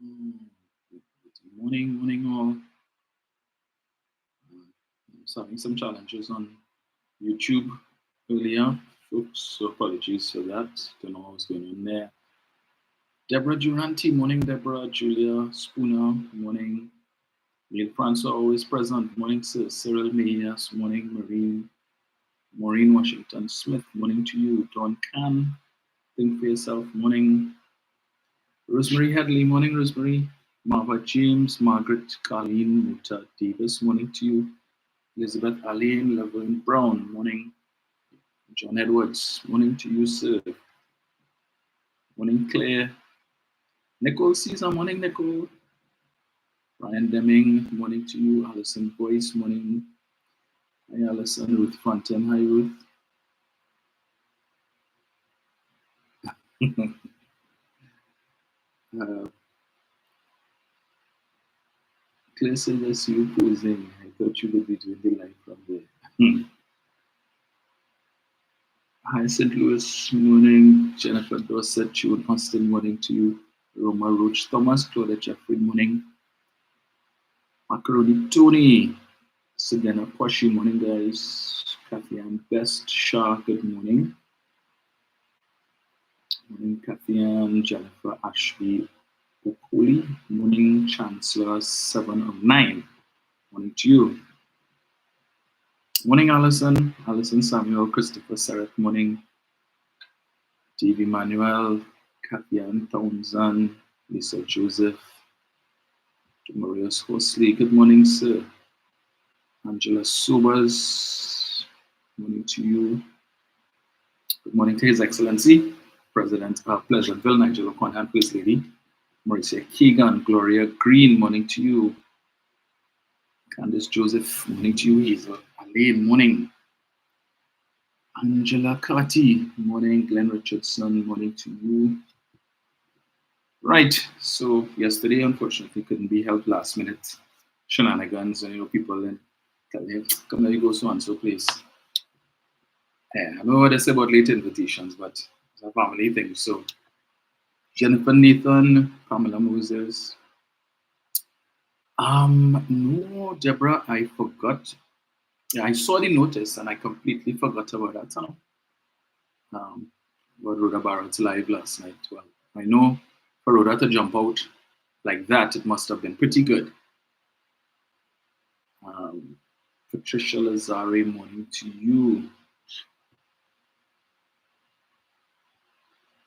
Mm, morning all. I was having some challenges on YouTube earlier, folks, so apologies for that. Don't know what was going on there. Deborah Duranti, morning, Deborah. Julia Spooner, morning. Neil Francois, always present. Morning, sir. Cyril Mayas, morning. Maureen Washington Smith, morning to you. Don Can, think for yourself, morning. Rosemary Headley, morning, Rosemary. Marva James, Margaret, Carleen, Muta Davis, morning to you. Elizabeth Alain, Laverne Brown, morning. John Edwards, morning to you, sir. Morning, Claire. Nicole Caesar, morning, Nicole. Ryan Deming, morning to you. Alison Boyce, morning. Hi, Alison. Ruth Fontaine, hi, Ruth. Claire said, that's you posing. I thought you would be doing the live from there. Hi, St. Louis, morning. Jennifer Dorset, June Austin, morning to you. Roma Roach Thomas, Claudia Jeffrey, morning. Macaroni Tony, Sedena Poshi, morning, guys. Kathy Ann Best, Shah, good morning. Morning, Kathy Ann, Jennifer Ashby Okoli, morning, Chancellor 7 of 9. Morning to you. Morning, Alison. Alison Samuel, Christopher Serrett, morning. Dave Emmanuel, Kathy Ann Townsend, Lisa Joseph, Marius Horsley, good morning, sir. Angela Sobers, morning to you. Good morning to His Excellency, President of Pleasantville, Nigel Oconhan, First Lady. Mauricia Keegan, Gloria Green, morning to you. Candice Joseph, morning to you. Hazel Alain, morning. Angela Carty, morning. Glenn Richardson, morning to you. Right, so yesterday, unfortunately, couldn't be held last minute shenanigans, and people then tell you, come there you go, so and so place. Yeah, I know what they say about late invitations, but it's a family thing. So Jennifer Nathan, Pamela Moses. No, Deborah, I forgot. Yeah, I saw the notice and I completely forgot about that. About Rhoda Barrett's live last night. Well, I know for Rhoda to jump out like that, it must have been pretty good. Patricia Lazare, morning to you.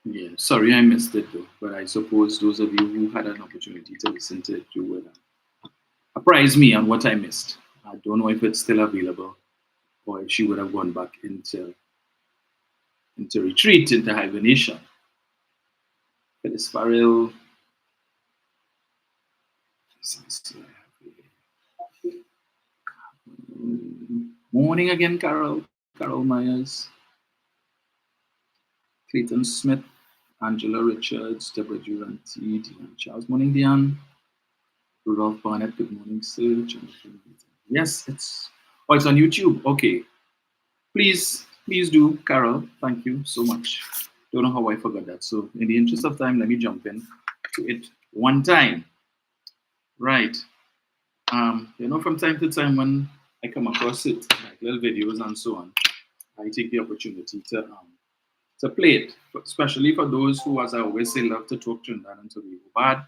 Yeah, sorry I missed it though, but I suppose those of you who had an opportunity to listen to it, you would apprise me on what I missed. I don't know if it's still available or if she would have gone back into retreat, into hibernation. Phyllis Farrell. Morning again, Carol. Carol Myers. Clayton Smith. Angela Richards. Deborah Duranty. Deanne Charles. Morning, Deanne. Rudolph Barnett. Good morning, sir. Yes, it's on YouTube. Okay. Please do, Carol. Thank you so much. Don't know how I forgot that. So in the interest of time, let me jump in to it one time. Right. From time to time when I come across it, like little videos and so on, I take the opportunity to play it, especially for those who, as I always say, love to talk Trinidad and Tobago bad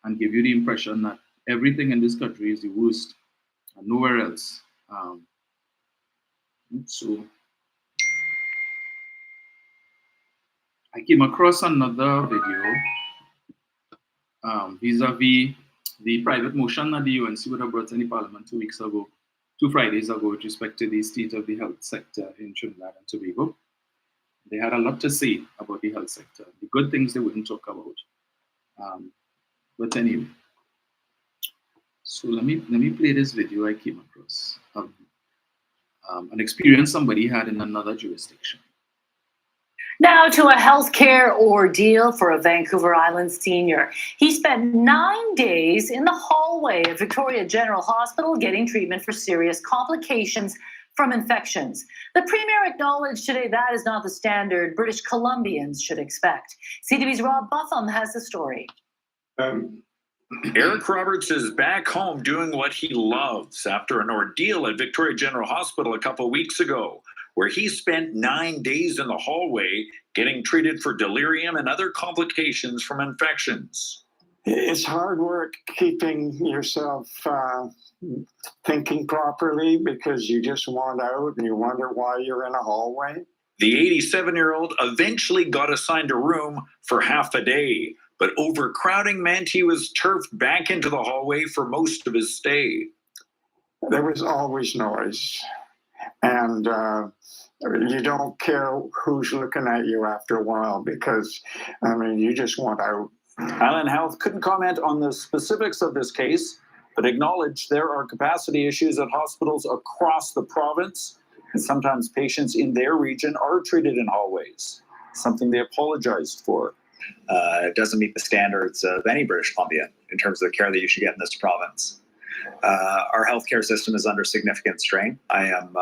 and give you the impression that everything in this country is the worst and nowhere else. So I came across another video vis-a-vis the private motion that the UNC would have brought in the Parliament 2 Fridays ago, with respect to the state of the health sector in Trinidad and Tobago. They had a lot to say about the health sector, the good things they wouldn't talk about. But anyway, so let me play this video I came across of an experience somebody had in another jurisdiction. Now to a healthcare ordeal for a Vancouver Island senior. He spent 9 days in the hallway of Victoria General Hospital getting treatment for serious complications from infections. The Premier acknowledged today that is not the standard British Columbians should expect. CTV's Rob Buffum has the story. Eric Roberts is back home doing what he loves after an ordeal at Victoria General Hospital a couple of weeks ago, where he spent 9 days in the hallway getting treated for delirium and other complications from infections. It's hard work keeping yourself thinking properly because you just want out and you wonder why you're in a hallway. The 87-year-old eventually got assigned a room for half a day, but overcrowding meant he was turfed back into the hallway for most of his stay. There was always noise, and you don't care who's looking at you after a while because, I mean, you just want out. Island Health couldn't comment on the specifics of this case, but acknowledged there are capacity issues at hospitals across the province, and sometimes patients in their region are treated in hallways, something they apologized for. It doesn't meet the standards of any British Columbia in terms of the care that you should get in this province. Our healthcare system is under significant strain. I am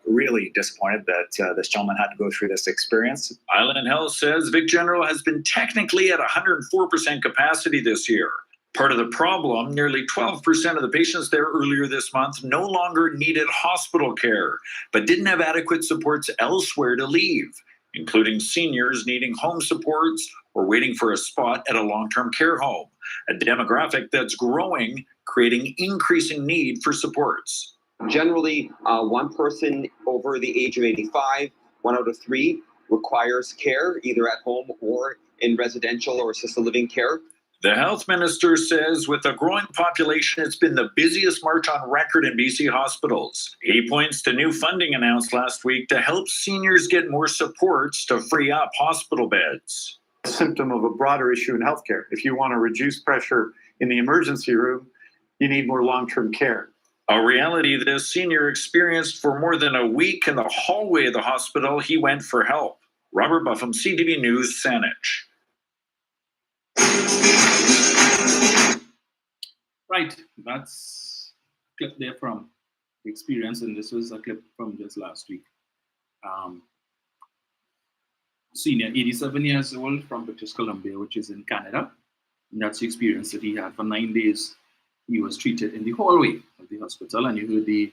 really disappointed that this gentleman had to go through this experience. Island Health says Vic General has been technically at 104% capacity this year. Part of the problem, nearly 12% of the patients there earlier this month no longer needed hospital care, but didn't have adequate supports elsewhere to leave, including seniors needing home supports or waiting for a spot at a long-term care home, a demographic that's growing, creating increasing need for supports. Generally, one person over the age of 85, 1 out of 3, requires care either at home or in residential or assisted living care. The health minister says with a growing population, it's been the busiest March on record in BC hospitals. He points to new funding announced last week to help seniors get more supports to free up hospital beds. Symptom of a broader issue in healthcare. If you want to reduce pressure in the emergency room, you need more long-term care. A reality that a senior experienced for more than a week in the hallway of the hospital. He went for help. Robert Buffum, CTV News, Saanich. Right, that's a clip there from the experience, and this was a clip from just last week. Senior, 87 years old, from British Columbia, which is in Canada. And that's the experience that he had for 9 days. He was treated in the hallway of the hospital, and you heard the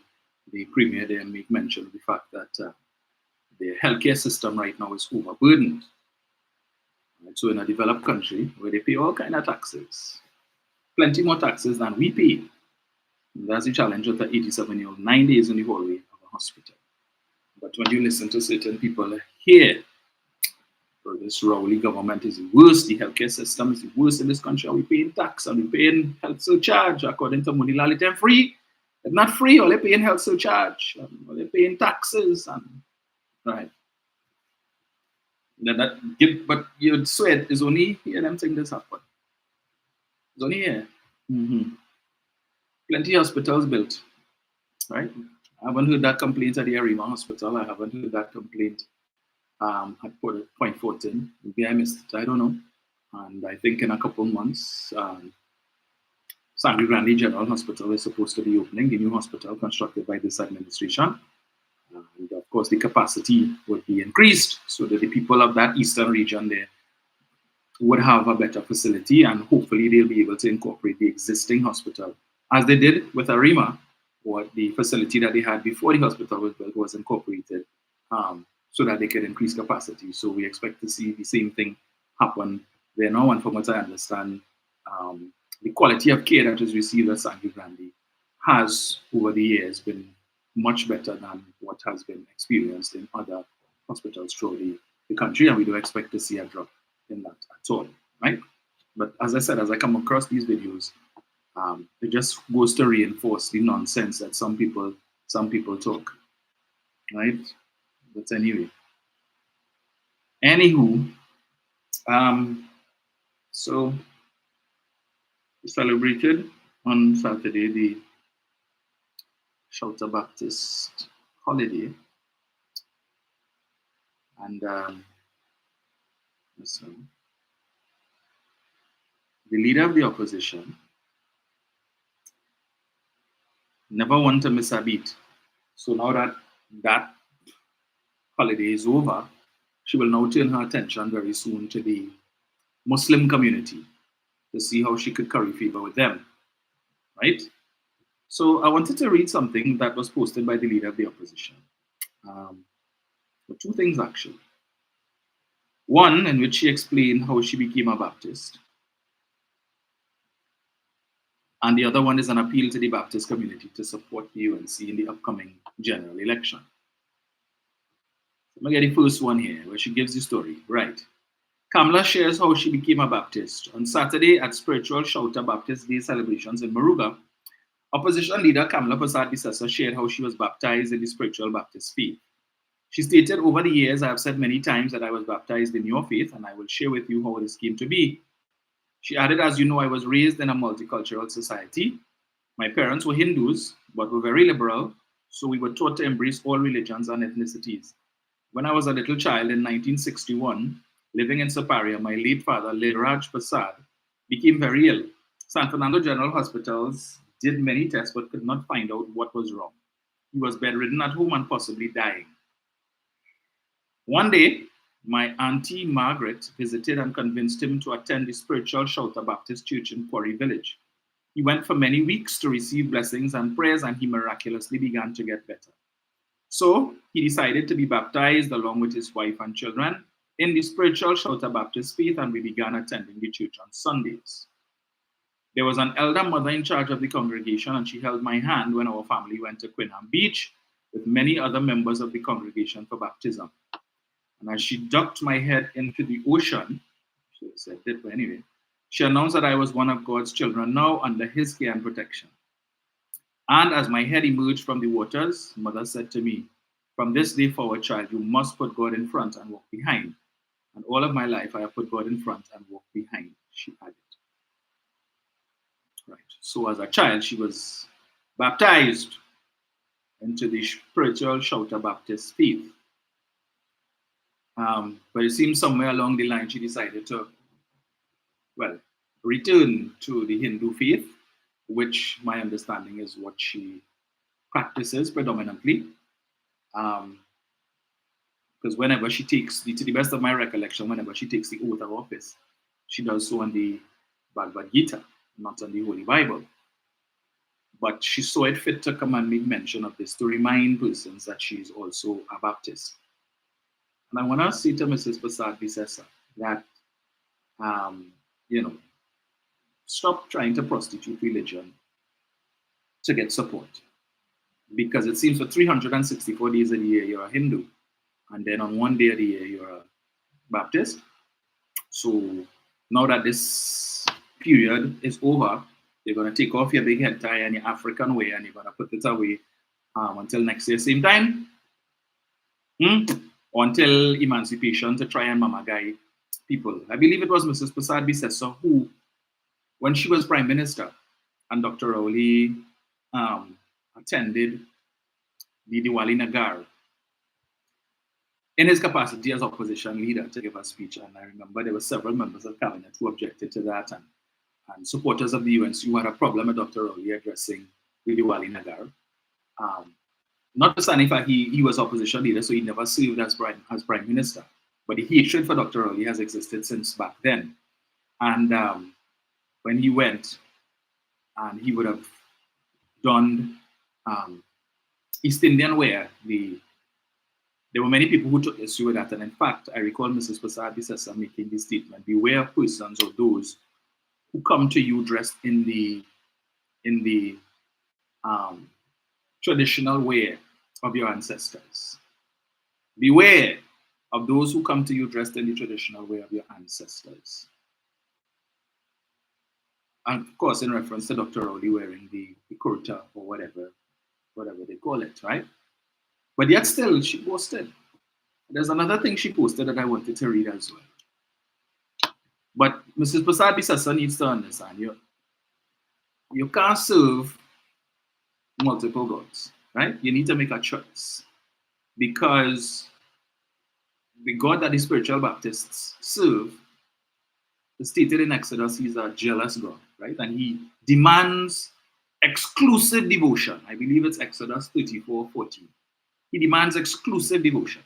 premier there make mention of the fact that the healthcare system right now is overburdened. Right? So in a developed country where they pay all kind of taxes, plenty more taxes than we pay, and that's the challenge of the 87-year-old, 9 days in the hallway of a hospital. But when you listen to certain people here, this Rowley government is the worst, the healthcare system is the worst in this country, we paying tax and we paying health surcharge according to money law, it's free. It's not free, or they're paying health surcharge, or they're paying taxes, and right. But you'd swear it's only here them think this happen. It's only here. Plenty of hospitals built, right? I haven't heard that complaint at the Arima Hospital. I haven't heard that complaint at Point 14. Maybe I missed it, I don't know. And I think in a couple months, Sangre Grande General Hospital is supposed to be opening, the new hospital constructed by this administration. And of course, the capacity would be increased so that the people of that eastern region there would have a better facility, and hopefully they'll be able to incorporate the existing hospital, as they did with Arima, or the facility that they had before the hospital was built was incorporated, so that they could increase capacity. So we expect to see the same thing happen there now. And from what I understand, the quality of care that is received at Sangre Grande has, over the years, been much better than what has been experienced in other hospitals throughout the country, and we don't expect to see a drop in that at all, right? But as I said, as I come across these videos, it just goes to reinforce the nonsense that some people talk, right? But anyway, anywho, so we celebrated on Saturday the Shelter Baptist holiday, and so the leader of the opposition never want to miss a beat. So now that that holiday is over, she will now turn her attention very soon to the Muslim community. to see how she could curry favor with them, right? So I wanted to read something that was posted by the leader of the opposition. Two things actually. One, in which she explained how she became a Baptist, and the other one is an appeal to the Baptist community to support the UNC in the upcoming general election. Let me get the first one here, where she gives the story. Right. Kamala shares how she became a Baptist. On Saturday at Spiritual Shouter Baptist Day celebrations in Moruga, opposition leader Kamala Prasad Bisesa shared how she was baptized in the Spiritual Baptist faith. She stated, over the years, I have said many times that I was baptized in your faith, and I will share with you how this came to be. She added, as you know, I was raised in a multicultural society. My parents were Hindus, but were very liberal, so we were taught to embrace all religions and ethnicities. When I was a little child in 1961, living in Paria, my late father, Liraj Prasad, became very ill. San Fernando General Hospitals did many tests but could not find out what was wrong. He was bedridden at home and possibly dying. One day, my auntie Margaret visited and convinced him to attend the Spiritual Shouter Baptist Church in Quarry Village. He went for many weeks to receive blessings and prayers, and he miraculously began to get better. So he decided to be baptized along with his wife and children in the Spiritual Shouter Baptist faith, and we began attending the church on Sundays. There was an elder mother in charge of the congregation, and she held my hand when our family went to Quinham Beach with many other members of the congregation for baptism. And as she ducked my head into the ocean, she said it, but anyway, she announced that I was one of God's children now under his care and protection. And as my head emerged from the waters, Mother said to me, from this day forward, child, you must put God in front and walk behind. And all of my life, I have put God in front and walked behind, she added. Right. So as a child, she was baptized into the Spiritual Shouter Baptist faith. But it seems somewhere along the line, she decided to, return to the Hindu faith, which my understanding is what she practices predominantly. Because whenever she takes, to the best of my recollection, whenever she takes the oath of office, she does so on the Bhagavad Gita, not on the Holy Bible. But she saw it fit to come and make mention of this to remind persons that she is also a Baptist. And I want to say to Mrs. Prasad Bisesa that, stop trying to prostitute religion to get support. Because it seems for 364 days of the year, you're a Hindu. And then on one day of the year, you're a Baptist. So now that this period is over, you're going to take off your big head tie and your African wear, and you're going to put it away until next year, same time. Until emancipation to try and mama guy people. I believe it was Mrs. Prasad Bisesa who, when she was Prime Minister and Dr. Rowley attended the Diwali Nagar in his capacity as opposition leader to give a speech. And I remember there were several members of cabinet who objected to that, and supporters of the UNC who had a problem with Dr. Rowley addressing the Diwali Nagar. Notwithstanding the fact he was opposition leader, so he never served as prime minister. But the hatred for Dr. Rowley has existed since back then. And when he went, and he would have donned East Indian wear, there were many people who took issue with that. And in fact, I recall Mrs. Prasad Bisesa making this statement: beware of persons or those who come to you dressed in the traditional way of your ancestors. Beware of those who come to you dressed in the traditional way of your ancestors. And of course, in reference to Dr. Rowley wearing the kurta or whatever they call it, right? But yet still, she posted. There's another thing she posted that I wanted to read as well. But Mrs. Prasad Bisesa needs to understand, you can't serve multiple gods, right? You need to make a choice, because the God that the Spiritual Baptists serve is stated in Exodus. He's a jealous God, right? And he demands exclusive devotion. I believe it's Exodus 34:14. He demands exclusive devotion,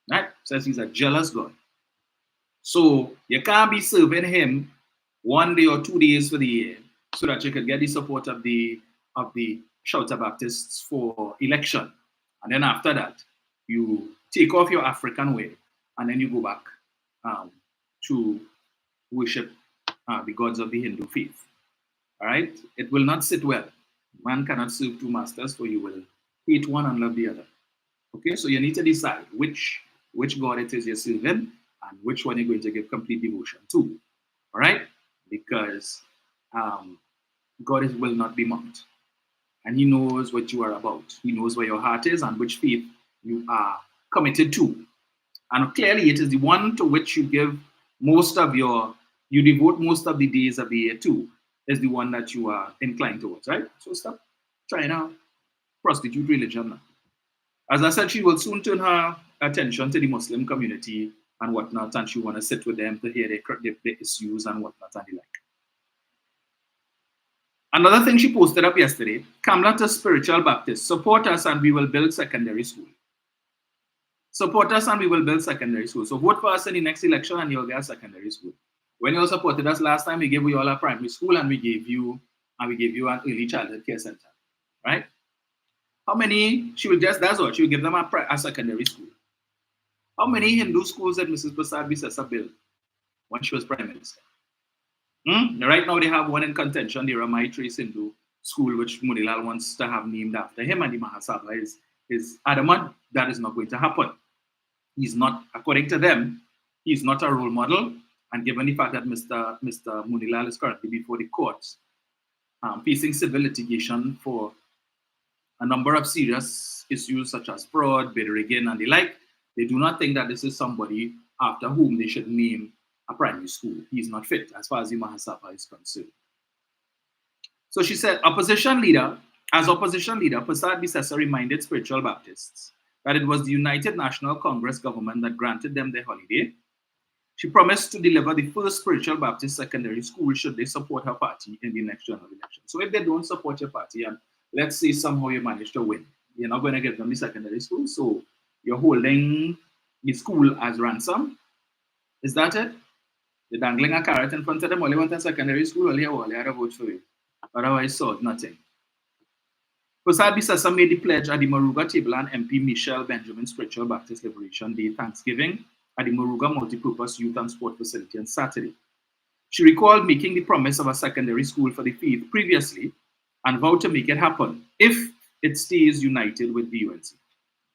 right? Says he's a jealous God. So you can't be serving him 1 day or 2 days for the year, so that you could get the support of the Shouter Baptists for election. And then after that, you take off your African wear, and then you go back to worship the gods of the Hindu faith. All right? It will not sit well. Man cannot serve two masters, for you will hate one and love the other. Okay, so you need to decide which God it is you're serving and which one you're going to give complete devotion to. All right? Because God will not be mocked. And he knows what you are about. He knows where your heart is and which faith you are committed to. And clearly it is the one to which you devote most of the days of the year to, is the one that you are inclined towards, right? So stop trying to prostitute religion now. As I said, she will soon turn her attention to the Muslim community and whatnot, and she want to sit with them to hear their issues and whatnot and the like. Another thing she posted up yesterday, Kamla to Spiritual Baptist, support us and we will build secondary school. Support us and we will build secondary school. So vote for us in the next election and you'll get a secondary school. When you supported us last time, we gave you all a primary school and we gave you an early childhood care center, right? How many, that's what, she will give them a secondary school. How many Hindu schools did Mrs. Prasad Bisesa build when she was Prime Minister? Right now they have one in contention, the Ramai Trace Hindu school, which Munilal wants to have named after him, and the Mahasabha is adamant that is not going to happen. He's not, according to them, he's not a role model, and given the fact that Mr. Munilal is currently before the courts, facing civil litigation for a number of serious issues such as fraud, bid rigging, and the like, they do not think that this is somebody after whom they should name a primary school. He is not fit as far as the Mahasabha is concerned. So she said, as opposition leader, Prasad Bisesa reminded Spiritual Baptists that it was the United National Congress government that granted them their holiday. She promised to deliver the first Spiritual Baptist secondary school should they support her party in the next general election. So if they don't support your party and let's say somehow you manage to win, you're not going to give them the secondary school, so you're holding the school as ransom. Is that it? You're dangling a carrot in front of them, all you want a secondary school, all you have to vote for you. Otherwise, so nothing. Prasad Bisesa made the pledge at the Moruga table and MP Michelle Benjamin Spiritual Baptist Liberation Day Thanksgiving at the Moruga Multipurpose Youth and Sport Facility on Saturday. She recalled making the promise of a secondary school for the faith previously and vowed to make it happen if it stays united with the UNC.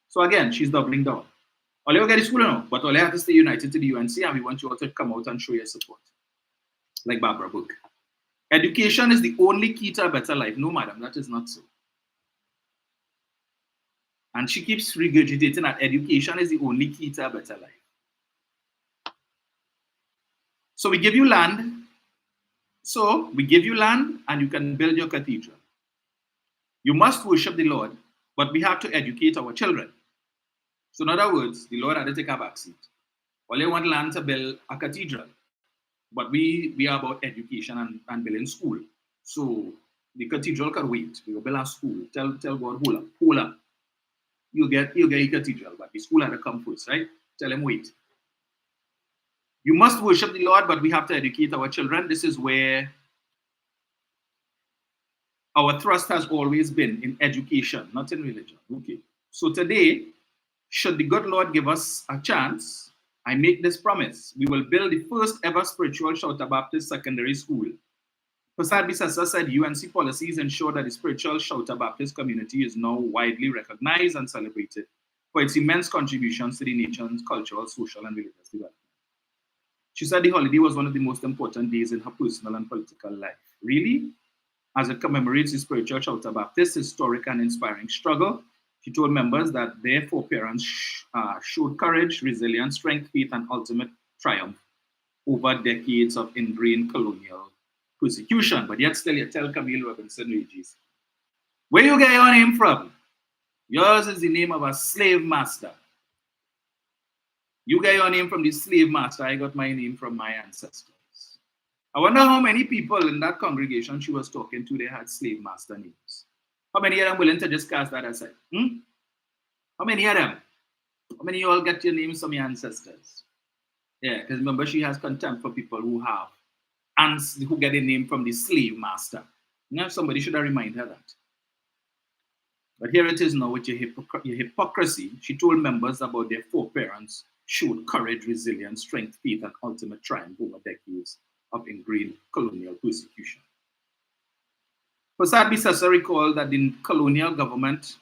So again, she's doubling down. All you get the school now, but all you have to stay united to the UNC, and we want you all to come out and show your support. Like Barbara Burke. Education is the only key to a better life. No, madam, that is not so. And she keeps regurgitating that education is the only key to a better life. So we give you land. So we give you land and you can build your cathedral. You must worship the Lord, but we have to educate our children. So in other words, the Lord had to take a backseat. All you want land to build a cathedral, but we are about education and building school. So the cathedral can wait. We will build a school. Tell God, hold up. You get a cathedral, but the school had to come first, right? Tell him wait. You must worship the Lord, but we have to educate our children. This is where our thrust has always been, in education, not in religion. Okay. So today, should the good Lord give us a chance, I make this promise. We will build the first ever spiritual Shouter Baptist secondary school. Prasad Bisesa said UNC policies ensure that the spiritual Shouter Baptist community is now widely recognized and celebrated for its immense contributions to the nation's cultural, social, and religious development. She said the holiday was one of the most important days in her personal and political life. Really? As it commemorates the spiritual Shouter Baptist historic and inspiring struggle, she told members that their foreparents showed courage, resilience, strength, faith, and ultimate triumph over decades of ingrained colonial persecution. But yet still you tell Camille Robinson Regis, where you get your name from? Yours is the name of a slave master. You get your name from the slave master. I got my name from my ancestors. I wonder how many people in that congregation she was talking to, they had slave master names. How many of them willing to just cast that aside? How many of them? How many of you all get your names from your ancestors? Yeah, because remember, she has contempt for people who have ants who get a name from the slave master. Now somebody should have reminded her that. But here it is now with your hypocrisy. She told members about their foreparents showed courage, resilience, strength, faith, and ultimate triumph over decades of ingrained colonial persecution. Prasad Bisesa recalled that the colonial government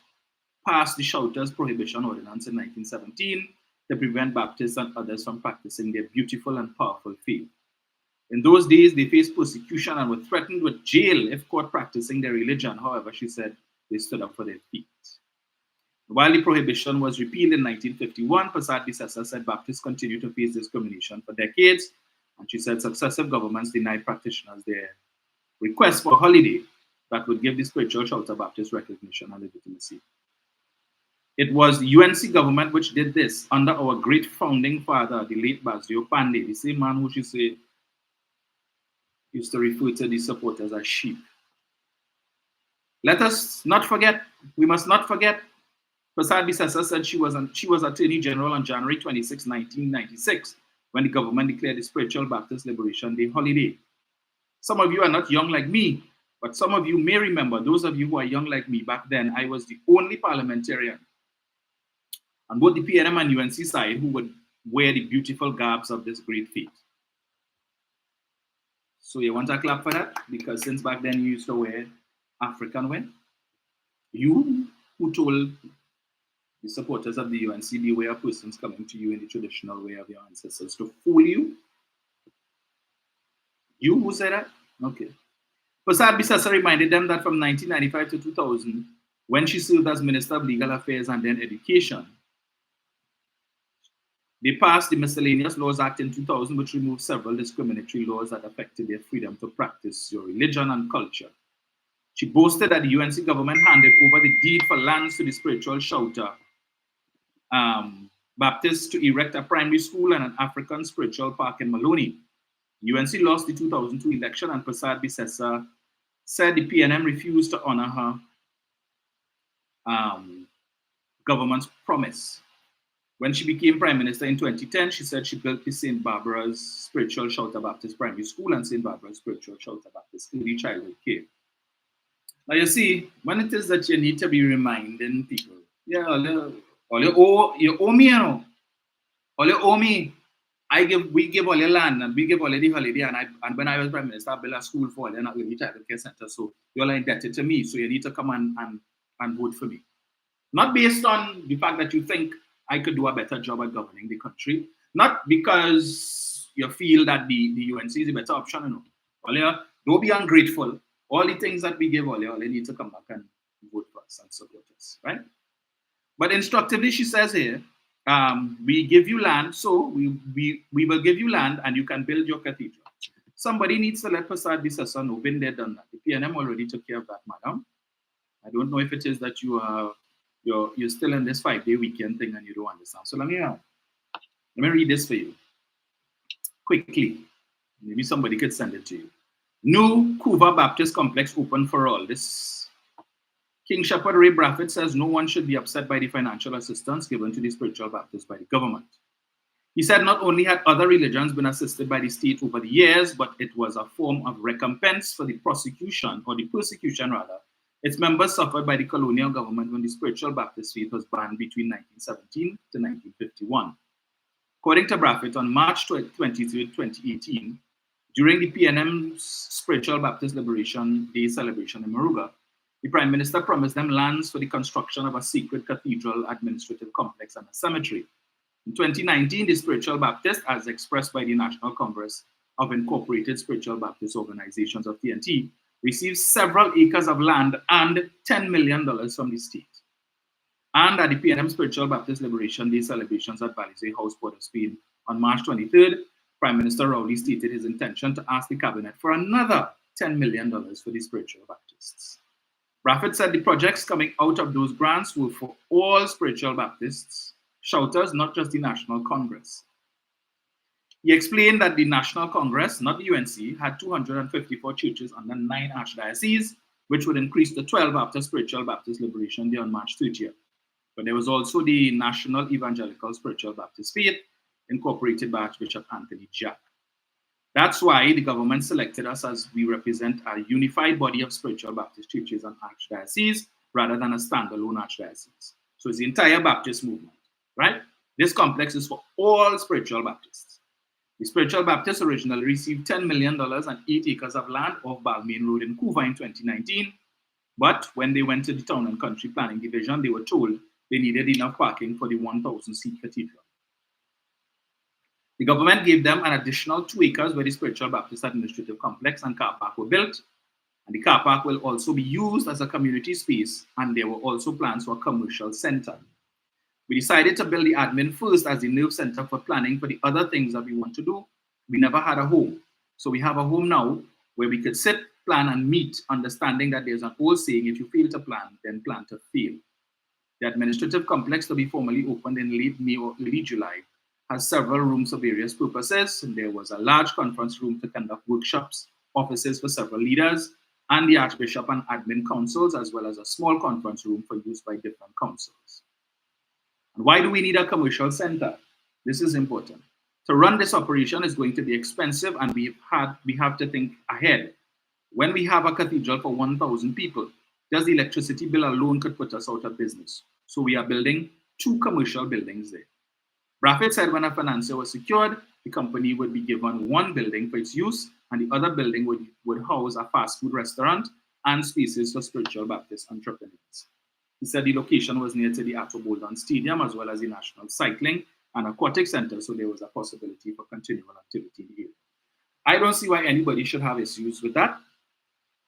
passed the Shouters Prohibition Ordinance in 1917 to prevent Baptists and others from practicing their beautiful and powerful faith. In those days, they faced persecution and were threatened with jail if caught practicing their religion. However, she said they stood up for their faith. While the prohibition was repealed in 1951, Prasad Bisesa said Baptists continued to face discrimination for decades, and she said successive governments denied practitioners their request for a holiday that would give the spiritual Shouter Baptist recognition and legitimacy. It was the UNC government which did this under our great founding father, the late Basdio Pandey, the same man who she said used to refer to the supporters as sheep. Let us not forget, we must not forget, Prasad Bisesa said she was Attorney General on January 26, 1996, when the government declared the Spiritual Baptist Liberation Day holiday. Some of you are not young like me, but some of you may remember, those of you who are young like me, back then I was the only parliamentarian on both the PNM and UNC side who would wear the beautiful garbs of this great faith. So you want to clap for that? Because since back then you used to wear African wear. You who told the supporters of the UNC beware persons coming to you in the traditional way of your ancestors to fool you. You who said that? Okay. Prasad Bisesa reminded them that from 1995 to 2000, when she served as Minister of Legal Affairs and then Education, they passed the Miscellaneous Laws Act in 2000, which removed several discriminatory laws that affected their freedom to practice your religion and culture. She boasted that the UNC government handed over the deed for lands to the spiritual Shouter Baptists to erect a primary school and an African spiritual park in Maloney. UNC lost the 2002 election, and Prasad Bisesa said the PNM refused to honor her government's promise. When she became Prime Minister in 2010, she said she built the St. Barbara's Spiritual Shouter Baptist Primary School and St. Barbara's Spiritual Shouter Baptist Early Childhood Care. Now you see, when it is that you need to be reminding people, yeah, all you owe me, you know. All you owe me. We give all your land and we give all the holiday, and when I was Prime Minister, I built a school for all you not early childhood care center. So you're indebted to me, so you need to come and vote for me. Not based on the fact that you think I could do a better job at governing the country, not because you feel that the UNC is a better option, you know. All you, don't be ungrateful. All the things that we give all you need to come back and vote for us and support us, right? But instructively, she says here, we give you land, so we will give you land and you can build your cathedral. Somebody needs to let Prasad Bisesa know, been there, done that. The PNM already took care of that, madam. I don't know if it is that you're still in this 5-day weekend thing and you don't understand. So let me read this for you quickly. Maybe somebody could send it to you. New Couva Baptist Complex open for all. This King Shepherd Ray Braffett says no one should be upset by the financial assistance given to the spiritual Baptists by the government. He said not only had other religions been assisted by the state over the years, but it was a form of recompense for the persecution rather, its members suffered by the colonial government when the spiritual Baptist faith was banned between 1917 to 1951. According to Braffett, on March 23, 2018, during the PNM's Spiritual Baptist Liberation Day celebration in Moruga, the Prime Minister promised them lands for the construction of a sacred cathedral, administrative complex, and a cemetery. In 2019, the Spiritual Baptist, as expressed by the National Congress of Incorporated Spiritual Baptist Organizations of TNT, received several acres of land and $10 million from the state. And at the PNM Spiritual Baptist Liberation Day celebrations at Balizé House, Port of Spain, on March 23rd, Prime Minister Rowley stated his intention to ask the cabinet for another $10 million for the spiritual Baptists. Braffett said the projects coming out of those grants were for all spiritual Baptists, Shouters, not just the National Congress. He explained that the National Congress, not the UNC, had 254 churches under 9 archdioceses, which would increase to 12 after Spiritual Baptist Liberation Day on March 30th. But there was also the National Evangelical Spiritual Baptist Faith, incorporated by Archbishop Anthony Jack. That's why the government selected us, as we represent a unified body of spiritual Baptist churches and archdioceses rather than a standalone archdiocese. So it's the entire Baptist movement, right? This complex is for all spiritual Baptists. The spiritual Baptists originally received $10 million and 8 acres of land off Balmain Road in Couva in 2019. But when they went to the Town and Country Planning Division, they were told they needed enough parking for the 1,000-seat cathedral. The government gave them an additional 2 acres where the Spiritual Baptist Administrative Complex and car park were built. And the car park will also be used as a community space, and there were also plans for a commercial center. We decided to build the admin first as the nerve center for planning for the other things that we want to do. We never had a home. So we have a home now where we could sit, plan, and meet, understanding that there's an old saying, if you fail to plan, then plan to fail. The administrative complex, to be formally opened in late May or early July, has several rooms for various purposes. And there was a large conference room to conduct workshops, offices for several leaders, and the Archbishop and admin councils, as well as a small conference room for use by different councils. And why do we need a commercial center? This is important. To run this operation is going to be expensive, and we have to think ahead. When we have a cathedral for 1,000 people, just the electricity bill alone could put us out of business. So we are building 2 commercial buildings there. Braffett said when a financier was secured, the company would be given 1 building for its use, and the other building would house a fast food restaurant and spaces for spiritual Baptist entrepreneurs. He said the location was near to the Arthur Bolden Stadium, as well as the National Cycling and Aquatic Center, so there was a possibility for continual activity in the area. I don't see why anybody should have issues with that,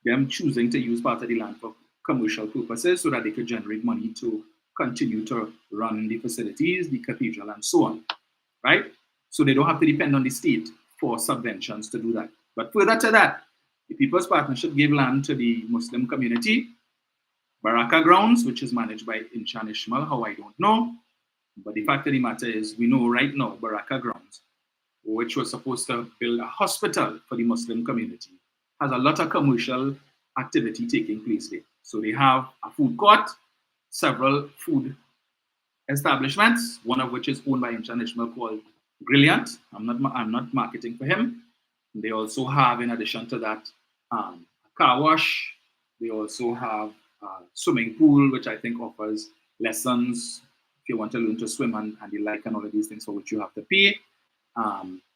them choosing to use part of the land for commercial purposes so that they could generate money to continue to run the facilities, the cathedral, and so on, right? So they don't have to depend on the state for subventions to do that. But further to that, the People's Partnership gave land to the Muslim community, Baraka Grounds, which is managed by Inchan Ishmael, how I don't know. But the fact of the matter is, we know right now Baraka Grounds, which was supposed to build a hospital for the Muslim community, has a lot of commercial activity taking place there. So they have a food court, several food establishments, one of which is owned by Inchan Ishmael called Brilliant. I'm not marketing for him. They also have, in addition to that, a car wash. They also have a swimming pool, which I think offers lessons if you want to learn to swim and the like, and all of these things for which you have to pay.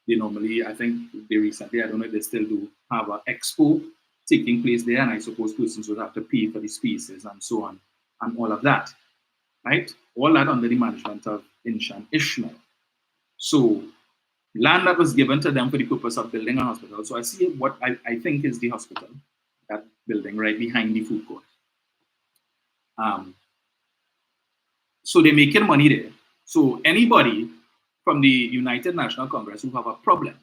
They normally, I think they recently, I don't know if they still do, have an expo taking place there, and I suppose persons would have to pay for the spaces and so on, and all of that, right? All that under the management of Inchan Ishmael. So land that was given to them for the purpose of building a hospital. So I see what I think is the hospital, that building right behind the food court. So they're making money there. So anybody from the United National Congress who have a problem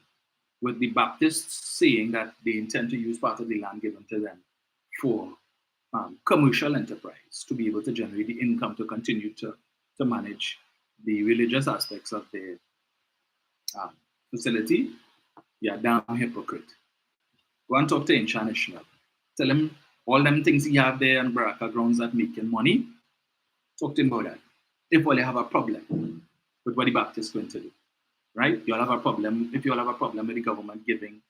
with the Baptists saying that they intend to use part of the land given to them for commercial enterprise to be able to generate the income to continue to manage the religious aspects of the facility, you're a damn hypocrite. Go and talk to Inchan Ishmael. Tell him all them things he have there on Baraka Grounds that making money. Talk to him about that. If all you have a problem with what the Baptists going to do, right? You all have a problem. If you all have a problem with the government giving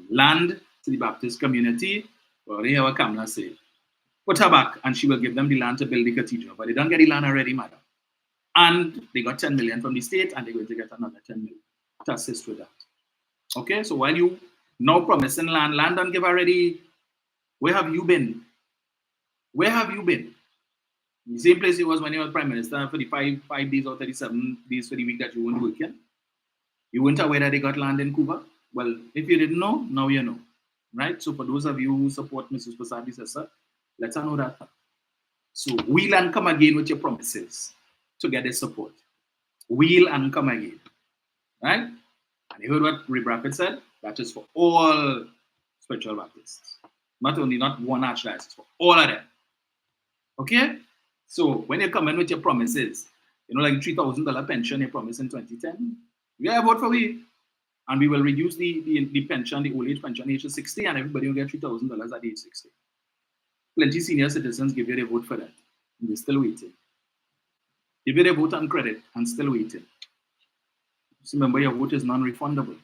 land to the Baptist community, well, they hear what Kamala say. Put her back and she will give them the land to build the cathedral. But they don't get the land already, madam. And they got 10 million from the state, and they're going to get another 10 million to assist with that. Okay, so while you now promising land don't give already, where have you been? Where have you been? The same place it was when you were Prime Minister for the 5 days or 37 days for the week that you weren't working. You weren't aware that they got land in Cuba. Well, if you didn't know, now you know. Right? So for those of you who support Mrs. Prasadi's sister, let her know that. So wheel and come again with your promises to get this support. Wheel and come again. Right? And you heard what Ray Braffett said? That is for all spiritual Baptists. Not one archdiocese, for all of them. Okay? So when you come in with your promises, you know, like $3,000 pension you promised in 2010, yeah, vote for we. And we will reduce the pension, the old age pension age to 60, and everybody will get $3,000 at age 60. Plenty senior citizens give you their vote for that, and they're still waiting. Give you their vote on credit and still waiting. Just remember, your vote is non-refundable.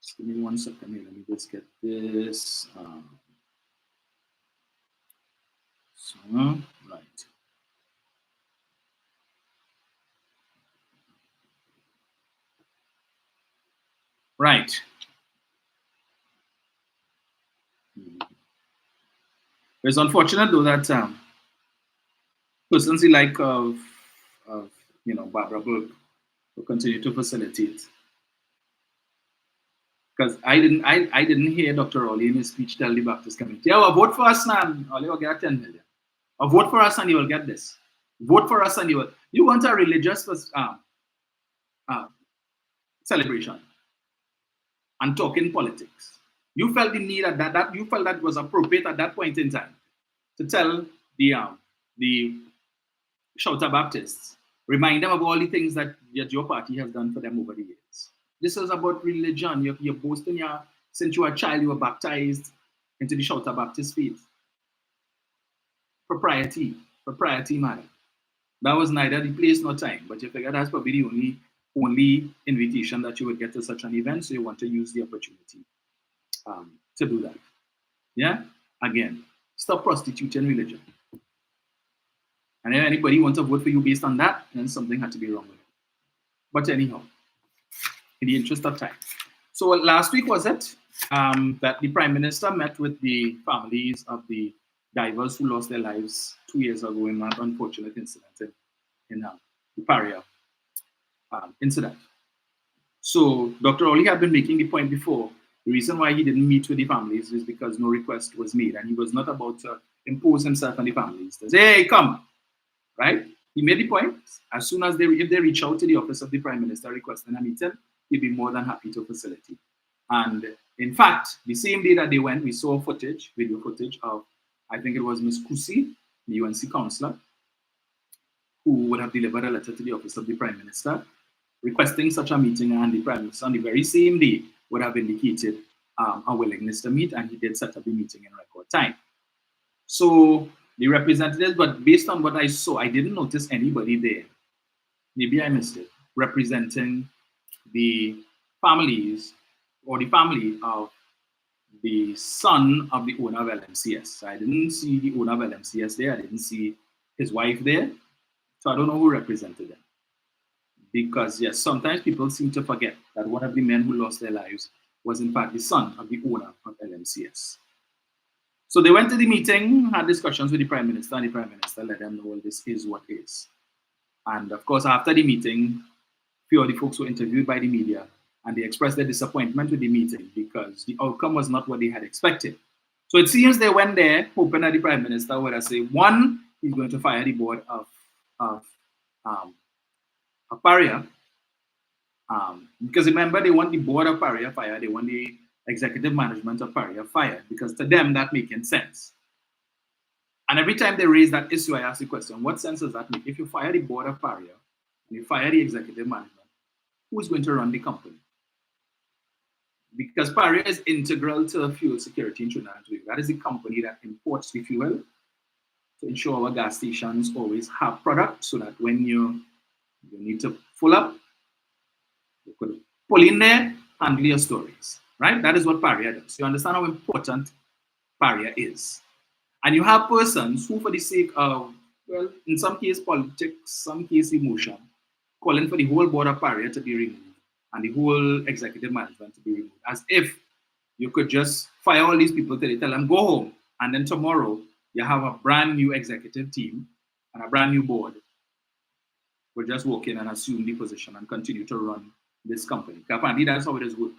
Just give me 1 second here. Let me just get this. So, right. Right. It's unfortunate though that persons like of Barbara Burke will continue to facilitate. Because I didn't hear Dr. Rowley in his speech tell the Baptist community, yeah, well, vote for us now and you'll get 10 million. Or vote for us and you will get this. Vote for us and you want a religious celebration and talking politics. You felt the need at that you felt that was appropriate at that point in time to tell the Shouter Baptists, remind them of all the things that your party has done for them over the years. This is about religion. You're boasting since you were a child, you were baptized into the Shouter Baptist faith. Propriety matter. That was neither the place nor time, but you figure that's probably the only invitation that you would get to such an event, so you want to use the opportunity to do that. Yeah? Again, stop prostituting religion. And if anybody wants to vote for you based on that, then something had to be wrong with it. But anyhow, in the interest of time. So last week was it that the Prime Minister met with the families of the divers who lost their lives 2 years ago in an unfortunate incident in the Paria incident. So Dr. Oli had been making the point before. The reason why he didn't meet with the families is because no request was made, and he was not about to impose himself on the families. To say, hey, come, right? He made the point. As soon as if they reach out to the office of the Prime Minister requesting a meeting, he'd be more than happy to facilitate. And in fact, the same day that they went, we saw video footage of, I think it was Ms. Kusi, the UNC counselor, who would have delivered a letter to the office of the Prime Minister requesting such a meeting, and the Prime Minister on the very same day would have indicated a willingness to meet, and he did set up the meeting in record time. So the representatives, but based on what I saw, I didn't notice anybody there, maybe I missed it, representing the families or the family of the son of the owner of LMCS. I didn't see the owner of LMCS there. I didn't see his wife there. So I don't know who represented them. Because yes, sometimes people seem to forget that one of the men who lost their lives was in fact the son of the owner of LMCS. So they went to the meeting, had discussions with the Prime Minister, and the Prime Minister let them know, well, this is what is. And of course, after the meeting, a few of the folks were interviewed by the media, and they expressed their disappointment with the meeting because the outcome was not what they had expected. So it seems they went there hoping that the Prime Minister would say, one, he's going to fire the board of Paria, because remember, they want the board of Paria fired, they want the executive management of Paria fired, because to them that making sense. And every time they raise that issue, I ask the question, what sense does that make? If you fire the board of Paria and you fire the executive management, who's going to run the company? Because Paria is integral to fuel security in Trinidad and Tobago. That is the company that imports the fuel to ensure our gas stations always have product, so that when you need to full up, you could pull in there, handle your stories, right? That is what Paria does. You understand how important Paria is. And you have persons who, for the sake of, well, in some case politics, some case emotion, calling for the whole board of Paria to be removed and the whole executive management to be removed, as if you could just fire all these people till they tell them go home, and then tomorrow you have a brand new executive team and a brand new board will just walk in and assume the position and continue to run this company. Apparently, that's how it is work,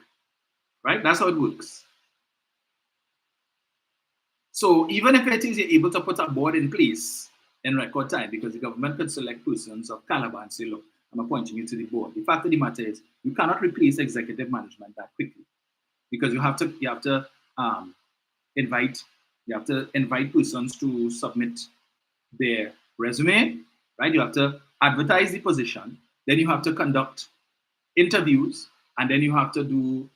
right? That's how it works. So even if it is you're able to put a board in place in record time, because the government could select persons of caliber and say, look, I'm appointing you to the board. The fact of the matter is, you cannot replace executive management that quickly, because you have to invite persons to submit their resume, right? You have to advertise the position, then you have to conduct interviews, and then you have to do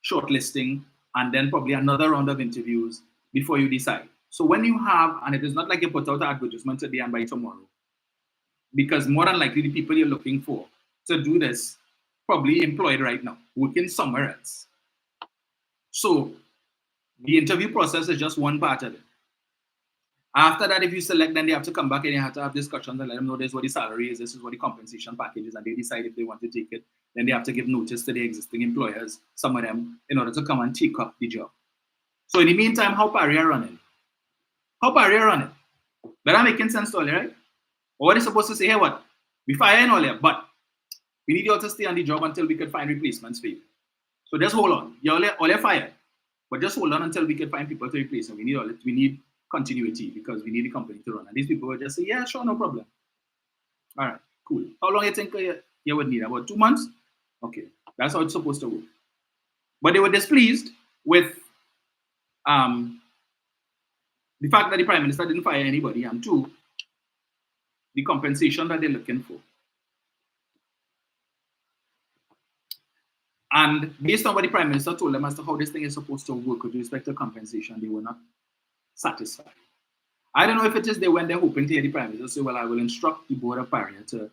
shortlisting, and then probably another round of interviews before you decide. So when you have, and it is not like you put out an advertisement today and by tomorrow, because more than likely the people you're looking for to do this probably employed right now, working somewhere else. So the interview process is just one part of it. After that, if you select, then they have to come back and you have to have discussions and let them know this is what the salary is, this is what the compensation package is, and they decide if they want to take it. Then they have to give notice to the existing employers, some of them, in order to come and take up the job. So in the meantime, how Paria running? How Paria running? That making sense to all, right? Or what is supposed to say, hey, what? We fire in all here, but we need you all to stay on the job until we can find replacements for you. So just hold on. You're all fired. But just hold on until we can find people to replace them. We need continuity because we need the company to run. And these people will just say, yeah, sure, no problem. All right, cool. How long do you think you would need? About 2 months? Okay, that's how it's supposed to work. But they were displeased with the fact that the Prime Minister didn't fire anybody, and two, the compensation that they're looking for. And based on what the Prime Minister told them as to how this thing is supposed to work with respect to compensation, they were not satisfied. I don't know if it is they went there hoping to hear the Prime Minister say, well, I will instruct the board of Paria to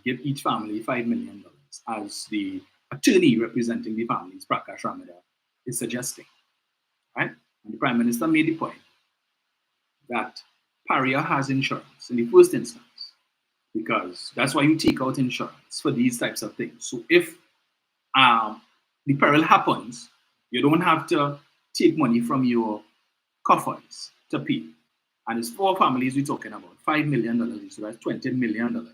give each family $5 million, as the attorney representing the families, Prakash Ramada, is suggesting. Right? And the Prime Minister made the point that Paria has insurance in the first instance, because that's why you take out insurance for these types of things. So if the peril happens, you don't have to take money from your coffers to pay. And it's 4 families we're talking about, $5 million, so that's $20 million.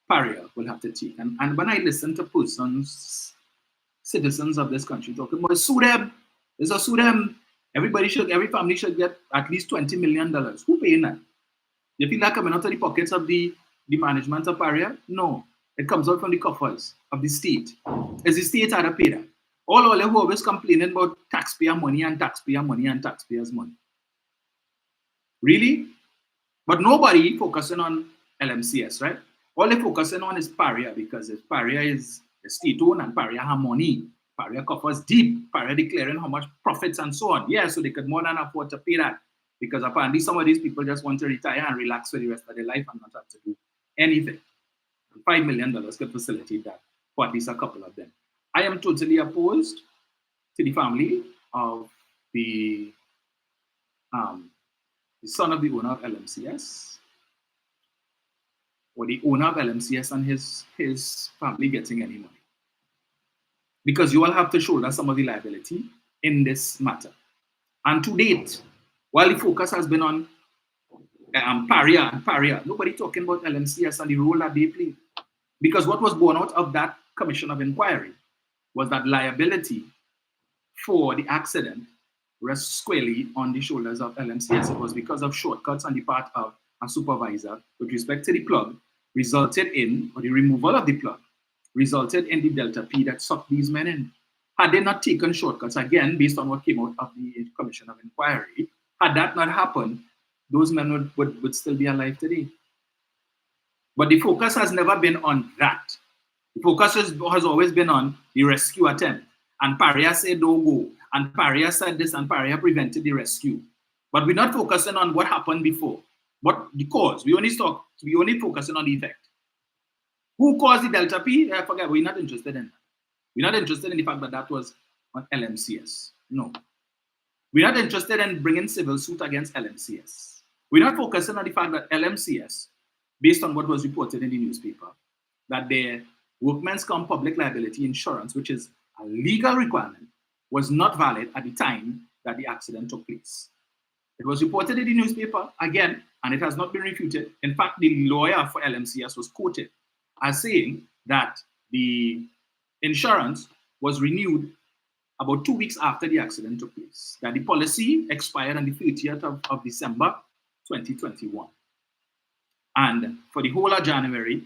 Paria will have to take. And when I listen to persons, citizens of this country talking about sue them, there's a sue them. Every family should get at least $20 million. Who paying that? You feel that coming out of the pockets of the management of Paria? No. It comes out from the coffers of the state. Is the state had to pay that? All who always complaining about taxpayer money and taxpayer money and taxpayers' money. Really? But nobody focusing on LMCS, right? All they're focusing on is Paria, because if Paria is state-owned and Paria have money, Paria coffers deep, Paria declaring how much profits and so on. Yeah, so they could more than afford to pay that, because apparently some of these people just want to retire and relax for the rest of their life and not have to do anything. $5 million could facilitate that for at least a couple of them. I am totally opposed to the family of the son of the owner of LMCS, or the owner of LMCS and his family getting any money. Because you all have to shoulder some of the liability in this matter. And to date, while the focus has been on Paria, nobody talking about LMCS and the role that they play. Because what was born out of that commission of inquiry was that liability for the accident rests squarely on the shoulders of LMCS. It was because of shortcuts on the part of a supervisor with respect to the plug, resulted in, or the removal of the plug, resulted in the Delta P that sucked these men in. Had they not taken shortcuts, again, based on what came out of the commission of inquiry, had that not happened, those men would still be alive today. But the focus has never been on that. The focus has always been on the rescue attempt. And Paria said, don't go. And Paria said this, and Paria prevented the rescue. But we're not focusing on what happened before. What the cause. We only focusing on the effect. Who caused the Delta P? I forget. We're not interested in that. We're not interested in the fact that that was on LMCS. No. We're not interested in bringing civil suit against LMCS. We're not focusing on the fact that LMCS, based on what was reported in the newspaper, that their workmen's comp public liability insurance, which is a legal requirement, was not valid at the time that the accident took place. It was reported in the newspaper, again, and it has not been refuted. In fact, the lawyer for LMCS was quoted as saying that the insurance was renewed about 2 weeks after the accident took place, that the policy expired on the 30th of December 2021. And for the whole of January,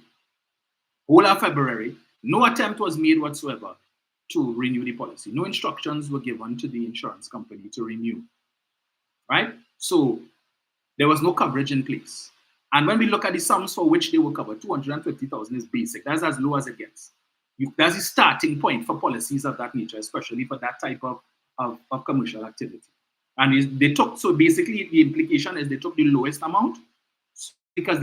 whole of February, no attempt was made whatsoever to renew the policy. No instructions were given to the insurance company to renew, right? So there was no coverage in place. And when we look at the sums for which they were covered, $250,000 is basic. That's as low as it gets. That's the starting point for policies of that nature, especially for that type of commercial activity. And they took, so basically the implication is they took the lowest amount because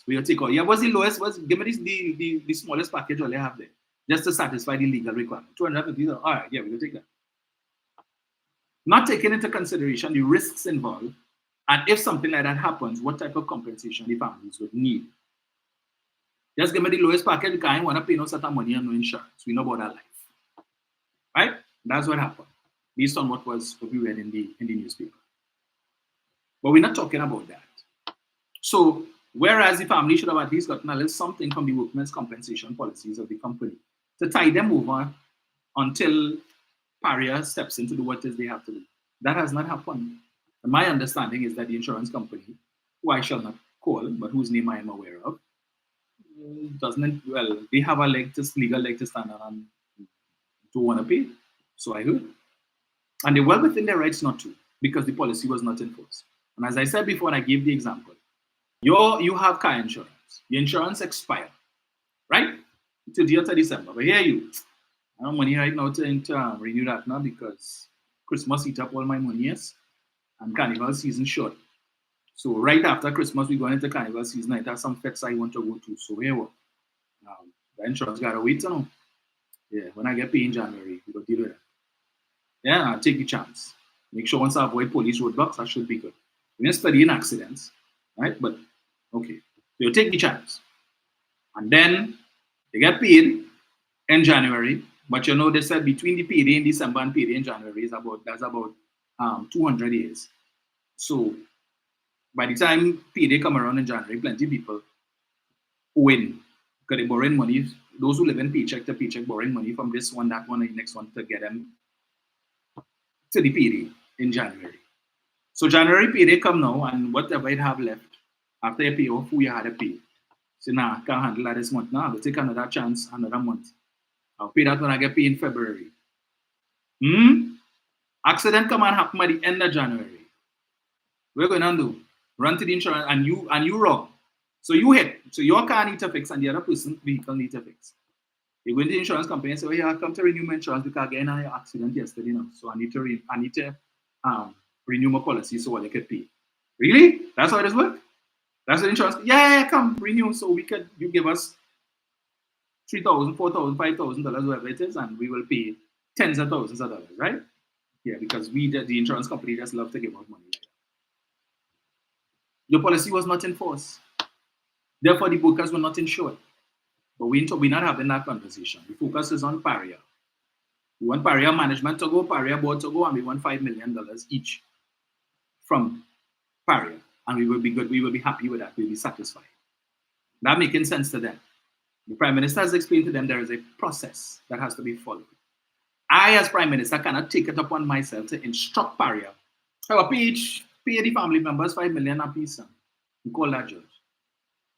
we'll take all. Yeah, what's the lowest? Give me the smallest package all they have there, just to satisfy the legal requirement. $250,000. All right, yeah, we'll take that. not taking into consideration the risks involved, and if something like that happens, what type of compensation the families would need. Just give me the lowest package because I ain't want to pay no certain money and no insurance. We know about that life. Right? That's what happened, based on what we read in the newspaper. But we're not talking about that. So, whereas the family should have at least gotten a little something from the workmen's compensation policies of the company to tide them over until Paria steps in to do what it is they have to do. That has not happened. And my understanding is that the insurance company, who I shall not call, but whose name I am aware of, doesn't, well, they have a legal leg to stand on and don't want to pay. So I heard. And they're well within their rights not to, because the policy was not enforced. And as I said before, and I gave the example, you have car insurance. Your insurance expire, right? Till the year to December. But here you, I don't have money right now to renew that now because Christmas eat up all my money, yes, and Carnival season short. So right after Christmas, we go into Carnival season. I have some fets I want to go to. So here what? The insurance gotta wait, you know. Yeah, when I get paid in January, we go deal with that. Yeah, I'll take the chance. Make sure once I avoid police roadblocks, that should be good. We're studying accidents, right? But okay, so you take the chance. And then they get paid in January, but you know they said between the payday in December and payday in January is about 200 days. So by the time payday come around in January, plenty of people win because they're borrowing money. Those who live in paycheck to paycheck, borrowing money from this one, that one, and the next one to get them to the payday in January. So January payday come now, and whatever it have left after you pay off who you had to pay. So now I can't handle that this month. Now I'll take another chance, another month. I'll pay that when I get paid in February. Accident come and happen at the end of January. What are going to do? Run to the insurance and you wrong. So you hit. So your car needs to fix and the other person's vehicle needs to fix. You go into the insurance company and say, oh yeah, I come to renew my insurance because I got in an accident yesterday now. So I need to renew my policy so I can pay. Really? That's how it works? That's the insurance. Yeah, come renew. So you give us $3,000, $4,000, $5,000, whatever it is, and we will pay tens of thousands of dollars, right? Yeah, because the insurance company just love to give out money. Your policy was not enforced. Therefore, the brokers were not insured. But we're not having that conversation. The focus is on Paria. We want Paria management to go, Paria board to go, and we want $5 million each from Paria. And we will be good. We will be happy with that. We'll be satisfied. That making sense to them. The Prime Minister has explained to them there is a process that has to be followed. I, as Prime Minister, cannot take it upon myself to instruct Paria. Pay the family members $5 million apiece and call that judge.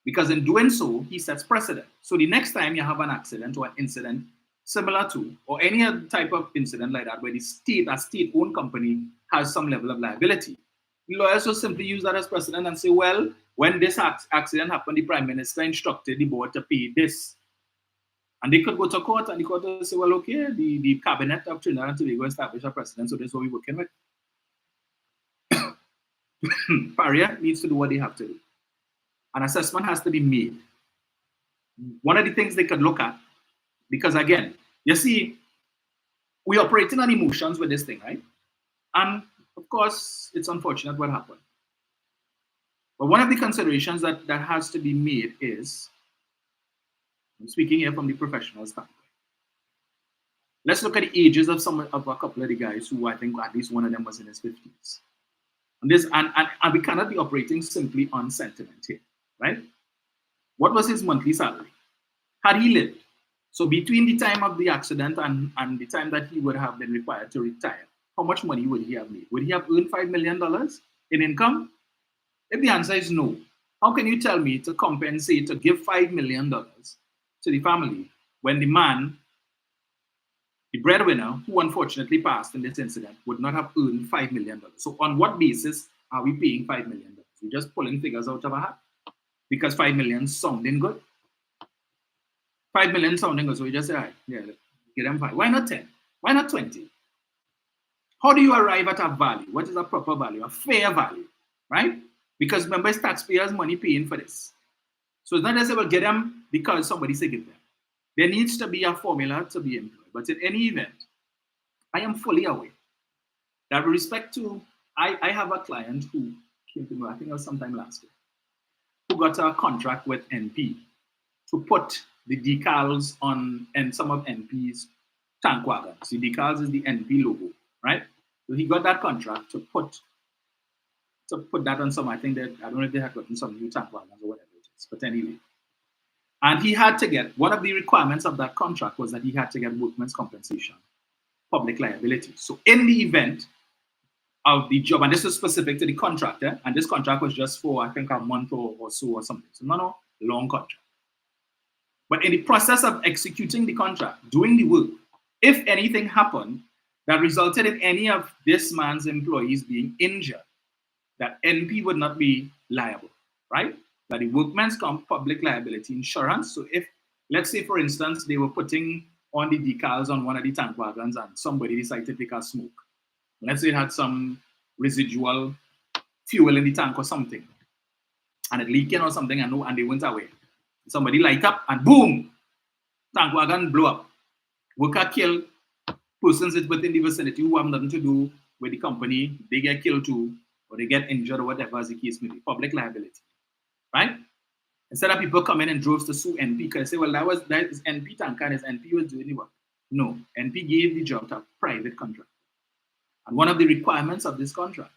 Because in doing so, he sets precedent. So the next time you have an accident or an incident similar to, or any other type of incident like that, where a state-owned company has some level of liability, the lawyers will simply use that as precedent and say, well, when this accident happened, the Prime Minister instructed the board to pay this. And they could go to court and the court will say, well, okay, the cabinet of Trinidad and Tobago established a precedent, so this is what we're working with. Paria needs to do what they have to do. An assessment has to be made. One of the things they could look at, because again, you see, we're operating on emotions with this thing, right? And of course, it's unfortunate what happened. But one of the considerations that has to be made is, I'm speaking here from the professional standpoint. Let's look at the ages of a couple of the guys who I think at least one of them was in his 50s. And we cannot be operating simply on sentiment here, right? What was his monthly salary? Had he lived? So between the time of the accident and the time that he would have been required to retire, how much money would he have made? Would he have earned $5 million in income? If the answer is no, how can you tell me to compensate, to give $5 million to the family when the man, the breadwinner, who unfortunately passed in this incident, would not have earned $5 million? So on what basis are we paying $5 million? We're just pulling figures out of our hat because $5 million sounding good. $5 million sounding good, so we just say, all right, yeah, get them 5. Why not 10? Why not 20? How do you arrive at a value? What is a proper value? A fair value, right? Because remember, it's taxpayers' money paying for this. So it's not just about get them because somebody said give them. There needs to be a formula to be employed. But in any event, I am fully aware that with respect to, I have a client who came to me, I think it was sometime last year, who got a contract with NP to put the decals on and some of NP's tank wagons. The decals is the NP logo, right? So he got that contract to put that on some, I think that, I don't know if they had gotten some new tank wagons or whatever it is, but anyway. And he had to get, one of the requirements of that contract was that he had to get workman's compensation, public liability. So in the event of the job, and this was specific to the contractor, and this contract was just for, I think, a month or so or something. So no, long contract. But in the process of executing the contract, doing the work, if anything happened that resulted in any of this man's employees being injured, that NP would not be liable, right? That the workman's comp public liability insurance. So if, let's say, for instance, they were putting on the decals on one of the tank wagons and somebody decided to take a smoke. Let's say it had some residual fuel in the tank or something, and it leaking or something, and they went away. Somebody light up and boom, tank wagon blow up. Worker kill, persons within the vicinity who have nothing to do with the company, they get killed too, or they get injured or whatever as the case may be. Public liability, right? Instead of people coming and droves to sue NP because they say, well, that is NP tanker and NP was doing the work. No, NP gave the job to a private contractor. And one of the requirements of this contract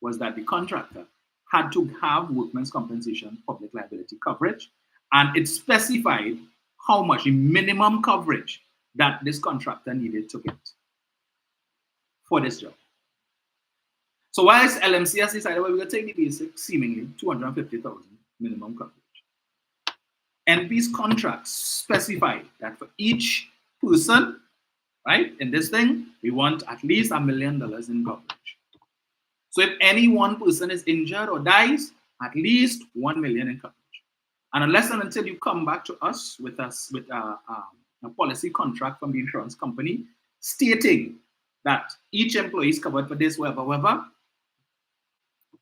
was that the contractor had to have workman's compensation public liability coverage, and it specified how much, the minimum coverage that this contractor needed to get for this job. So whilst LMCS decided, well, we're going to take the basic, seemingly 250,000 minimum coverage, NP's contract specified that for each person, right, in this thing, we want at least $1 million in coverage. So if any one person is injured or dies, at least $1 million in coverage. And unless and until you come back to us with a policy contract from the insurance company stating that each employee is covered for this, whatever,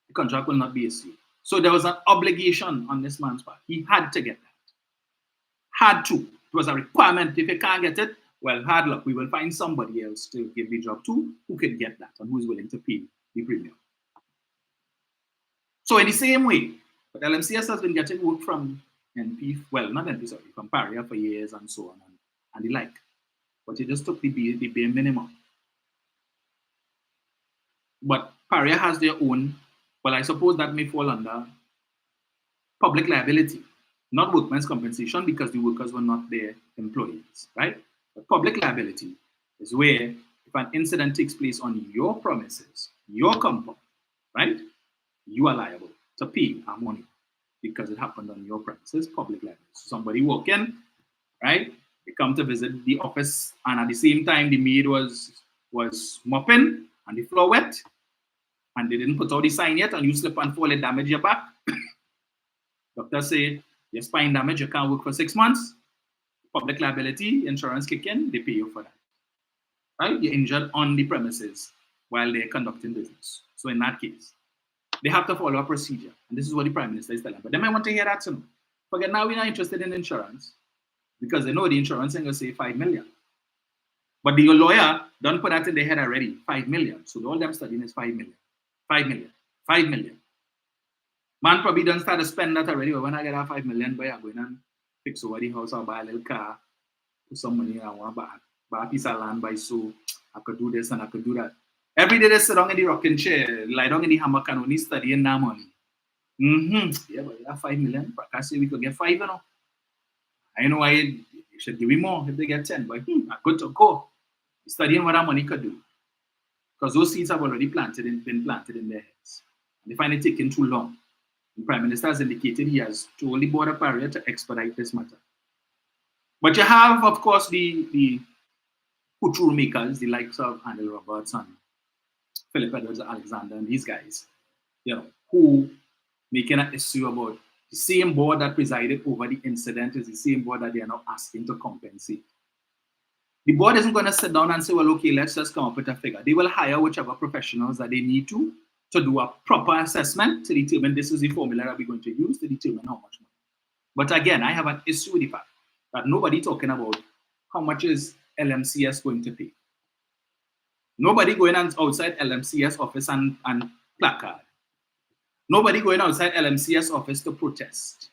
the contract will not be issued. So there was an obligation on this man's part. He had to get that. Had to. It was a requirement. If you can't get it, well, hard luck. We will find somebody else to give the job to who can get that and who's willing to pay the premium. So in the same way, but LMCS has been getting work from NP, well, not NP, sorry, from Paria for years and so on and the like. But it just took the bare minimum. But Paria has their own, well, I suppose that may fall under public liability, not workman's compensation because the workers were not their employees, right? But public liability is where if an incident takes place on your premises, your compound, right, you are liable to pay our money because it happened on your premises, public liability. So somebody walk in, right, they come to visit the office and at the same time the maid was mopping and the floor wet and they didn't put out the sign yet and you slip and fall and damage your back. Doctor say, your spine damage, you can't work for 6 months. Public liability, insurance kick in, they pay you for that. Right? You're injured on the premises while they're conducting business. So in that case, they have to follow a procedure. And this is what the Prime Minister is telling them. But they might want to hear that too. Forget now we're not interested in insurance because they know the insurance ain't going to say 5 million. But the lawyer don't put that in their head already, 5 million. So all them studying is 5 million, 5 million, 5 million. Man probably don't start to spend that already. But when I get that 5 million, boy, I'm going to fix over the house or buy a little car, put some money, I want to buy a piece of land, buy so I could do this and I could do that. Every day they sit down in the rocking chair, lie down in the hammock and only studying that money. Yeah, but you have 5 million. But I say we could get 5, you know. I know why you should give me more if they get 10, but I'm good to go. Studying what that money could do. Because those seeds have already been planted in their heads. And they find it taking too long. The Prime Minister has indicated he has told the Board of Paria to expedite this matter. But you have, of course, the rule makers, the likes of Andy Roberts and Philip Edwards Alexander and these guys, you know, who making an issue about the same board that presided over the incident is the same board that they are now asking to compensate. The board isn't going to sit down and say, well, okay, let's just come up with a figure. They will hire whichever professionals that they need to do a proper assessment to determine this is the formula that we're going to use to determine how much money. But again, I have an issue with the fact that nobody talking about how much is LMCS going to pay. Nobody going outside LMCS office and placard. Nobody going outside LMCS office to protest.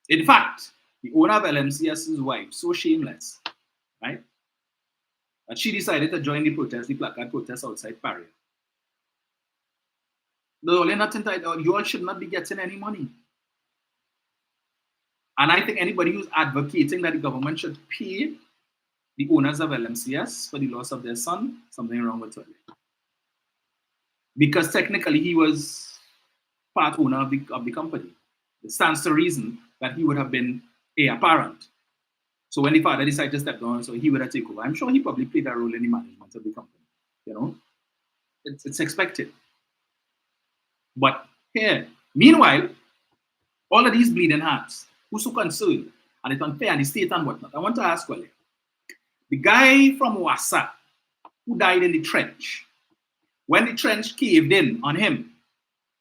In fact, the owner of LMCS's wife, so shameless, right? That she decided to join the protest, the placard protest outside Paria. No, you're not entitled. You all should not be getting any money. And I think anybody who's advocating that the government should pay the owners of LMCS for the loss of their son, something wrong with it. Because technically he was part owner of the company. It stands to reason that he would have been a parent. So when the father decided to step down, so he would have taken over. I'm sure he probably played a role in the management of the company. You know, it's expected. But here, meanwhile, all of these bleeding hearts, who's so concerned, and it's unfair, and the state and whatnot. I want to ask, well, the guy from Wassa who died in the trench, when the trench caved in on him,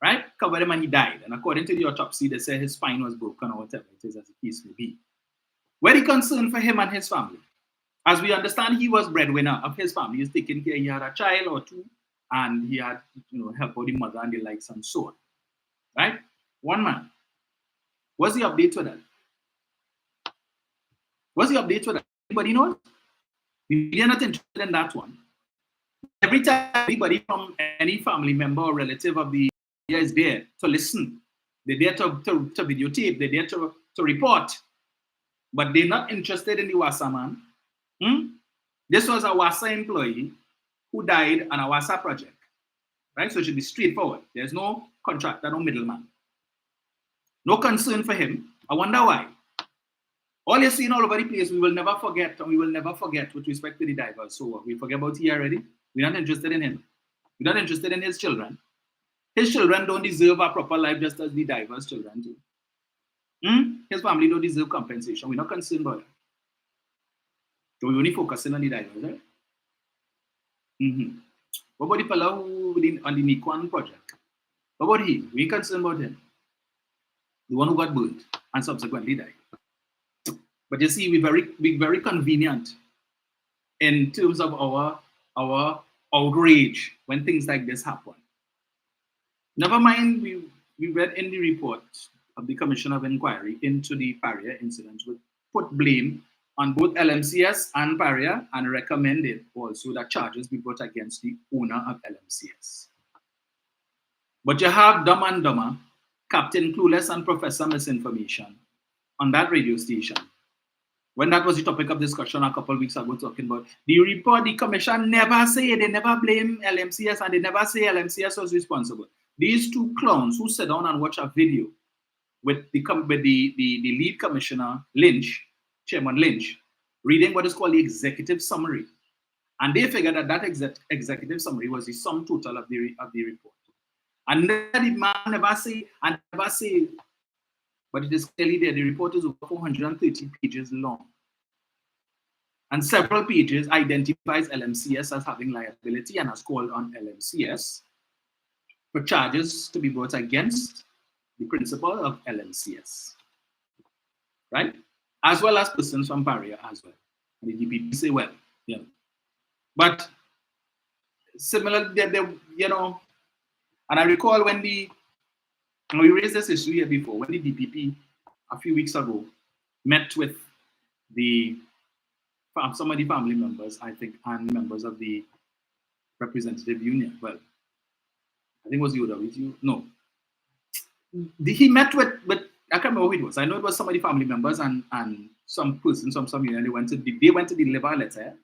right, covered him and he died. And according to the autopsy, they say his spine was broken or whatever it is, as the case may be. Very concerned for him and his family. As we understand, he was breadwinner of his family. He was taking care, he had a child or two, and he had, help out the mother and the likes and so on. Right? One man. What's the update to that? What's the update to that? Anybody knows? We are not interested in that one. Every time anybody from any family member or relative of the area is there to listen, they're there to videotape, they're there to report, but they're not interested in the Wassa man. This was a Wassa employee who died on a Wassa project, right? So it should be straightforward. There's no contractor, no middleman. No concern for him. I wonder why. All you're seeing all over the place, we will never forget, and we will never forget with respect to the divers. So we forget about he already. We're not interested in him. We're not interested in his children. His children don't deserve a proper life just as the divers' children do. His family don't deserve compensation. We're not concerned about that. So we're only focusing on the divers, right? What about the fellow who on the Nikwan project? What about he? We ain't concerned about him. The one who got burnt and subsequently died. But you see, we're very convenient in terms of our outrage when things like this happen. Never mind, we read in the report of the Commission of Inquiry into the Paria incident, which put blame on both LMCS and Paria and recommended also that charges be brought against the owner of LMCS. But you have Dumb and Dumber, Captain Clueless and Professor Misinformation on that radio station. When that was the topic of discussion a couple of weeks ago, talking about the report, the commission never say, they never blame LMCS, and they never say LMCS was responsible. These two clowns who sit down and watch a video with the lead commissioner, Lynch, Chairman Lynch, reading what is called the executive summary. And they figured that executive summary was the sum total of the report. And the man never say, but it is clearly there. The report is over 430 pages long. And several pages identifies LMCS as having liability and has called on LMCS for charges to be brought against the principal of LMCS. Right? As well as persons from Paria as well. And the DPP say, well, But similar, and I recall when we raised this issue here before, when the DPP a few weeks ago met with some of the family members, I think, and members of the representative union. Well, I think it was the OWU. No. He met with, I can't remember who it was. I know it was some of the family members and some persons from some union. They went to deliver a letter.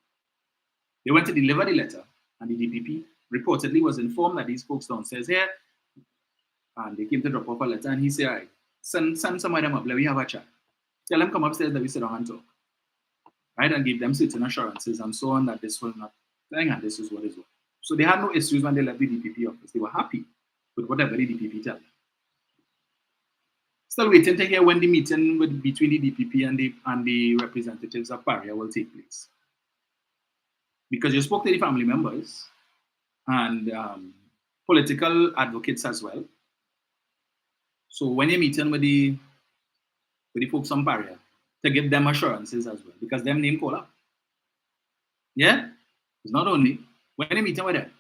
They went to deliver the letter, and the DPP reportedly was informed that these folks downstairs here, and they came to drop off a letter, and he said, all right, send some of them up, let me have a chat. Tell them come upstairs, let me sit down and talk. Right, and give them certain assurances and so on that this will not thing, and this is what is what. So they had no issues when they left the DPP office. They were happy with whatever the DPP tell them. Still waiting to hear when the meeting between the DPP and the representatives of Paria will take place. Because you spoke to the family members and political advocates as well. So when you're meeting with the folks from Paria, to give them assurances as well, because them name call up. Yeah? It's not only When they meeting with them,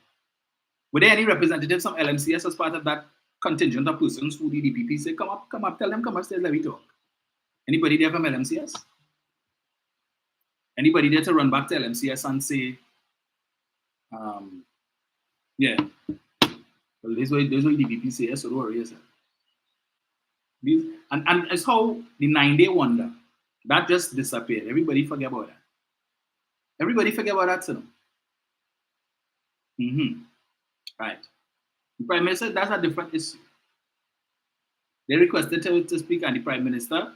were there any representatives from LMCS as part of that contingent of persons who the DPP say, come up, tell them, come upstairs, let me talk? Anybody there from LMCS? Anybody there to run back to LMCS and say, yeah, well, this way DPP say, yes, so don't worry yourself. And it's how the 9-day wonder, that just disappeared. Everybody forget about that. Everybody forget about that, so. Right. The Prime Minister, that's a different issue. They requested to speak, and the Prime Minister,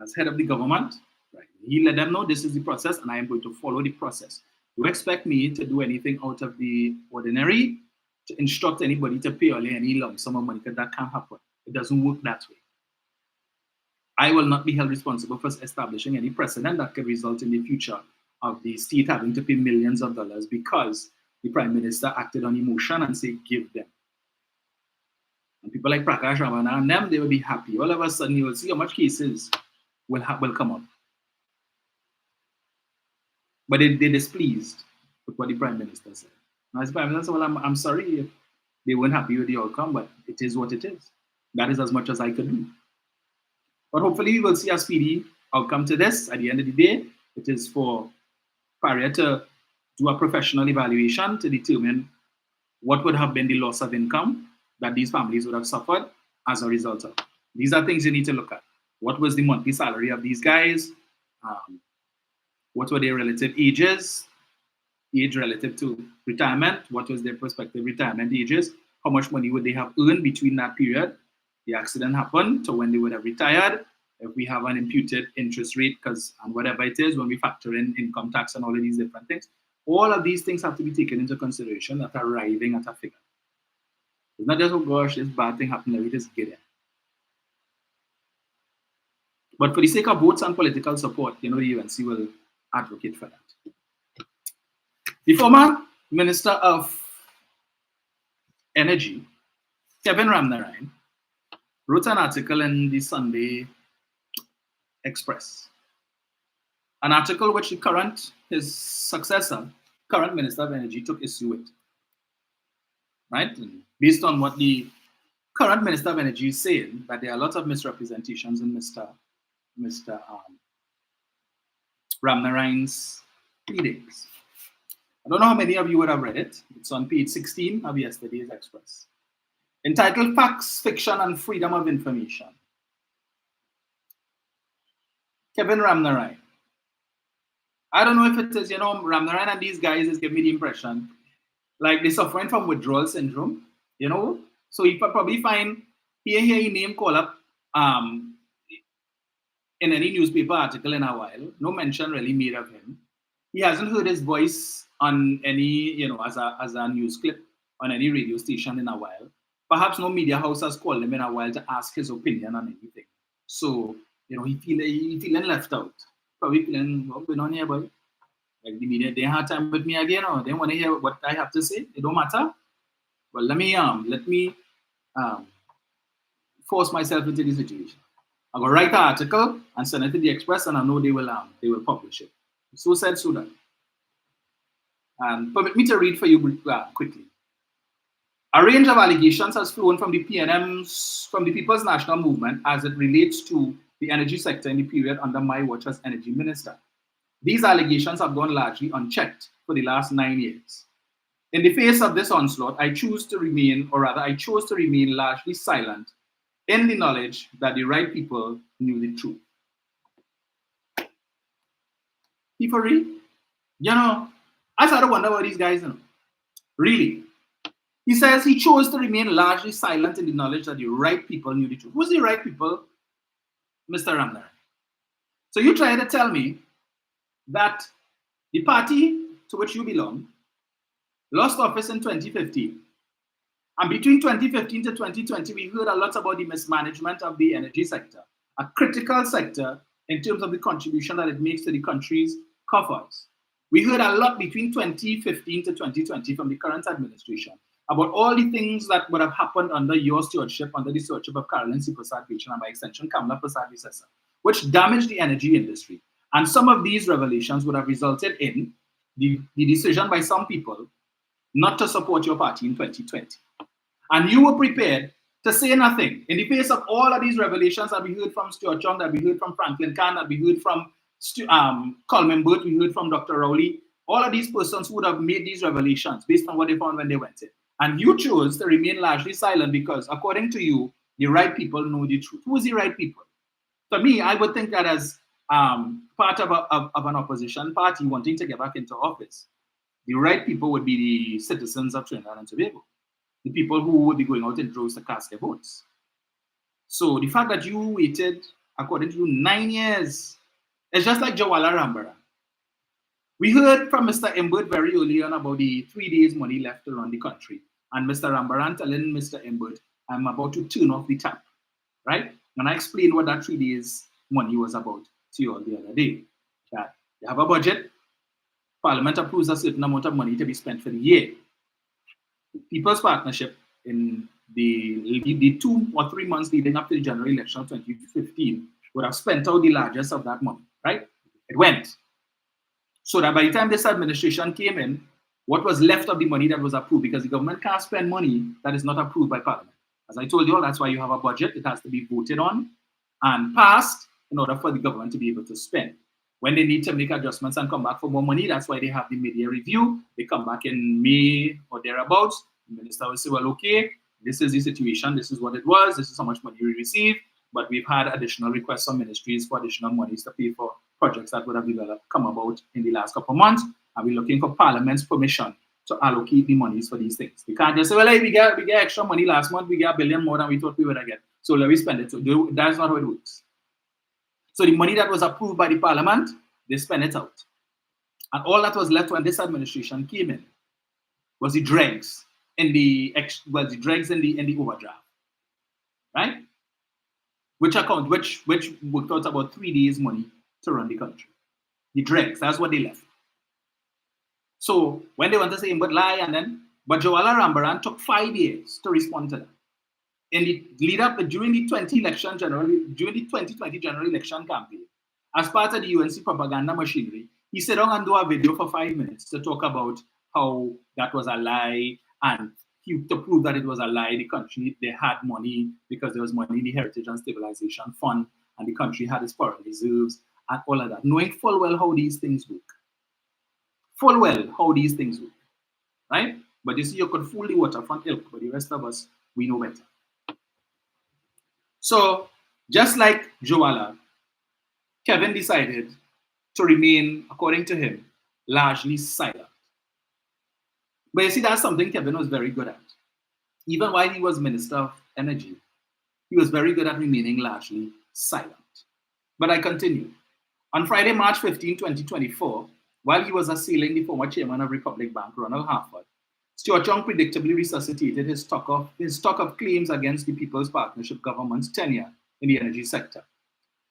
as head of the government, right, he let them know this is the process, and I am going to follow the process. You expect me to do anything out of the ordinary, to instruct anybody to pay only any lump sum of money, because that can't happen. It doesn't work that way. I will not be held responsible for establishing any precedent that could result in the future of the state having to pay millions of dollars because the Prime Minister acted on emotion and said, give them. And people like Prakash Ravana and them, they will be happy. All of a sudden, you will see how much cases will come up. But they're displeased with what the Prime Minister said. Now, the Prime Minister said, well, I'm sorry if they weren't happy with the outcome, but it is what it is. That is as much as I could do. But hopefully, we will see a speedy outcome to this. At the end of the day, it is for Paria to do a professional evaluation to determine what would have been the loss of income that these families would have suffered as a result of. These are things you need to look at. What was the monthly salary of these guys? What were their relative ages? Age relative to retirement? What was their prospective retirement ages? How much money would they have earned between that period the accident happened to when they would have retired? If we have an imputed interest rate, and whatever it is, when we factor in income tax and all of these different things, all of these things have to be taken into consideration at arriving at a figure. It's not just, oh gosh, this bad thing happened, let me just get it. But for the sake of votes and political support, the UNC will advocate for that. The former Minister of Energy, Kevin Ramnarine, wrote an article in the Sunday Express. An article which his successor, current Minister of Energy, took issue with. Right? And based on what the current Minister of Energy is saying, that there are a lot of misrepresentations in Mr. Ramnarine's pleadings. I don't know how many of you would have read it. It's on page 16 of yesterday's Express. Entitled Facts, Fiction, and Freedom of Information. Kevin Ramnarine. I don't know if it is, Ramnarine and these guys is giving me the impression like they're suffering from withdrawal syndrome, So you probably find here a name call up in any newspaper article in a while. No mention really made of him. He hasn't heard his voice on any, as a news clip on any radio station in a while. Perhaps no media house has called him in a while to ask his opinion on anything. So, he feeling left out. Probably feeling, what's going on here, boy? Like the media, they had time with me again, or they want to hear what I have to say. It don't matter. Well, let me force myself into the situation. I'm gonna write an article and send it to the Express, and I know they will publish it. So said, so done. And permit me to read for you quickly. A range of allegations has flown from the PNMs, from the People's National Movement, as it relates to the energy sector in the period under my watch as Energy Minister. These allegations have gone largely unchecked for the last 9 years. In the face of this onslaught, I chose to remain largely silent in the knowledge that the right people knew the truth. People read, I started to wonder about these guys, Really. He says he chose to remain largely silent in the knowledge that the right people knew the truth. Who's the right people? Mr. Ramnarine. So you try to tell me that the party to which you belong lost office in 2015. And between 2015 to 2020, we heard a lot about the mismanagement of the energy sector, a critical sector in terms of the contribution that it makes to the country's coffers. We heard a lot between 2015 to 2020 from the current administration about all the things that would have happened under your stewardship, under the stewardship of Caroline C. Prasad Bechan, and by extension, Kamala Prasad Visesa, which damaged the energy industry. And some of these revelations would have resulted in the decision by some people not to support your party in 2020. And you were prepared to say nothing in the face of all of these revelations that we heard from Stuart Young, that we heard from Franklin Kahn, that we heard from Coleman Burt, we heard from Dr. Rowley. All of these persons who would have made these revelations based on what they found when they went in. And you chose to remain largely silent because, according to you, the right people know the truth. Who is the right people? For me, I would think that as part of an opposition party wanting to get back into office, the right people would be the citizens of Trinidad and Tobago, the people who would be going out in droves to cast their votes. So the fact that you waited, according to you, 9 years, it's just like Jawala Rambara. We heard from Mr. Mbert very early on about the 3 days money left to run the country. And Mr. Rambaran telling Mr. Mbert, I'm about to turn off the tap, right? And I explained what that 3 days money was about to you all the other day. That you have a budget, Parliament approves a certain amount of money to be spent for the year. The People's Partnership in the 2 or 3 months leading up to the general election of 2015 would have spent out the largest of that money, right? It went. So that by the time this administration came in, what was left of the money that was approved, because the government can't spend money that is not approved by Parliament. As I told you all, that's why you have a budget. It has to be voted on and passed in order for the government to be able to spend. When they need to make adjustments and come back for more money, that's why they have the mid-year review. They come back in May or thereabouts. The minister will say, well, okay, this is the situation. This is what it was. This is how much money we received. But we've had additional requests from ministries for additional monies to pay for projects that would have come about in the last couple of months. And we're looking for Parliament's permission to allocate the monies for these things. We can't just say, well, hey, we get extra money last month. We got $1 billion more than we thought we would get. So let me spend it. So that's not how it works. So the money that was approved by the Parliament, they spent it out. And all that was left when this administration came in was the dregs in the overdraft, right? Which worked out about 3 days money to run the country. The dregs, that's what they left. So when they want to say, but lie, but Jawala Rambaran took 5 years to respond to that. In the lead up during the 2020 general election campaign, as part of the UNC propaganda machinery, he sat down and do a video for 5 minutes to talk about how that was a lie, and to prove that it was a lie, the country, they had money because there was money in the Heritage and Stabilization Fund, and the country had its foreign reserves, and all of that, knowing full well how these things work. Full well how these things work, right? But you see, you could fool the waterfront ilk, but the rest of us, we know better. So, just like Jawala, Kevin decided to remain, according to him, largely silent. But you see, that's something Kevin was very good at. Even while he was Minister of Energy, he was very good at remaining largely silent. But I continue. On Friday, March 15, 2024, while he was assailing the former chairman of Republic Bank, Ronald Harford, Stuart Young predictably resuscitated his stock of claims against the People's Partnership government's tenure in the energy sector.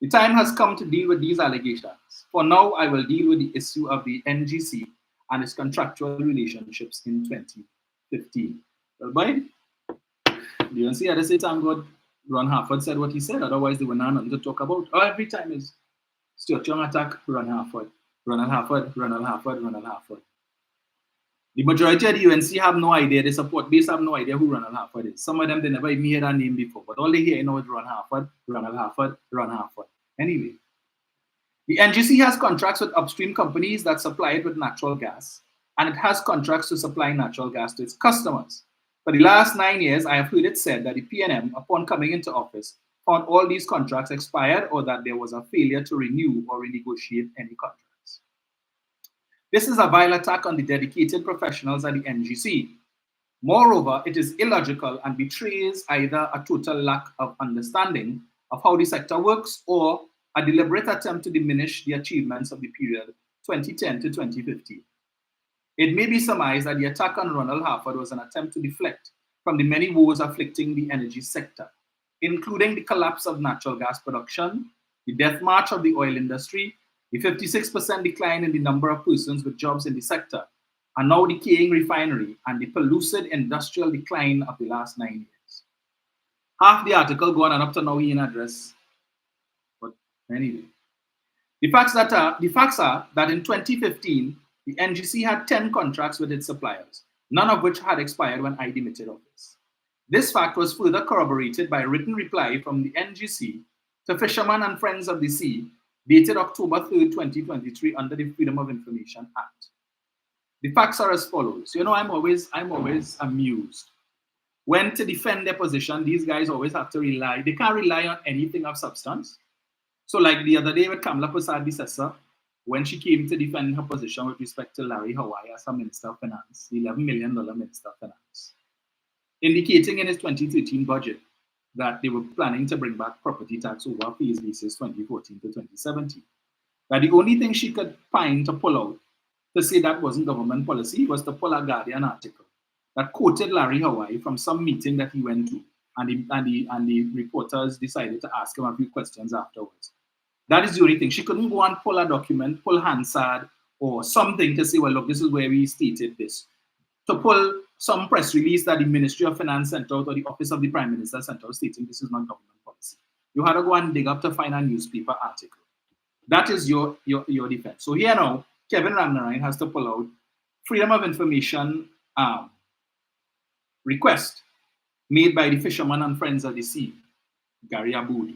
The time has come to deal with these allegations. For now, I will deal with the issue of the NGC and its contractual relationships in 2015. Well, boy, you don't see at the same time God, Ron Harford said what he said, otherwise they were not nothing to talk about. Every time is Stuart Young attack, Ron Harford, Ronald Harford, Ronald Harford, Ronald Harford. The majority of the UNC have no idea, the support base have no idea who Ronald Harford is. Some of them, they never even heard that name before, but all they hear is Ron Harford, Ronald Harford, Ron Harford. Anyway, the NGC has contracts with upstream companies that supply it with natural gas, and it has contracts to supply natural gas to its customers. For the last 9 years, I have heard it said that the PNM, upon coming into office, found all these contracts expired or that there was a failure to renew or renegotiate any contracts. This is a vile attack on the dedicated professionals at the NGC. Moreover, it is illogical and betrays either a total lack of understanding of how the sector works or a deliberate attempt to diminish the achievements of the period 2010 to 2015. It may be surmised that the attack on Ronald Harford was an attempt to deflect from the many woes afflicting the energy sector, including the collapse of natural gas production, the death march of the oil industry, the 56% decline in the number of persons with jobs in the sector, a now decaying refinery, and the pellucid industrial decline of the last 9 years. Half the article go on and up to now he in address. But anyway, the facts are that in 2015, the NGC had 10 contracts with its suppliers, none of which had expired when I demitted office. This fact was further corroborated by a written reply from the NGC to Fishermen and Friends of the Sea, dated October 3rd, 2023, under the Freedom of Information Act. The facts are as follows. You know, I'm always amused. When to defend their position, these guys always have to rely, they can't rely on anything of substance. So like the other day with Kamala Prasad-Bissessar, when she came to defend her position with respect to Larry Hawaii as her Minister of Finance, the $11 million Minister of Finance, indicating in his 2013 budget that they were planning to bring back property tax over phase leases 2014 to 2017. That the only thing she could find to pull out to say that wasn't government policy was to pull a Guardian article that quoted Larry Hawaii from some meeting that he went to, and the reporters decided to ask him a few questions afterwards. That is the only thing. She couldn't go and pull a document, pull Hansard or something to say, well, look, this is where we stated this. To pull some press release that the Ministry of Finance sent out or the Office of the Prime Minister sent out stating this is not government policy. You had to go and dig up to find a newspaper article. That is your defense. So here now, Kevin Ramnarine has to pull out Freedom of Information request made by the Fishermen and Friends of the Sea, Gary Aboudi.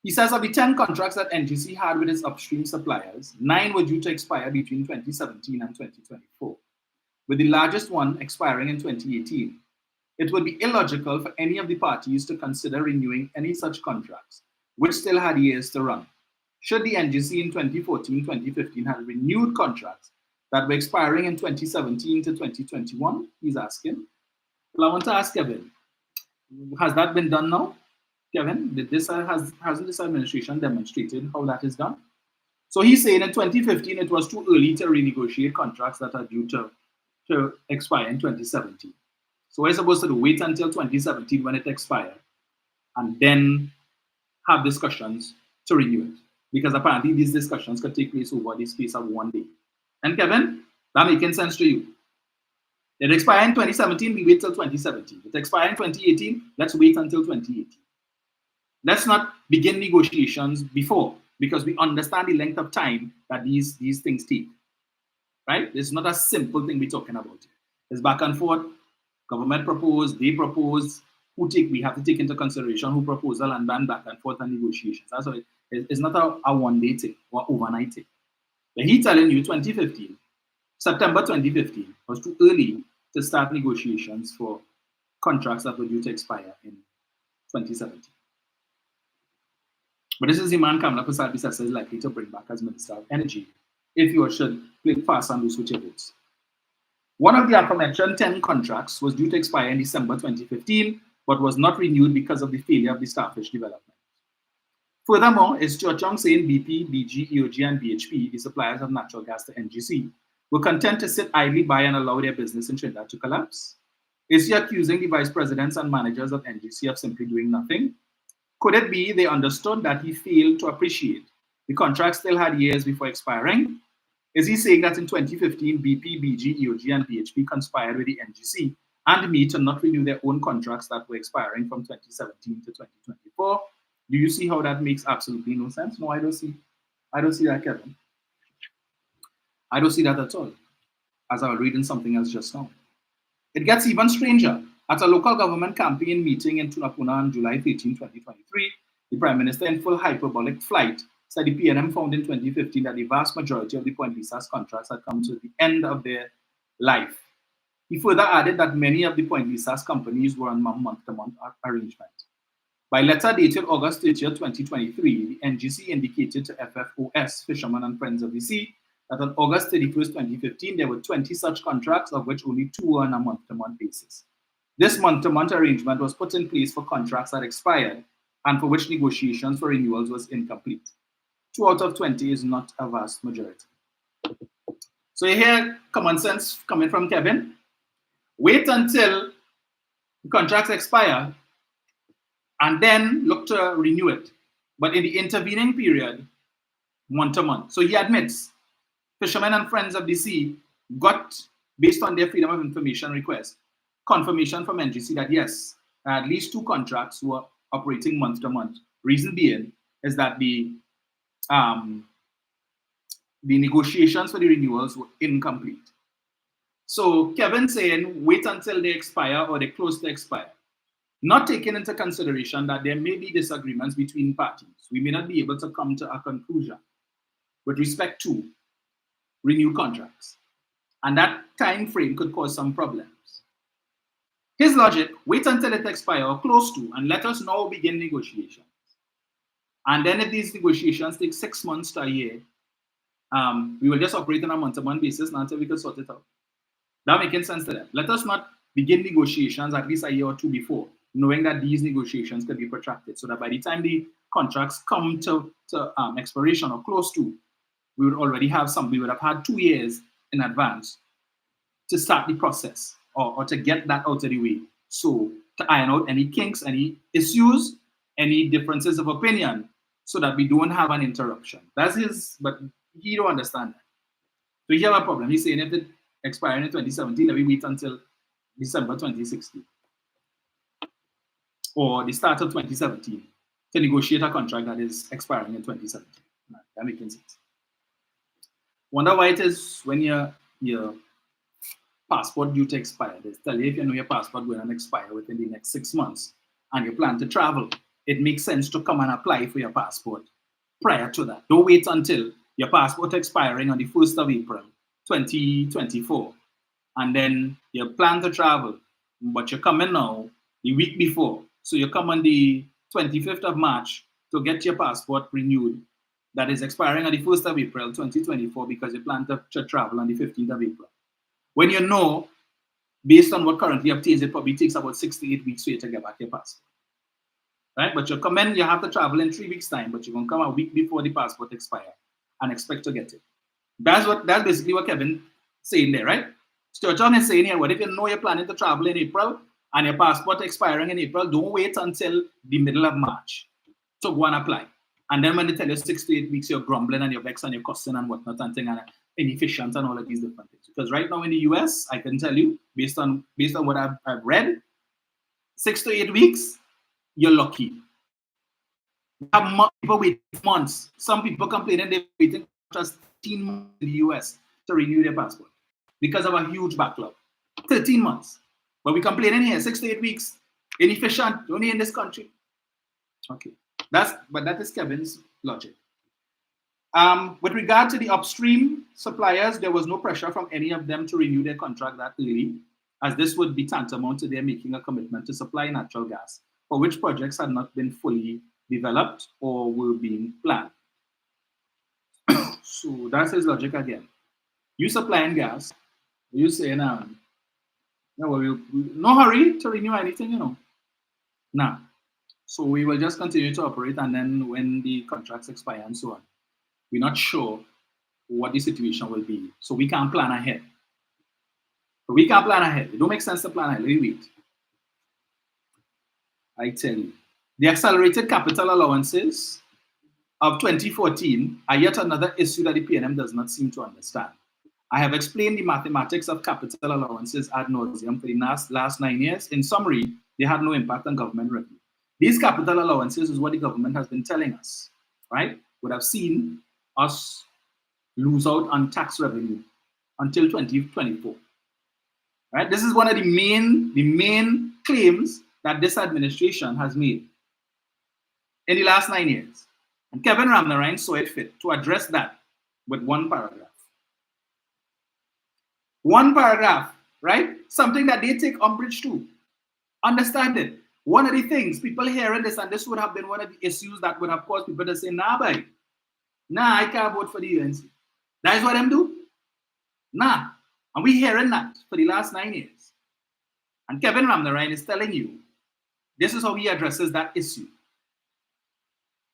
He says of the 10 contracts that NGC had with its upstream suppliers, 9 were due to expire between 2017 and 2024, with the largest one expiring in 2018. It would be illogical for any of the parties to consider renewing any such contracts, which still had years to run. Should the NGC in 2014-2015 have renewed contracts that were expiring in 2017 to 2021, he's asking. Well, I want to ask Kevin, has that been done now? Kevin, hasn't this administration demonstrated how that is done? So he's saying in 2015, it was too early to renegotiate contracts that are due to expire in 2017. So we're supposed to wait until 2017 when it expires and then have discussions to renew it. Because apparently these discussions could take place over the space of 1 day. And Kevin, that making sense to you? It expired in 2017, we wait till 2017. It expired in 2018, let's wait until 2018. Let's not begin negotiations before, because we understand the length of time that these things take, right? It's not a simple thing we're talking about. It's back and forth. Government proposed, they proposed. We have to take into consideration who proposal and then back and forth and negotiations. That's why it's not a one-day thing or overnight thing. But he's telling you September 2015 was too early to start negotiations for contracts that were due to expire in 2017. But this is the man Kamala Prasad-Bissessar is likely to bring back as Minister of Energy, if you should play fast and loose with your votes. One of the aforementioned 10 contracts was due to expire in December 2015, but was not renewed because of the failure of the Starfish development. Furthermore, is Churchong saying BP, BG, EOG, and BHP, the suppliers of natural gas to NGC, were content to sit idly by and allow their business in Trinidad to collapse? Is he accusing the vice presidents and managers of NGC of simply doing nothing? Could it be they understood that he failed to appreciate the contract still had years before expiring? Is he saying that in 2015, BP, BG, EOG, and BHP conspired with the NGC and me to not renew their own contracts that were expiring from 2017 to 2024? Do you see how that makes absolutely no sense? No, I don't see that, Kevin. I don't see that at all, as I was reading something else just now. It gets even stranger. At a local government campaign meeting in Tunapuna on July 13, 2023, the Prime Minister, in full hyperbolic flight, said the PNM found in 2015 that the vast majority of the Point Lisas contracts had come to the end of their life. He further added that many of the Point Lisas companies were on month-to-month arrangement. By letter dated August 30, 2023, the NGC indicated to FFOS, Fishermen and Friends of the Sea, that on August 31, 2015, there were 20 such contracts, of which only 2 were on a month-to-month basis. This month-to-month arrangement was put in place for contracts that expired and for which negotiations for renewals was incomplete. 2 out of 20 is not a vast majority. So you hear common sense coming from Kevin. Wait until the contracts expire and then look to renew it. But in the intervening period, month-to-month. So he admits Fishermen and Friends of the Sea got, based on their Freedom of Information request, confirmation from NGC that yes, at least 2 contracts were operating month-to-month. Reason being is that the negotiations for the renewals were incomplete. So Kevin saying wait until they expire or they close to expire, not taking into consideration that there may be disagreements between parties. We may not be able to come to a conclusion with respect to renewed contracts. And that time frame could cause some problems. His logic, wait until it expires or close to, and let us now begin negotiations. And then if these negotiations take 6 months to a year, we will just operate on a month-to-month basis until we can sort it out. That making sense to them. Let us not begin negotiations at least a year or two before, knowing that these negotiations could be protracted, so that by the time the contracts come to expiration or close to, we would already have we would have had 2 years in advance to start the process or to get that out of the way. So to iron out any kinks, any issues, any differences of opinion, so that we don't have an interruption. That's his, but he don't understand that. So he have a problem. He's saying if it expired in 2017, let me wait until December 2016 or the start of 2017 to negotiate a contract that is expiring in 2017. That makes sense. Wonder why it is when your passport due to expire. They tell you if you know your passport going to expire within the next 6 months and you plan to travel, it makes sense to come and apply for your passport prior to that. Don't wait until your passport expiring on the 1st of April 2024 and then you plan to travel, but you're coming now the week before. So you come on the 25th of March to get your passport renewed that is expiring on the 1st of April 2024 because you plan to travel on the 15th of April. When you know, based on what currently obtains, it probably takes about 6 to 8 weeks for you to get back your passport. Right? But you come in, you have to travel in 3 weeks' time, but you're going to come a week before the passport expires and expect to get it. That's basically what Kevin's saying there, right? Stuart John is saying here, what if you know you're planning to travel in April and your passport expiring in April, don't wait until the middle of March to go and apply. And then when they tell you 6 to 8 weeks, you're grumbling and you're vexed and you're cussing and whatnot and thing and inefficient and all of these different things. Because right now in the US, I can tell you, based on what I've read, 6 to 8 weeks, you're lucky. You have people waiting months. Some people complaining they're waiting just 13 months in the US to renew their passport because of a huge backlog. 13 months. But we complaining here, 6 to 8 weeks, inefficient, only in this country. Okay. But that is Kevin's logic. With regard to the upstream suppliers, there was no pressure from any of them to renew their contract that early, as this would be tantamount to their making a commitment to supply natural gas, for which projects had not been fully developed or were being planned. So that's his logic again. You supplying gas, you saying, no hurry to renew anything, you know. Nah. So we will just continue to operate, and then when the contracts expire and so on, we're not sure what the situation will be. So we can't plan ahead. We can't plan ahead. It don't make sense to plan ahead. Let me wait. I tell you. The accelerated capital allowances of 2014 are yet another issue that the PNM does not seem to understand. I have explained the mathematics of capital allowances ad nauseum for the last 9 years. In summary, they had no impact on government revenue. These capital allowances is what the government has been telling us, right? Would have seen us lose out on tax revenue until 2024, right? This is one of the main claims that this administration has made in the last 9 years. And Kevin Ramnarine saw it fit to address that with one paragraph. One paragraph, right? Something that they take umbrage to. Understand it. One of the things, people hearing this, and this would have been one of the issues that would have caused people to say, nah, boy. Nah, I can't vote for the UNC. That is what them do? Nah. And we hearing that for the last 9 years. And Kevin Ramnarine is telling you, this is how he addresses that issue.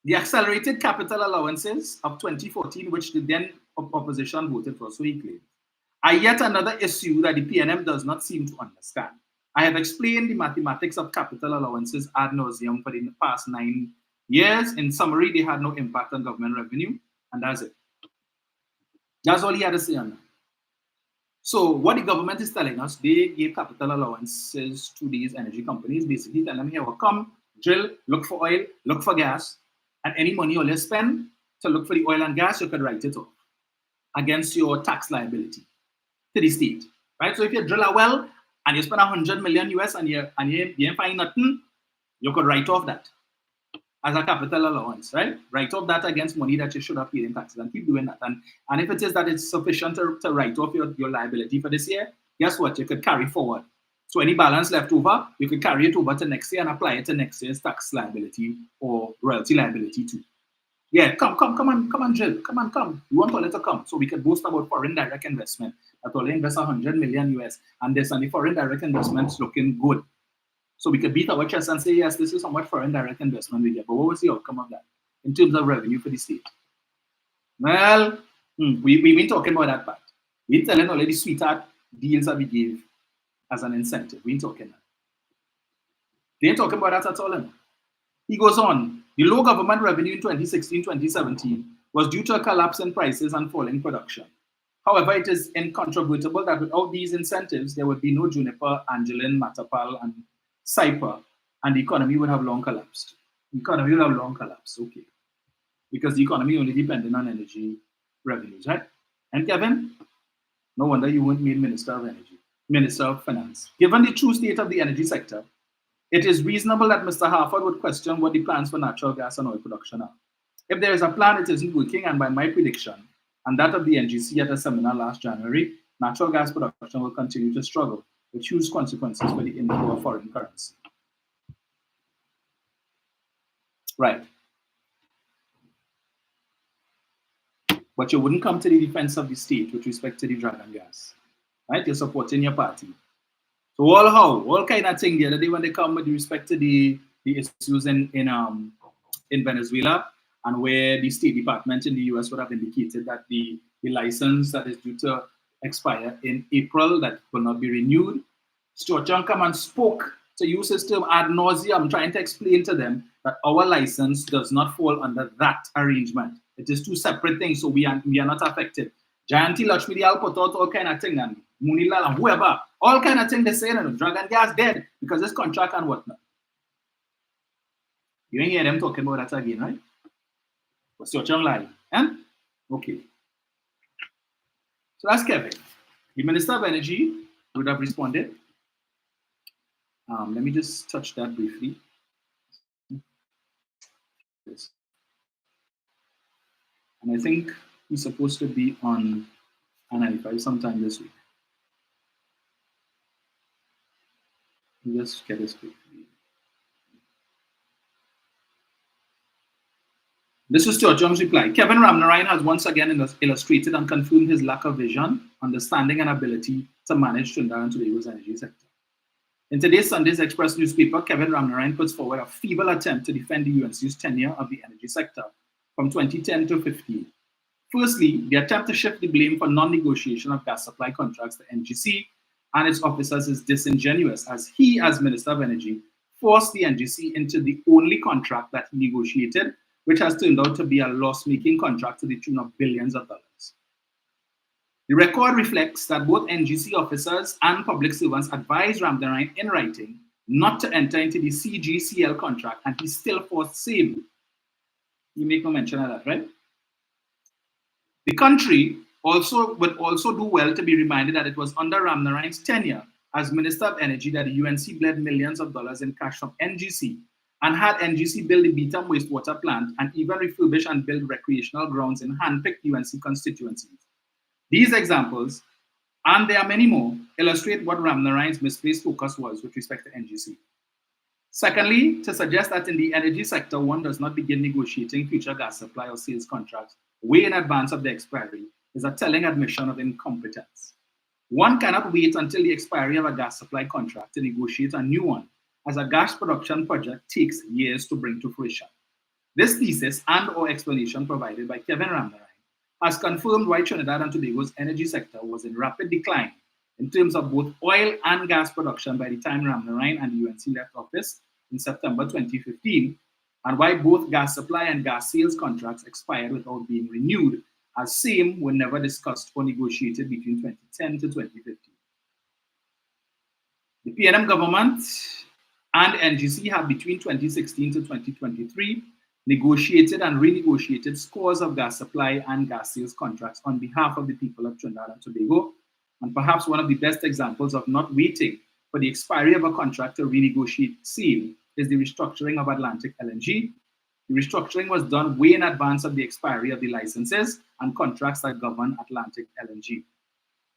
The accelerated capital allowances of 2014, which the then opposition voted for, so he claims, are yet another issue that the PNM does not seem to understand. I have explained the mathematics of capital allowances ad nauseum for the past 9 years. In summary, they had no impact on government revenue, and that's it. That's all he had to say on that. So what the government is telling us, they gave capital allowances to these energy companies, basically telling them, here, well, come, drill, look for oil, look for gas, and any money you spend to look for the oil and gas, you could write it off against your tax liability to the state. right? So if you drill a well and you spend 100 million US and you ain't find nothing, you could write off that as a capital allowance, right? Write off that against money that you should have paid in taxes and keep doing that. And if it is that it's sufficient to write off your liability for this year, guess what? You could carry forward. So any balance left over, you could carry it over to next year and apply it to next year's tax liability or royalty liability too. Yeah, come on, Jill. Come. We want all it to come. So we could boast about foreign direct investment. That all invest 100 million US and this and the foreign direct investment's looking good. So we could beat our chest and say, yes, this is how much foreign direct investment we get. But what was the outcome of that in terms of revenue for the state? Well, we've been talking about that part. We're telling all the sweetheart deals that we gave as an incentive. We ain't talking that. They ain't talking about that at all. He goes on, the low government revenue in 2016-2017 was due to a collapse in prices and falling production. However, it is incontrovertible that without these incentives, there would be no Juniper, Angeline, Matapal, and Cyper, and the economy would have long collapsed. The economy would have long collapsed, okay. Because the economy only depended on energy revenues, right? And Kevin, no wonder you weren't made Minister of Energy, Minister of Finance. Given the true state of the energy sector, it is reasonable that Mr. Harford would question what the plans for natural gas and oil production are. If there is a plan, it isn't working, and by my prediction, and that of the NGC at a seminar last January, natural gas production will continue to struggle, with huge consequences for the inflow of foreign currency. Right. But you wouldn't come to the defense of the state with respect to the dragon gas. Right? You're supporting your party. So all kind of thing the other day when they come with respect to the issues in Venezuela, and where the State Department in the US would have indicated that the license that is due to expire in April that will not be renewed. Stuart Young come and spoke, to use his term ad nauseum, trying to explain to them that our license does not fall under that arrangement. It is two separate things, so we are not affected. Jayanti Lakshmi put out all kind of thing, and Munilal and whoever, all kind of thing they say, dragon gas dead because this contract and whatnot. You ain't hear them talking about that again, right? What's your tongue line? Okay. So that's Kevin. The Minister of Energy would have responded. Let me just touch that briefly. Yes. And I think he's supposed to be on N95 sometime this week. Let me just get this quickly. This is Stuart Young's reply. Kevin Ramnarine has once again illustrated and confirmed his lack of vision, understanding, and ability to manage Trinidad and Tobago's energy sector. In today's Sunday's Express newspaper, Kevin Ramnarine puts forward a feeble attempt to defend the UNC's tenure of the energy sector from 2010 to 15. Firstly, the attempt to shift the blame for non-negotiation of gas supply contracts to NGC and its officers is disingenuous, as he, as Minister of Energy, forced the NGC into the only contract that he negotiated, which has turned out to be a loss-making contract to the tune of billions of dollars. The record reflects that both NGC officers and public servants advised Ramnarine in writing not to enter into the CGCL contract, and he still forced same. You make no mention of that, right? The country would also do well to be reminded that it was under Ramnarine's tenure as Minister of Energy that the UNC bled millions of dollars in cash from NGC and had NGC build the Beetham wastewater plant and even refurbish and build recreational grounds in hand-picked UNC constituencies. These examples, and there are many more, illustrate what Ramnarine's misplaced focus was with respect to NGC. Secondly, to suggest that in the energy sector, one does not begin negotiating future gas supply or sales contracts way in advance of the expiry is a telling admission of incompetence. One cannot wait until the expiry of a gas supply contract to negotiate a new one, as a gas production project takes years to bring to fruition. This thesis and/or explanation provided by Kevin Ramnarine has confirmed why Trinidad and Tobago's energy sector was in rapid decline in terms of both oil and gas production by the time Ramnarine and the UNC left office in September 2015, and why both gas supply and gas sales contracts expired without being renewed, as same were never discussed or negotiated between 2010 to 2015. The PNM government and NGC have between 2016 to 2023 negotiated and renegotiated scores of gas supply and gas sales contracts on behalf of the people of Trinidad and Tobago, And perhaps one of the best examples of not waiting for the expiry of a contract to renegotiate sale is the restructuring of Atlantic LNG. The restructuring was done way in advance of the expiry of the licenses and contracts that govern Atlantic LNG.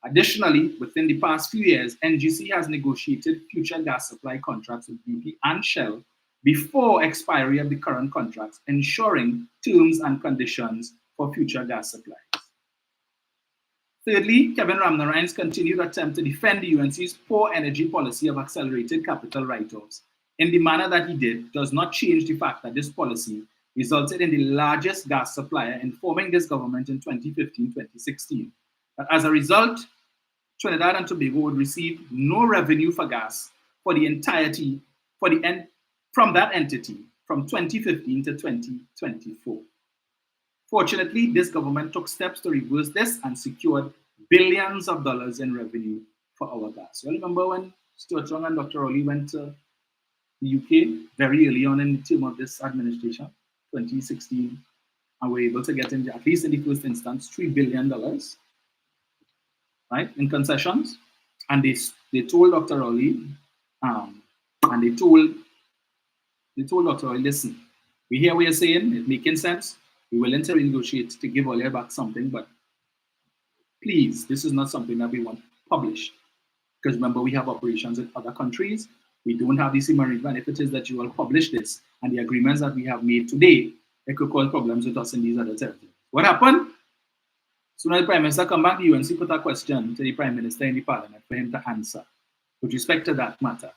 Additionally, within the past few years, NGC has negotiated future gas supply contracts with BP and Shell before expiry of the current contracts, ensuring terms and conditions for future gas supplies. Thirdly, Kevin Ramnaraine's continued attempt to defend the UNC's poor energy policy of accelerated capital write-offs in the manner that he did does not change the fact that this policy resulted in the largest gas supplier informing this government in 2015-2016 that as a result, Trinidad and Tobago would receive no revenue for gas for the entirety from that entity from 2015 to 2024. Fortunately, this government took steps to reverse this and secured billions of dollars in revenue for our gas. You remember when Stuart Young and Dr. Rowley went to the UK very early on in the term of this administration, 2016, and were able to get in, at least in the first instance, $3 billion, right, in concessions. And they told Dr. Rowley, and they told Dr. Rowley, listen, we hear what you're saying, it's making sense. We're willing to renegotiate to give Olia back something, but please, this is not something that we want published. Because remember, we have operations in other countries. We don't have this arrangement. If it is that you will publish this and the agreements that we have made today, it could cause problems with us in these other territories. What happened? Soon as the Prime Minister come back, the UNC put a question to the Prime Minister in the Parliament for him to answer with respect to that matter.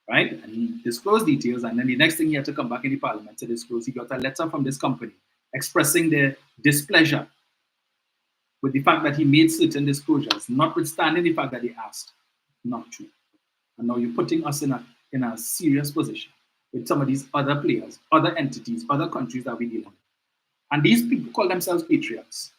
Right? And he disclosed details, and then the next thing he had to come back in the Parliament to disclose, he got a letter from this company expressing their displeasure with the fact that he made certain disclosures, notwithstanding the fact that they asked not to. And now you're putting us in a serious position with some of these other players, other entities, other countries that we deal with. And these people call themselves patriots.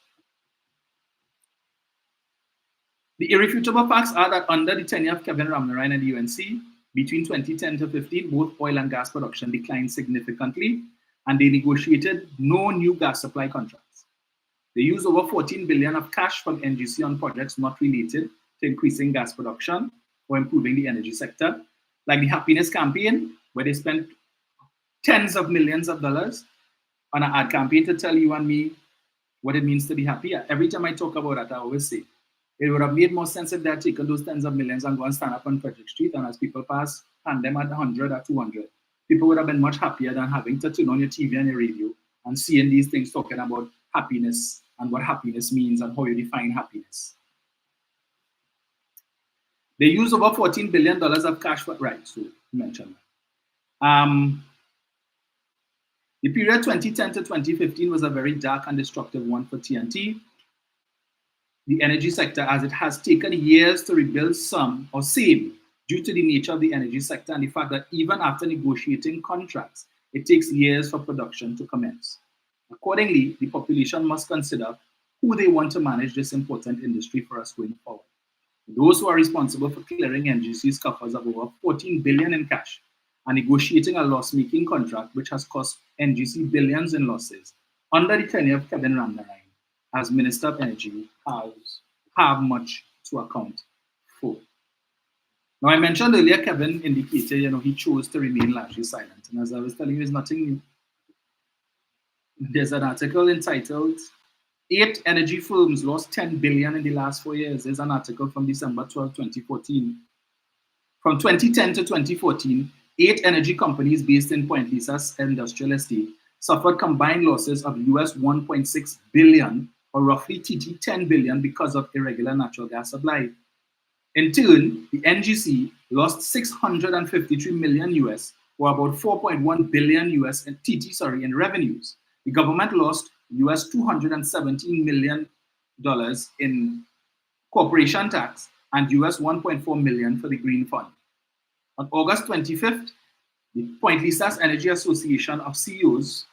The irrefutable facts are that under the tenure of Kevin Ramnarine and the UNC, between 2010 to 15, both oil and gas production declined significantly, and they negotiated no new gas supply contracts. They used over $14 billion of cash from NGC on projects not related to increasing gas production or improving the energy sector, like the Happiness Campaign, where they spent tens of millions of dollars on an ad campaign to tell you and me what it means to be happy. Every time I talk about that, I always say, it would have made more sense if they had taken those tens of millions and go and stand up on Frederick Street, and as people pass, hand them at 100 or 200. People would have been much happier than having to turn on your TV and your radio and seeing these things talking about happiness and what happiness means and how you define happiness. They used over $14 billion of cash for, right, so you mentioned that. The period 2010 to 2015 was a very dark and destructive one for TNT, the energy sector, as it has taken years to rebuild some or same due to the nature of the energy sector and the fact that even after negotiating contracts, it takes years for production to commence. Accordingly, the population must consider who they want to manage this important industry for us going forward. Those who are responsible for clearing NGC's coffers of over $14 billion in cash and negotiating a loss-making contract which has cost NGC billions in losses under the tenure of Kevin Ramnarine as Minister of Energy have much to account for. Now, I mentioned earlier, Kevin indicated, he chose to remain largely silent. And as I was telling you, there's nothing new. There's an article entitled 8 energy firms lost $10 billion in the last 4 years. There's an article from December 12, 2014. From 2010 to 2014, 8 energy companies based in Point Lisa's industrial estate suffered combined losses of US $1.6 billion, or roughly TT 10 billion, because of irregular natural gas supply. In turn, the NGC lost 653 million US, or about 4.1 billion US in TT, in revenues. The government lost US $217 million in corporation tax and US $1.4 million for the Green Fund. On August 25th, the Point Lisa's Energy Association of CEOs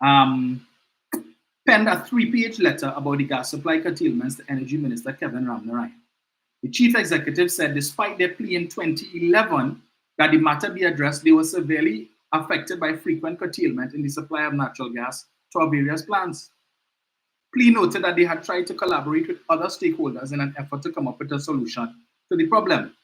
penned a 3-page letter about the gas supply curtailments to Energy Minister Kevin Ramnarine. The chief executive said despite their plea in 2011 that the matter be addressed, they were severely affected by frequent curtailment in the supply of natural gas to our various plants. PLE noted that they had tried to collaborate with other stakeholders in an effort to come up with a solution to the problem.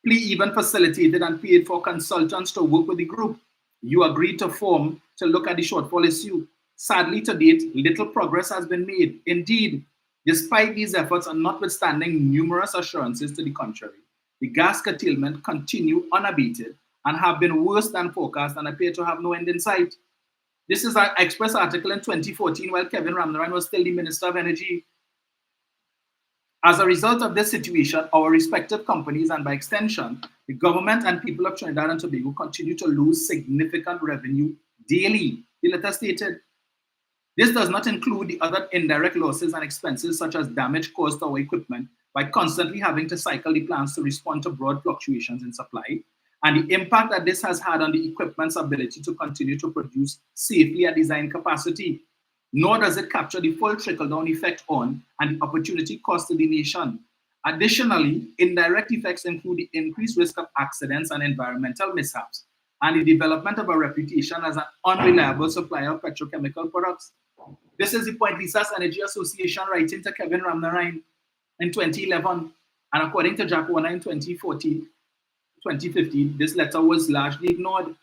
PLE even facilitated and paid for consultants to work with the group. You agreed to form to look at the shortfall issue. Sadly, to date, little progress has been made. Indeed, despite these efforts and notwithstanding numerous assurances to the contrary, the gas curtailment continue unabated and have been worse than forecast and appear to have no end in sight. This is an Express article in 2014 while Kevin Ramnarayan was still the Minister of Energy. As a result of this situation, our respective companies and by extension, the government and people of Trinidad and Tobago continue to lose significant revenue daily, the letter stated. This does not include the other indirect losses and expenses such as damage caused to our equipment by constantly having to cycle the plants to respond to broad fluctuations in supply, and the impact that this has had on the equipment's ability to continue to produce safely at design capacity. Nor does it capture the full trickle-down effect on and the opportunity cost to the nation. Additionally, indirect effects include the increased risk of accidents and environmental mishaps, and the development of a reputation as an unreliable supplier of petrochemical products. This is the Point Lisas Energy Association writing to Kevin Ramnarayan in 2011, and according to Jack Warner in 2015, this letter was largely ignored.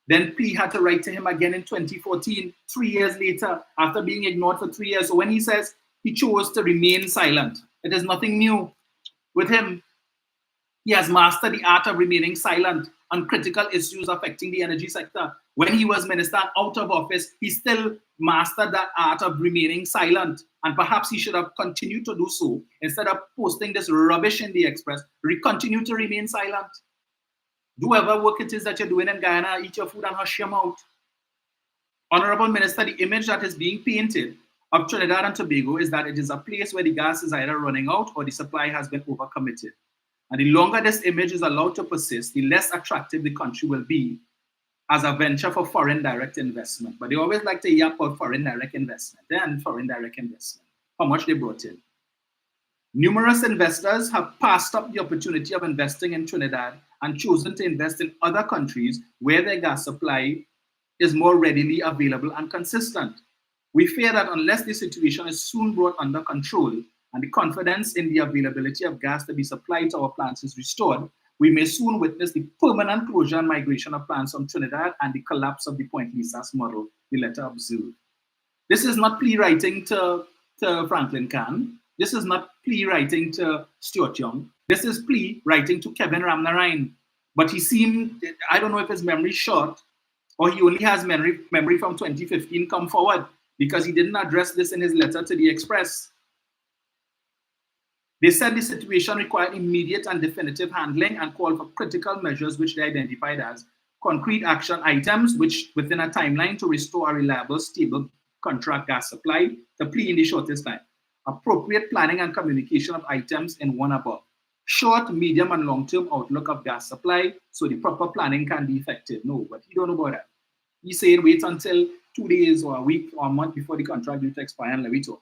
Then PLE had to write to him again in 2014, 3 years later, after being ignored for 3 years. So when he says he chose to remain silent, it is nothing new with him. He has mastered the art of remaining silent on critical issues affecting the energy sector. When he was minister out of office, he still mastered that art of remaining silent. And perhaps he should have continued to do so instead of posting this rubbish in the Express. Continue to remain silent. Do whatever work it is that you're doing in Guyana, eat your food and hush your mouth. Honorable Minister, the image that is being painted of Trinidad and Tobago is that it is a place where the gas is either running out or the supply has been overcommitted. And the longer this image is allowed to persist, the less attractive the country will be as a venture for foreign direct investment. But they always like to yap out foreign direct investment and foreign direct investment, how much they brought in. Numerous investors have passed up the opportunity of investing in Trinidad and chosen to invest in other countries where their gas supply is more readily available and consistent. We fear that unless the situation is soon brought under control and the confidence in the availability of gas to be supplied to our plants is restored, we may soon witness the permanent closure and migration of plants from Trinidad and the collapse of the Point Lisas model, the letter observed. This is not PLE writing to Franklin Khan. This is not PLE writing to Stuart Young. This is PLE writing to Kevin Ramnarayan. But he seemed, I don't know if his memory is short or he only has memory from 2015 come forward because he didn't address this in his letter to the Express. They said the situation required immediate and definitive handling and called for critical measures which they identified as concrete action items which within a timeline to restore a reliable, stable contract gas supply to PLE in the shortest time. Appropriate planning and communication of items in one above. Short, medium, and long-term outlook of gas supply so the proper planning can be effective. No, but he don't know about that. He's saying wait until 2 days or a week or a month before the contract due to expire and let me talk.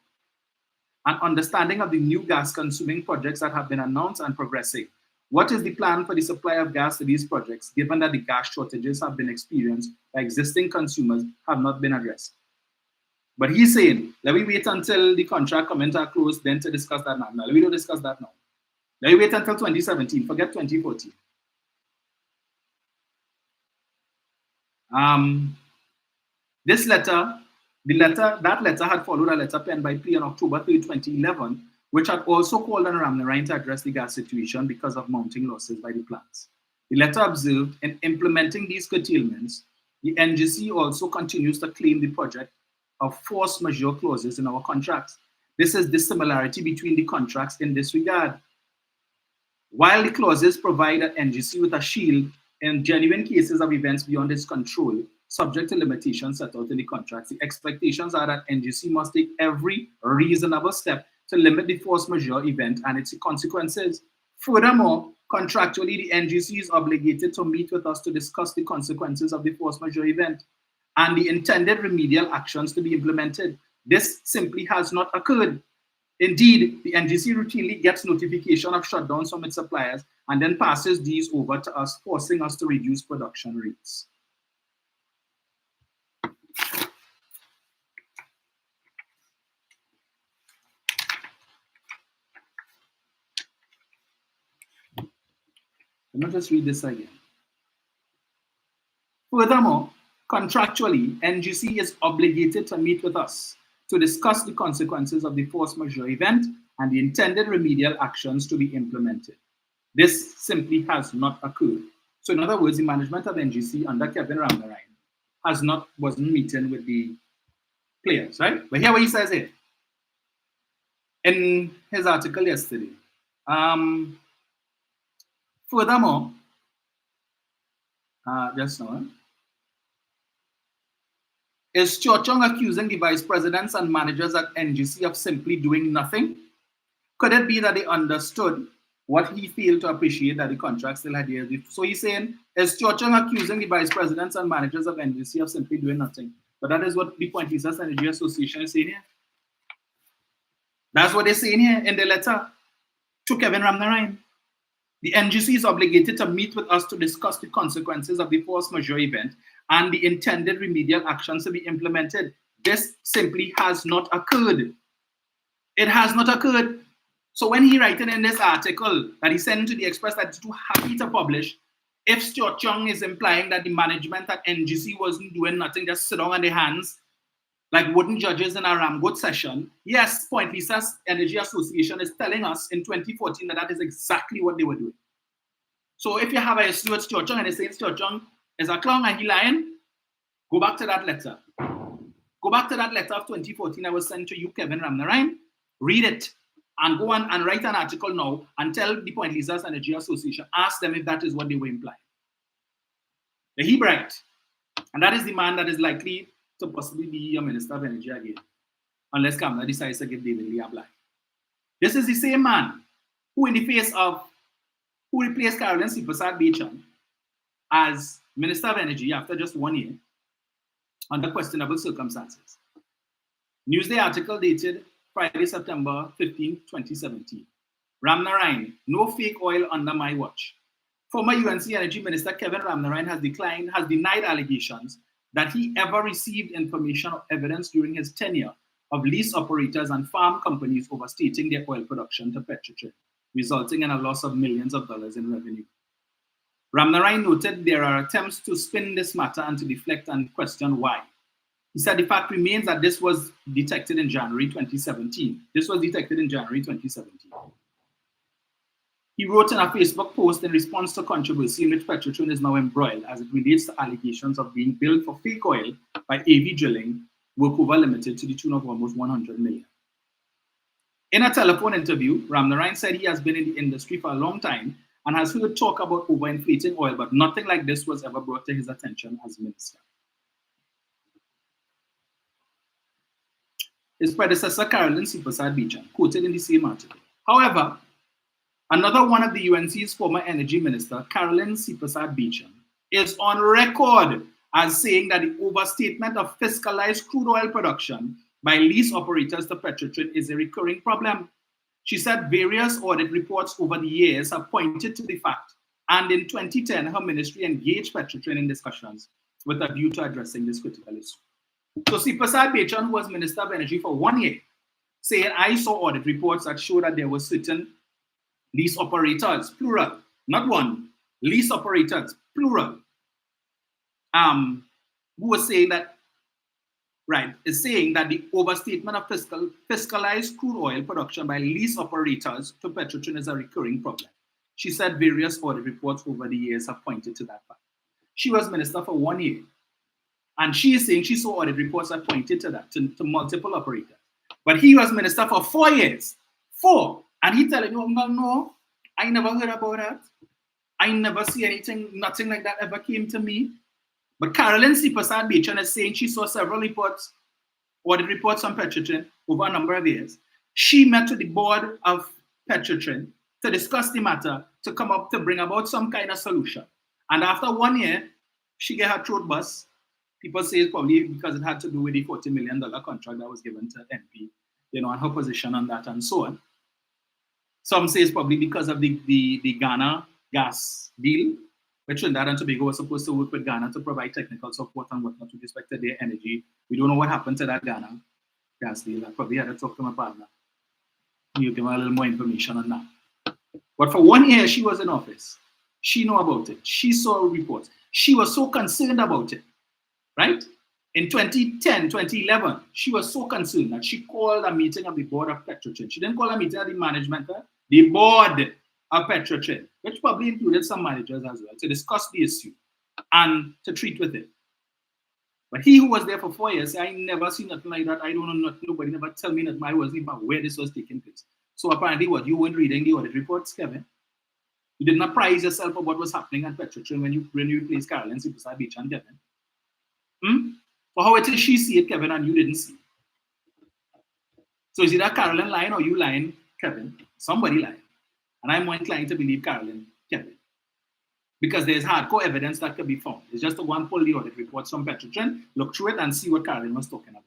An understanding of the new gas-consuming projects that have been announced and progressing. What is the plan for the supply of gas to these projects, given that the gas shortages have been experienced by existing consumers have not been addressed? But he's saying, let me wait until the contract come into a close, then to discuss that now. No, let me don't discuss that now. Let me wait until 2017, forget 2014. This letter, that letter had followed a letter penned by PLE on October 3, 2011, which had also called on Ramnarayan to address the gas situation because of mounting losses by the plants. The letter observed, in implementing these curtailments, the NGC also continues to claim the project of force majeure clauses in our contracts. This is the similarity between the contracts in this regard. While the clauses provide an NGC with a shield in genuine cases of events beyond its control, subject to limitations set out in the contracts, the expectations are that NGC must take every reasonable step to limit the force majeure event and its consequences. Furthermore, contractually, the NGC is obligated to meet with us to discuss the consequences of the force majeure event and the intended remedial actions to be implemented. This simply has not occurred. Indeed, the NGC routinely gets notification of shutdowns from its suppliers and then passes these over to us, forcing us to reduce production rates. Let me just read this again. Furthermore, contractually, NGC is obligated to meet with us to discuss the consequences of the force majeure event and the intended remedial actions to be implemented. This simply has not occurred. So in other words, the management of NGC under Kevin Ramnarine wasn't meeting with the players, right? But hear what he says here in his article yesterday. Furthermore, just now, is Cho Chong accusing the vice presidents and managers at NGC of simply doing nothing? Could it be that they understood what he failed to appreciate, that the contract still had years? So he's saying, is Cho Chong accusing the vice presidents and managers of NGC of simply doing nothing? But that is what the Point Leasers Energy Association is saying here. That's what they're saying here in the letter to Kevin Ramnarine. The NGC is obligated to meet with us to discuss the consequences of the force majeure event and the intended remedial actions to be implemented. This simply has not occurred. It has not occurred. So when he writing in this article that he sent to the Express that he's too happy to publish, if Stuart Chung is implying that the management at NGC wasn't doing nothing, just sit down on their hands, like wooden judges in a Ramgood session, yes, Point Leasers Energy Association is telling us in 2014 that that is exactly what they were doing. So if you have a issue with Stuart Chung and they say Stuart Chung is a clown and he lying, go back to that letter. Go back to that letter of 2014 I was sent to you, Kevin Ramnarine, read it, and go on and write an article now and tell the Point Leasers Energy Association, ask them if that is what they were implying. He bright. And that is the man that is likely to possibly be a Minister of Energy again, unless Kamala decides to give David Lee a blind. This is the same man who, in the face of, who replaced Carolyn Sipasad Bechan as Minister of Energy after just 1 year under questionable circumstances. Newsday article dated Friday, September 15, 2017. Ramnarine, no fake oil under my watch. Former UNC Energy Minister Kevin Ramnarine has denied allegations that he ever received information or evidence during his tenure of lease operators and farm companies overstating their oil production to Petrotrin, resulting in a loss of millions of dollars in revenue. Ramnarine noted there are attempts to spin this matter and to deflect and question why. He said the fact remains that this was detected in January 2017. This was detected in January 2017. He wrote in a Facebook post in response to controversy in which Petrotrin is now embroiled as it relates to allegations of being billed for fake oil by AV Drilling Workover Limited to the tune of almost 100 million. In a telephone interview, Ramnarine said he has been in the industry for a long time and has heard talk about overinflating oil, but nothing like this was ever brought to his attention as minister. His predecessor, Carolyn Sipasad Bechan, quoted in the same article. However, another one of the UNC's former energy minister, Carolyn Sipasad Bechan, is on record as saying that the overstatement of fiscalized crude oil production by lease operators to Petrotrin is a recurring problem. She said various audit reports over the years have pointed to the fact, and in 2010, her ministry engaged Petrotrin in discussions with a view to addressing this critical issue. So Sipasad Bechan, who was Minister of Energy for 1 year, saying, I saw audit reports that show that there were certain lease operators, plural, not one, lease operators, plural, who was saying that, is saying that the overstatement of fiscalized crude oil production by lease operators to Petrotrin is a recurring problem. She said various audit reports over the years have pointed to that fact. She was minister for 1 year. And she is saying she saw audit reports that pointed to that, to multiple operators. But he was minister for 4 years. 4. And he telling you, no, I never heard about that. I never see anything, nothing like that ever came to me. But Carolyn Sipasad Bechan is saying she saw several reports, audit reports on Petrotrin over a number of years. She met with the board of Petrotrin to discuss the matter, to come up, to bring about some kind of solution. And after 1 year, she get her throat bust. People say it's probably because it had to do with the $40 million contract that was given to NP, and her position on that and so on. Some say it's probably because of the Ghana gas deal, which Trinidad and Tobago was supposed to work with Ghana to provide technical support and whatnot with respect to their energy. We don't know what happened to that Ghana gas deal. I probably had to talk to my partner. You give me a little more information on that. But for 1 year, she was in office. She knew about it. She saw reports. She was so concerned about it, right? In 2010, 2011, she was so concerned that she called a meeting of the board of Petrotrin. She didn't call a meeting of the management, the board of Petrotrin, which probably included some managers as well, to discuss the issue and to treat with it. But he who was there for 4 years, I never seen nothing like that. I don't know nothing. Nobody never tell me nothing. I wasn't even aware this was taking place. So apparently, what, you weren't reading the audit reports, Kevin? You did not apprise yourself of what was happening at Petrotrin when you replaced Carolyn Superstar Beach and Kevin? For how it is she see it, Kevin, and you didn't see it. So is either Carolyn lying or you lying, Kevin? Somebody lying. And I'm more inclined to believe Carolyn, Kevin. Because there's hardcore evidence that could be found. It's just to go and pull the audit reports from Petrotrin, look through it and see what Carolyn was talking about.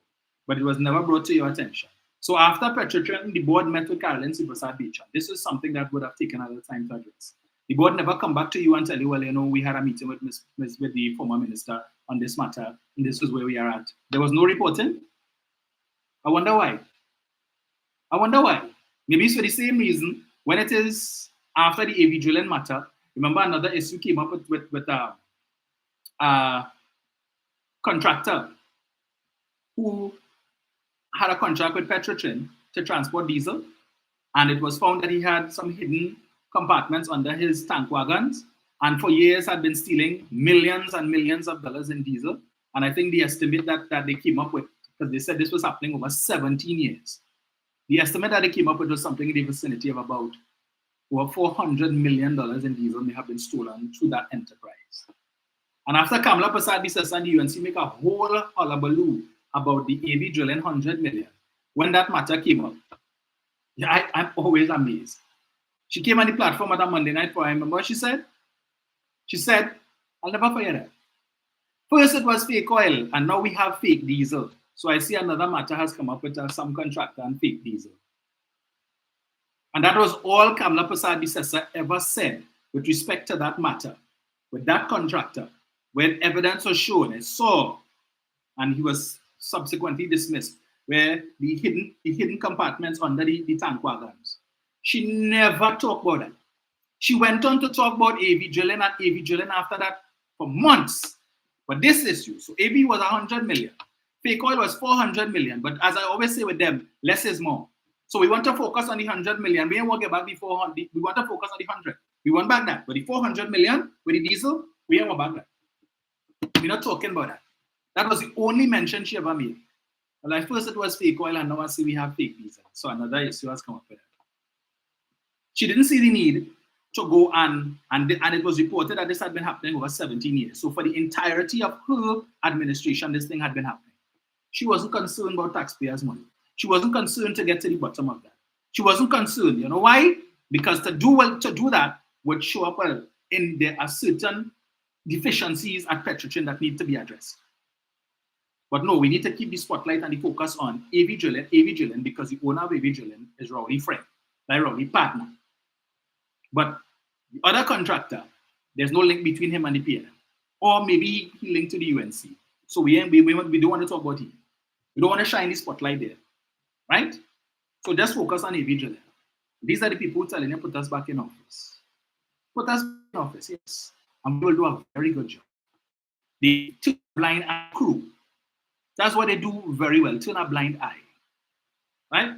But it was never brought to your attention. So after Petrotrin, the board met with Carolyn Superstar Beach. This is something that would have taken a little time to address. The board never come back to you and tell you, well, you know, we had a meeting with with the former minister on this matter, and this is where we are at. There was no reporting. I wonder why. I wonder why. Maybe it's for the same reason when it is after the AV drilling matter. Remember another issue came up with a contractor who had a contract with Petrotrin to transport diesel, and it was found that he had some hidden compartments under his tank wagons, and for years had been stealing millions and millions of dollars in diesel. And I think the estimate that they came up with, because they said this was happening over 17 years, the estimate that they came up with was something in the vicinity of about over $400 million in diesel may have been stolen through that enterprise. And after Kamala Prasad-Bissessar and the UNC make a whole hullabaloo about the AV drilling 100 million, when that matter came up, yeah, I'm always amazed. She came on the platform at a Monday night for, I remember what she said? She said, I'll never forget that. First it was fake oil, and now we have fake diesel. So I see another matter has come up with some contractor and fake diesel. And that was all Kamala Prasad-Bissessar ever said with respect to that matter, with that contractor, when evidence was shown, I saw, and he was subsequently dismissed, where the hidden compartments under the tank wagons. She never talked about that. She went on to talk about AV drilling and AV drilling after that for months. But this issue, so AV was 100 million. Fake oil was 400 million. But as I always say with them, less is more. So we want to focus on the 100 million. We don't want to get back the 400. We want to focus on the 100. We want back that. But the 400 million with the diesel, we don't want back that. We're not talking about that. That was the only mention she ever made. Well, at first it was fake oil, and now I see we have fake diesel. So another issue has come up with that. She didn't see the need to go and it was reported that this had been happening over 17 years. So for the entirety of her administration, this thing had been happening. She wasn't concerned about taxpayers' money. She wasn't concerned to get to the bottom of that. She wasn't concerned. You know why? Because to do that would show up well in there are certain deficiencies at Petrotrin that need to be addressed. But no, we need to keep the spotlight and the focus on AV drilling, because the owner of AV drilling is Rowley friend, like Rowley partner. But the other contractor, there's no link between him and the PLM. Or maybe he linked to the UNC. So we don't want to talk about him. We don't want to shine the spotlight there. Right? So just focus on AV drilling. These are the people who telling you put us back in office. Put us back in office, yes. And we will do a very good job. The turn a blind eye crew. That's what they do very well, turn a blind eye. Right?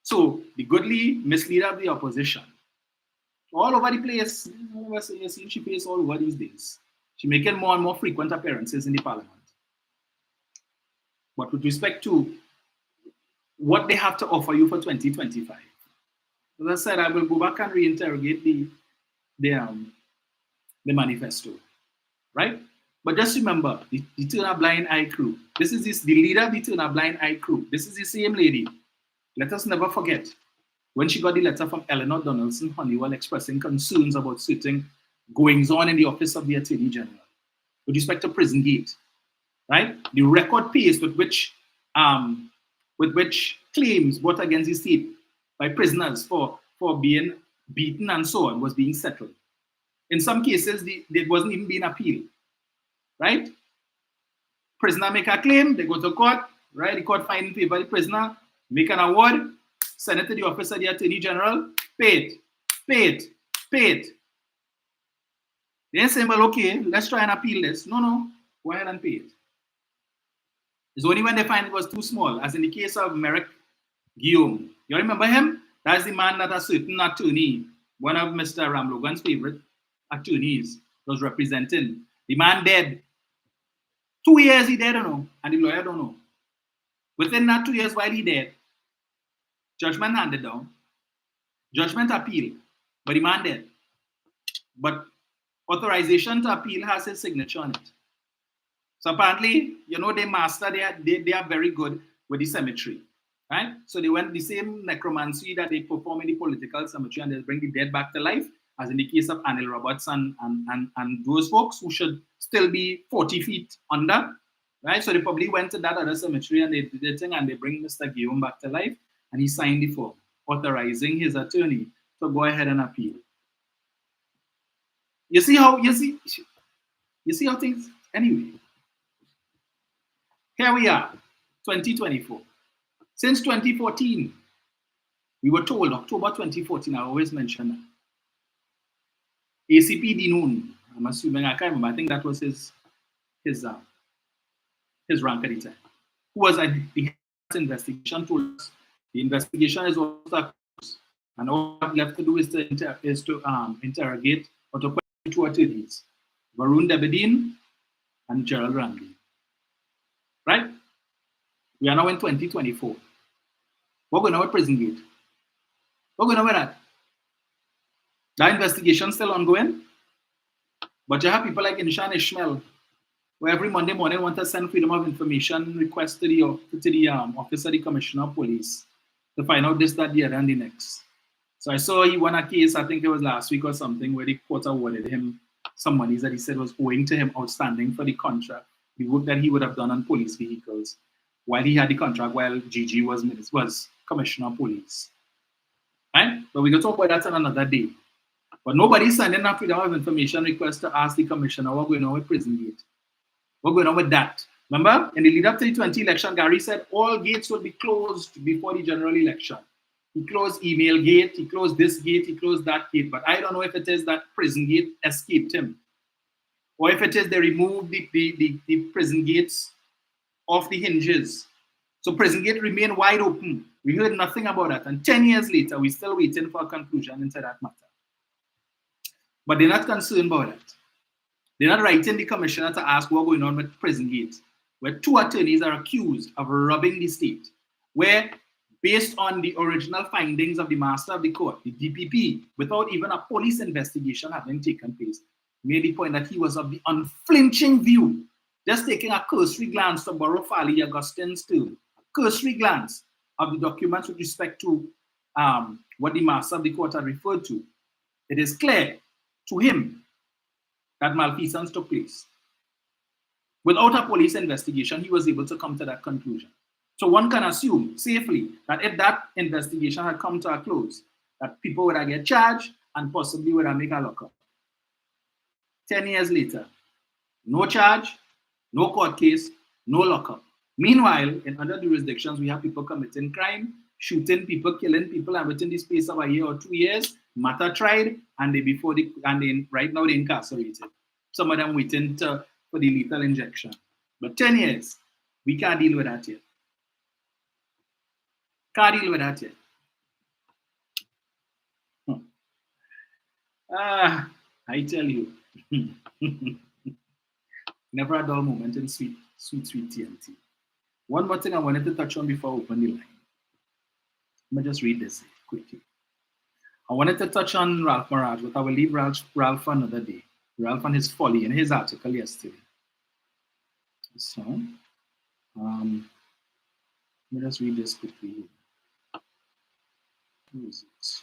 So the goodly misleader of the opposition. All over the place. You see she plays all over these days. She's making more and more frequent appearances in the parliament. But with respect to what they have to offer you for 2025, as I said, I will go back and reinterrogate the manifesto, right? But just remember, the turn a blind eye crew. This is the leader of the turn a blind eye crew. This is the same lady. Let us never forget when she got the letter from Eleanor Donaldson Honeywell expressing concerns about certain goings on in the office of the Attorney General with respect to Prison Gate, right? The record pace with which claims brought against the state by prisoners for being beaten and so on was being settled. In some cases, it wasn't even being appealed, right? Prisoner make a claim, they go to court, right? The court find in favor of the prisoner, make an award, send it to the office of the Attorney General, pay it. They say, well, okay, let's try and appeal this. No, go ahead and pay it. It's only when they find it was too small, as in the case of Merrick Guillaume. You remember him? That's the man that a certain attorney, one of Mr. Ramlogan's favorite attorneys, was representing. The man dead. 2 years he dead, and the lawyer don't know. Within that 2 years while he dead, judgment handed down, judgment appeal, but the man dead. But authorization to appeal has his signature on it. So apparently, they master, they are very good with the cemetery, right? So they went the same necromancy that they perform in the political cemetery, and they bring the dead back to life, as in the case of Anil Roberts and those folks who should still be 40 feet under, right? So they probably went to that other cemetery and they did the thing, and they bring Mr. Guillaume back to life, and he signed the form authorizing his attorney to go ahead and appeal. You see how things, anyway. Here we are, 2024. Since 2014, we were told, October 2014, I always mention that. ACP Dinoon, I'm assuming, I can't remember, I think that was his rank at the time, who was at the investigation, told us the investigation is also closed, and all we have left to do is to interrogate or to question two attorneys, Varun Debedine and Gerald Ramley. Right? We are now in 2024. What going on with Prison Gate? What going on with that? That investigation still ongoing? But you have people like Inshan Ishmael, who every Monday morning want to send freedom of information request to the office of the Commissioner of Police to find out this, that, the other, and the next. So I saw he won a case, I think it was last week or something, where the court awarded him some money that he said was owing to him outstanding for the contract, the work that he would have done on police vehicles while he had the contract, while GG was Commissioner of Police. Right? But we can talk about that on another day. But nobody's sending a freedom of information request to ask the commissioner what's going on with Prison Gate. What's going on with that? Remember, in the lead up to the 20 election, Gary said all gates will be closed before the general election. He closed email gate, he closed this gate, he closed that gate. But I don't know if it is that Prison Gate escaped him, or if it is they removed the prison gates off the hinges. So Prison Gate remained wide open. We heard nothing about that. And 10 years later, we're still waiting for a conclusion into that matter. But they're not concerned about that. They're not writing the commissioner to ask what's going on with Prison Gate, where two attorneys are accused of robbing the state, where, based on the original findings of the master of the court, the DPP, without even a police investigation having taken place, made the point that he was of the unflinching view, just taking a cursory glance, to borrow Fali Augustine's term, a cursory glance of the documents with respect to what the master of the court had referred to. It is clear to him that malfeasance took place. Without a police investigation, he was able to come to that conclusion. So one can assume safely that if that investigation had come to a close, that people would have get charged and possibly would have made a lockup. 10 years later, no charge, no court case, no lockup. Meanwhile, in other jurisdictions, we have people committing crime, shooting people, killing people, and within the space of a year or 2 years, matter tried, and right now they're incarcerated. Some of them waiting for the lethal injection. But 10 years, we can't deal with that yet. Can't deal with that yet. I tell you, never a dull moment in sweet TNT. One more thing I wanted to touch on before I open the line. Let me just read this quickly. I wanted to touch on Ralph Maraj, but I will leave Ralph for another day. Ralph and his folly in his article yesterday. So, let me just read this quickly. Who is it?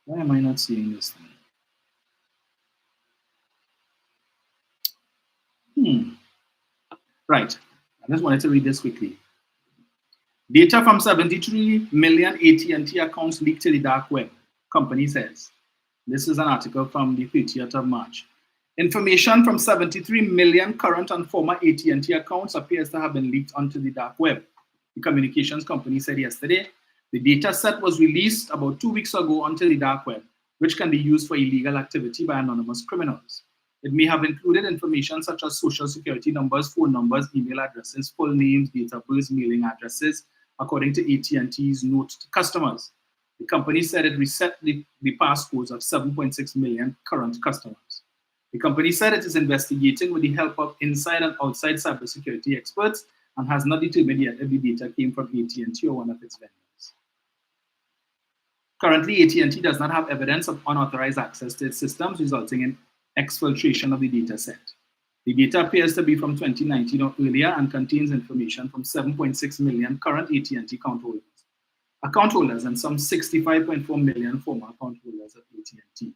Why am I not seeing this thing? Right. I just wanted to read this quickly. Data from 73 million AT&T accounts leaked to the dark web, company says. This is an article from the 30th of March. Information from 73 million current and former AT&T accounts appears to have been leaked onto the dark web. The communications company said yesterday the data set was released about 2 weeks ago onto the dark web, which can be used for illegal activity by anonymous criminals. It may have included information such as social security numbers, phone numbers, email addresses, full names, date of birth, mailing addresses, according to AT&T's note to customers. The company said it reset the passcodes of 7.6 million current customers. The company said it is investigating with the help of inside and outside cybersecurity experts and has not determined yet if the data came from AT&T or one of its vendors. Currently, AT&T does not have evidence of unauthorized access to its systems, resulting in exfiltration of the data set. The data appears to be from 2019 or earlier and contains information from 7.6 million current AT&T account holders and some 65.4 million former account holders of AT&T.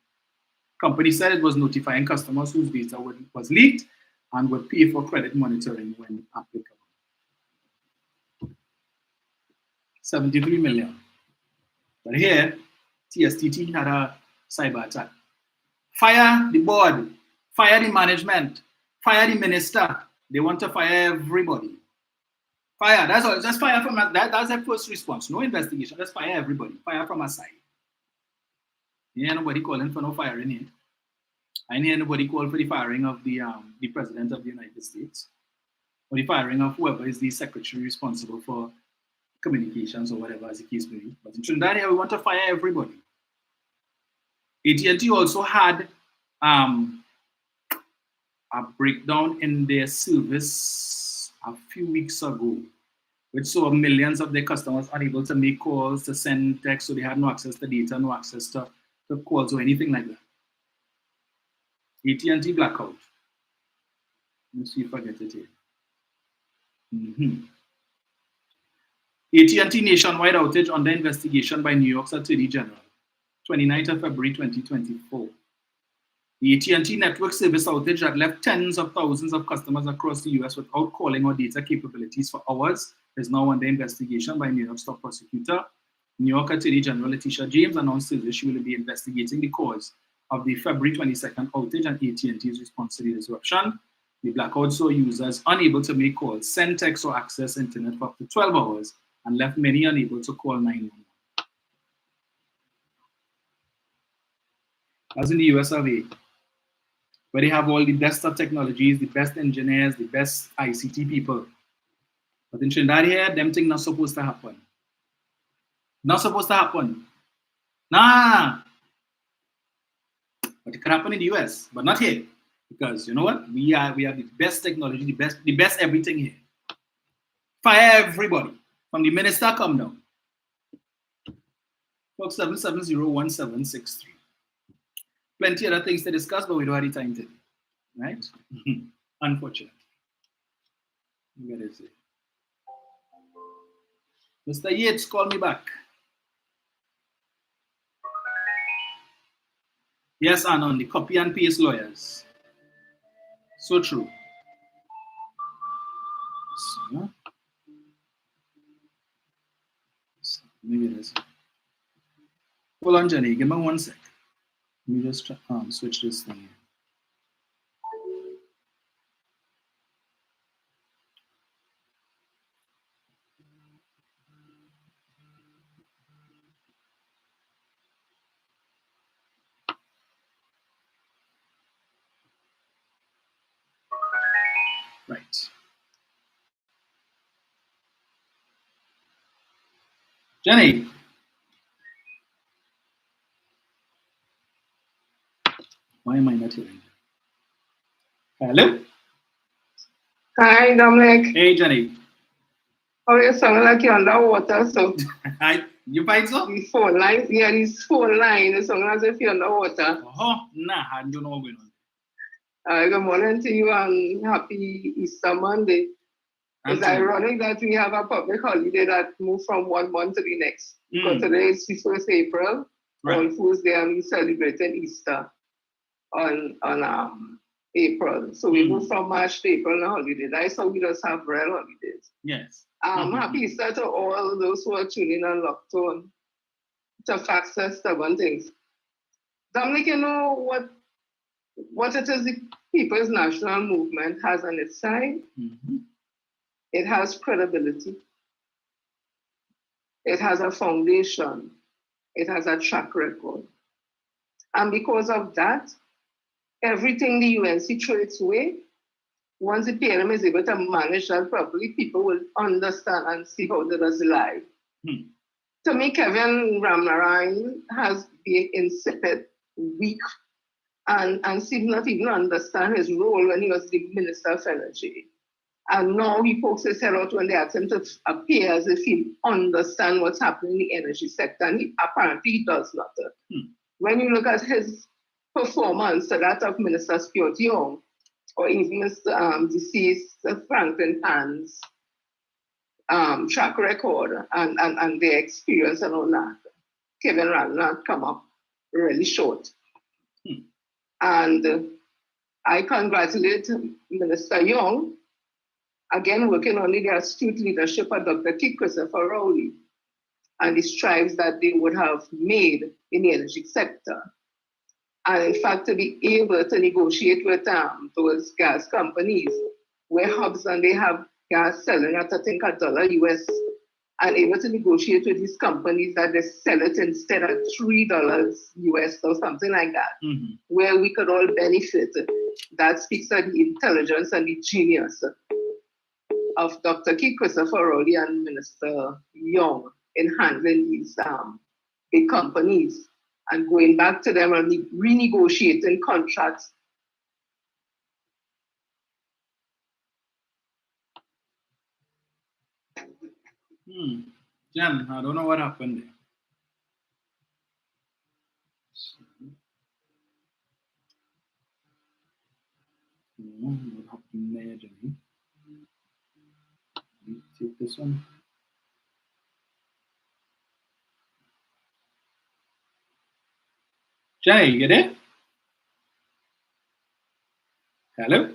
Company said it was notifying customers whose data was leaked and would pay for credit monitoring when applicable. 73 million. But here, TSTT had a cyber attack. Fire the board, fire the management, fire the minister. They want to fire everybody. Fire, that's all. Just fire from that's their first response. No investigation, just fire everybody. Fire from a side. You hear nobody calling for no firing here. I didn't hear nobody call for the firing of the President of the United States or the firing of whoever is the secretary responsible for communications or whatever as the case may be. But in Trinidad here, we want to fire everybody. AT&T also had a breakdown in their service a few weeks ago, which saw millions of their customers unable to make calls, to send texts, so they had no access to data, no access to calls or anything like that. AT&T blackout. Let's see if I get it here. AT&T nationwide outage under investigation by New York's Attorney General, 29th of February 2024. The AT&T network service outage that left tens of thousands of customers across the US without calling or data capabilities for hours is now under investigation by New York's top prosecutor. New York Attorney General Letitia James announced Thursday she will be investigating the cause of the February 22nd outage and AT&T's response to the disruption. The blackout saw users unable to make calls, send texts, or access internet for up to 12 hours and left many unable to call 911. As in the US of A, where they have all the best of technologies, the best engineers, the best ICT people. But in Trinidad here, them things not supposed to happen. Not supposed to happen. Nah. But it can happen in the US, but not here. Because you know what? We have the best technology, the best everything here. Fire everybody. From the minister come down. Folks 7701763. Plenty other things to discuss, but we don't have the time today. Right? Unfortunately. What is it? Mr. Yates, call me back. Yes, Anon, the copy and paste lawyers. So true. So, maybe this. Hold on, Jenny. Give me 1 sec. Let me just switch this thing here. Right. Jenny. Why am I not hearing you? Hello? Hi, Dominic. Hey, Jenny. Oh, you sound like you're underwater, so You find so? these phone lines, these phone lines, you sound as if you're underwater. Oh, nah, I don't know what's going on. Good morning to you and happy Easter Monday. It's ironic that we have a public holiday that moved from 1 month to the next. Because today is the 1st April, on Fool's Day, and we celebrating Easter on April. So we moved from March to April on holiday. That's how we just have real holidays. Yes. Happy Easter to all those who are tuning and locked on to access stubborn things. Dominic, you know what what it is the People's National Movement has on its side. It has credibility. It has a foundation. It has a track record. And because of that, everything the UNC throws its way, once the PLM is able to manage that properly, people will understand and see how it does lie. To me, Kevin Ramnarine has been insipid, weak, and seems not even understand his role when he was the Minister of Energy. And now he pokes his head out when they ask him to appear as if he understands what's happening in the energy sector, and apparently does not. When you look at his performance, that of Minister Stuart Young, or even Mr. Deceased Franklin Pan's track record and their experience and all that, Kevin Ramnarine come up really short. And I congratulate Minister Young, again working under the astute leadership of Dr. T. Christopher Rowley and the strides that they would have made in the energy sector. And in fact, to be able to negotiate with those gas companies where hubs and they have gas selling at, I think, $1 US, and able to negotiate with these companies that they sell it instead of $3 US or something like that, where we could all benefit. That speaks of the intelligence and the genius of Dr. K. Christopher Rowley and Minister Young in handling these big companies and going back to them and renegotiating contracts. Jan, I don't know what happened there. What happened there, Jenny? Take this one. Jenny, you there? Hello?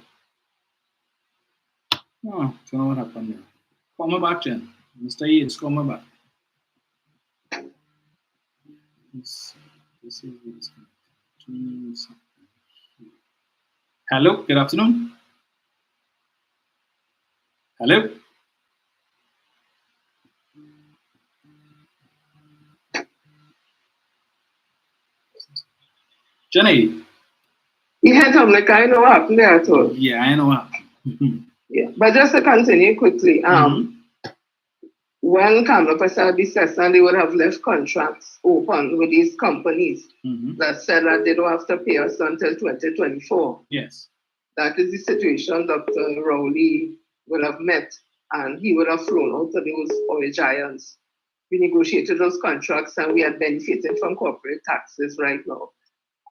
Oh, don't know what happened there. Come back, Jen. Mr. Yates, come back. This is hello, good afternoon. Hello? Jenny? Yeah, Tom, like I know what happened there at all. Yeah, I know what happened. Yeah, but just to continue quickly, when Kamala Prasad Bissessan, they would have left contracts open with these companies that said that they don't have to pay us until 2024. Yes. That is the situation Dr. Rowley would have met, and he would have flown out to those oil giants. We negotiated those contracts, and we are benefiting from corporate taxes right now.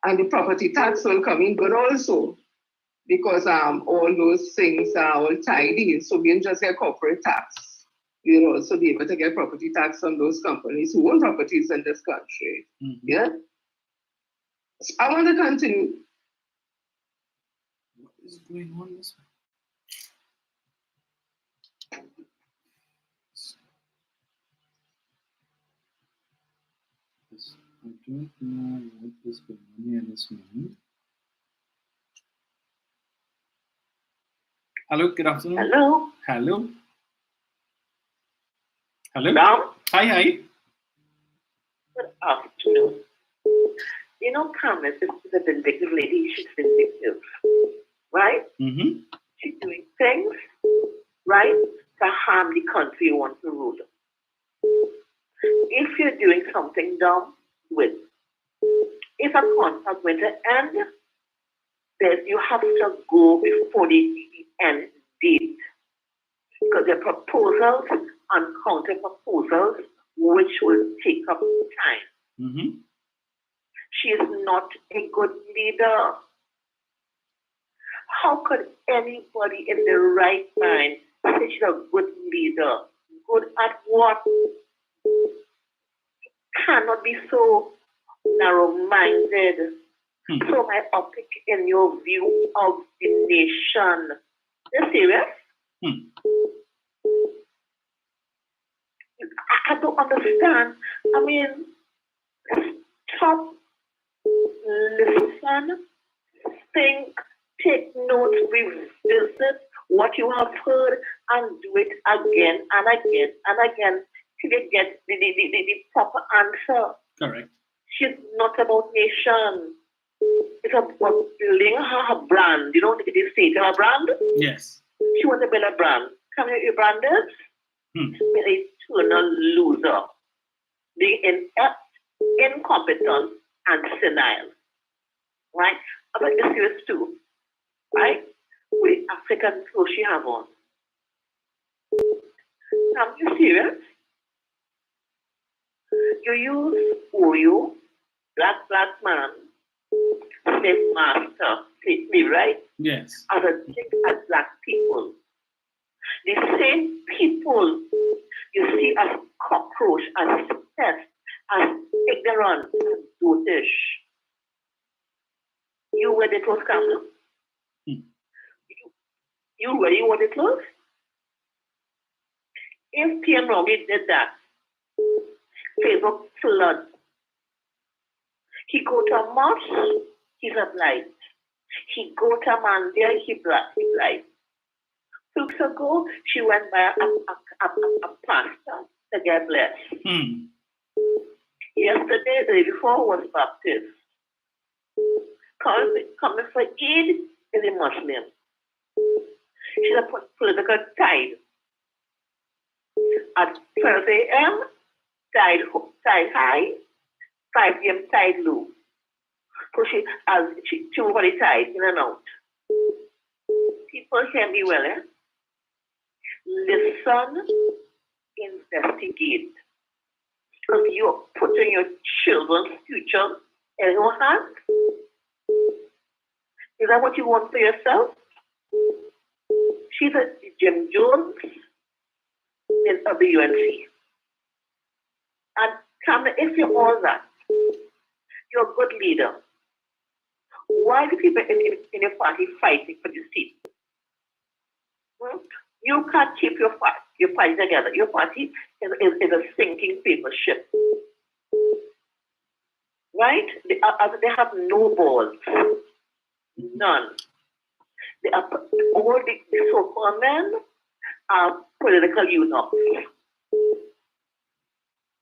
And the property tax will come in good also, because all those things are all tied in. So we don't just get corporate tax. You'll also be able to get property tax on those companies who own properties in this country. Yeah? So I want to continue. What is going on this way? I don't know what is going on here this morning. Hello, good afternoon. Hello. Hello. Hello. Ram? Hi. Good afternoon. You know, Pam is a vindictive lady. She's vindictive, right? She's doing things, right, to harm the country you want to rule. If you're doing something dumb, do it. If a contract went to end, then you have to go before the end date. Because there are proposals and counter proposals which will take up time. She is not a good leader. How could anybody in their right mind say she's a good leader? Good at what? Cannot be so narrow-minded. So myopic in your view of the nation. You're serious? I don't understand. I mean, stop, listen, think, take notes, revisit what you have heard, and do it again and again and again till you get the proper answer. Correct. She's not about nation. It's about building her brand. You know, they say to her brand. Yes. She wants to build a brand. Come here, your brand is? An eternal loser. Being inept, incompetent, and senile. Right? About the serious too. Right? With African clothes she have on. Are you serious? You use Oreo, black man, slave master, slave me, right? Yes. As a thing as black people. The same people you see as cockroach, as pest, as ignorant, as dotish. You wear the clothes, Kamala? You really want the clothes? If PM Romy did that, Facebook flood. He go to mosque, he's a blind. He go to Mandia, he blind. 2 weeks ago, she went by a pastor to get blessed. Yesterday, the day before, was Baptist. Coming for Eid is a Muslim. She's a political tide. At 12 a.m., tide high, 5 p.m. tide low. So she over the tide, in and out. People hear me well, eh? Listen, investigate. Because you're putting your children's future in your hands. Is that what you want for yourself? She's a Jim Jones of the UNC. And Kamala, if you're all that, you're a good leader. Why do people in your party fighting for this seat? You can't keep your party together. Your party is a sinking paper ship. Right? They have no balls. None. All the so-called men are political eunuchs.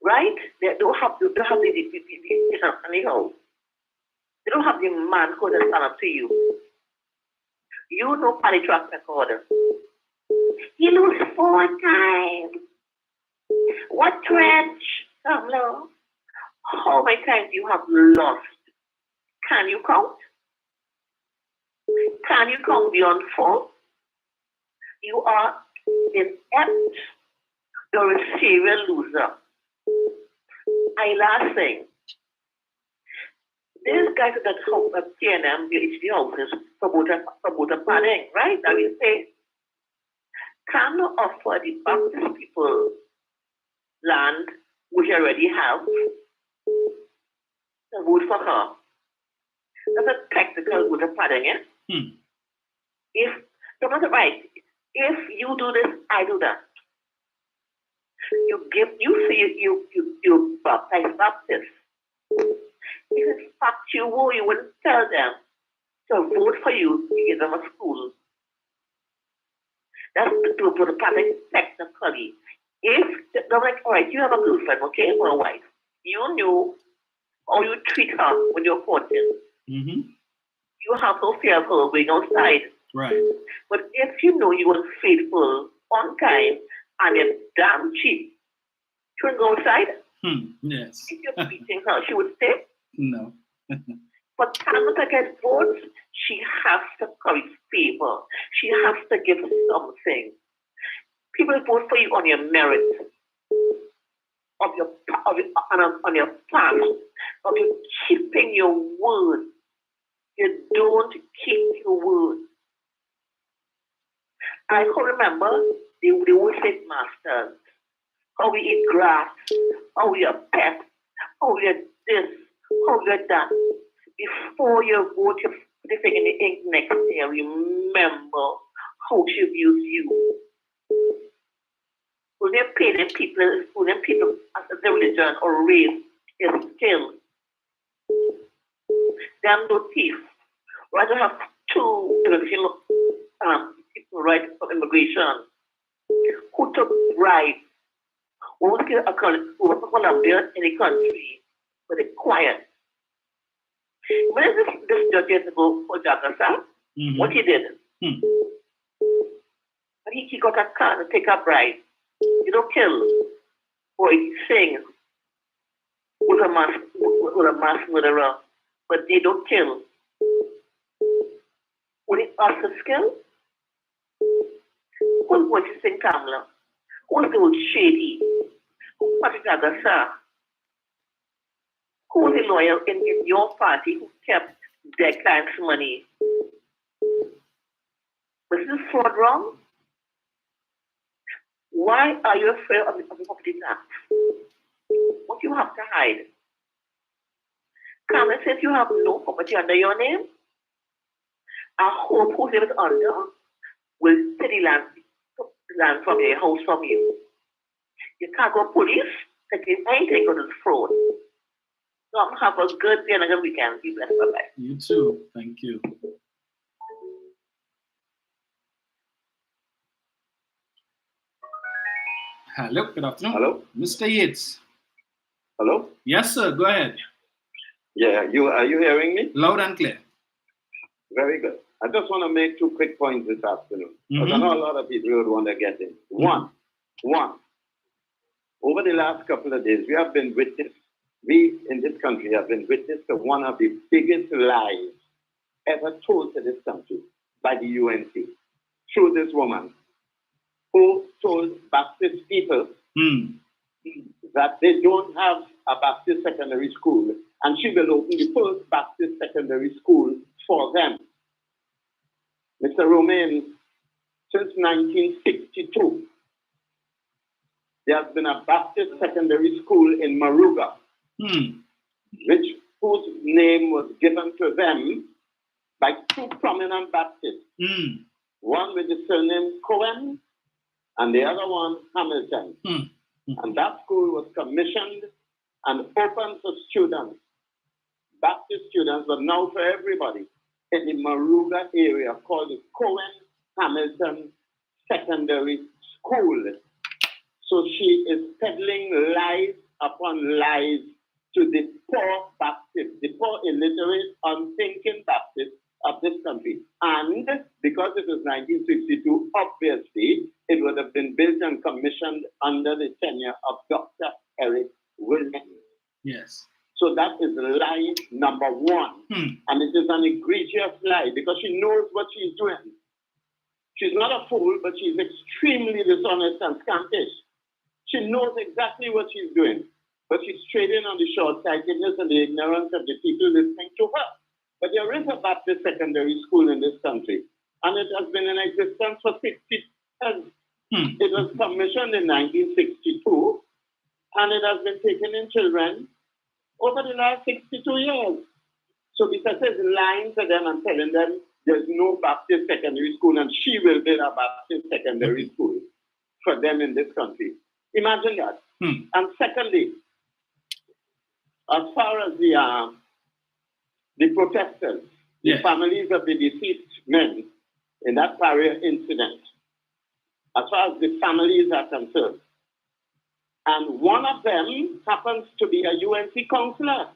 Right? They don't have anyhow. They don't have the manhood to stand up to you. You know party track record. You lose 4 times. What trench? Hello. How many times you have lost? Can you count? Can you count beyond 4? You are inept. You're a serial loser. Last thing. This guy that helped at TNM, the HD houses, for voter planning, right? I will say, can you offer the Baptist people land which you already have to vote for her? That's a technical voter planning, eh? If you do this, I do that. You baptize Baptists. If in fact you wouldn't tell them to vote for you, you give them a school. That's to the public technically. If they're like, all right, you have a girlfriend, okay, or a wife. You knew how you treat her when you're 14. You have no fear of her going outside. Right. But if you know you were faithful, on time, and you're damn cheap, she wouldn't go outside. Yes. If you're beating her, she would stay. No. But Canada gets votes, she has to curry favor. She has to give something. People vote for you on your merit, on your past, of you keeping your word. You don't keep your word. I can remember the old slave masters, how we eat grass, how we are pet, how we are this, how we are that. Before you vote, you put the thing in the ink next year. Remember how she abused you. When they pay them people as a religion or race is still them no thief. Why do you have two immigration people right of immigration who took bribe, who was from Colombia in the country, but they quiet. When this judge years ago for Jakarta, what he did? He got a car to take a bribe. You don't kill or sing with a mass murderer, but they don't kill. Would it ask the skill? Who was you sing Kamala? Who was the old shady? Who was the Agasa? Who was the lawyer in your party who kept their clients' money? Was this fraud wrong? Why are you afraid of the property tax? What do you have to hide? Kamala says you have no property under your name. I hope who lives under will take the land from your house from you. You can't go police, taking anything on the fraud. So have a good day and a good weekend. Be blessed. Bye-bye. You too. Thank you. Hello, good afternoon. Hello? Mr. Yates. Hello? Yes, sir. Go ahead. Yeah, are you hearing me? Loud and clear. Very good. I just want to make 2 quick points this afternoon. Because I know a lot of people would want to get in. One, over the last couple of days, we in this country have been witness to one of the biggest lies ever told to this country by the UNC through this woman who told Baptist people that they don't have a Baptist secondary school, and she will open the first Baptist secondary school for them. Mr. Romain, since 1962, there has been a Baptist secondary school in Maruga, whose name was given to them by 2 prominent Baptists. One with the surname Cohen, and the other one Hamilton. And that school was commissioned and open for students, Baptist students, but now for everybody in the Maruga area, called the Cohen Hamilton Secondary School. So she is peddling lies upon lies to the poor Baptists, the poor illiterate, unthinking Baptists of this country. And because it was 1962, obviously, it would have been built and commissioned under the tenure of Dr. Eric Williams. Yes. So that is lie number 1. And it is an egregious lie because she knows what she's doing. She's not a fool, but she's extremely dishonest and scampish. She knows exactly what she's doing, but she's trading on the short-sightedness and the ignorance of the people listening to her. But there is a Baptist secondary school in this country, and it has been in existence for 60 years. It was commissioned in 1962, and it has been taken in children over the last 62 years. So because is lying to them and telling them there's no Baptist secondary school, and she will build a Baptist secondary school for them in this country. Imagine that. And secondly, as far as the protesters, the families of the deceased men in that Paria incident, as far as the families are concerned, and one of them happens to be a UNC counselor.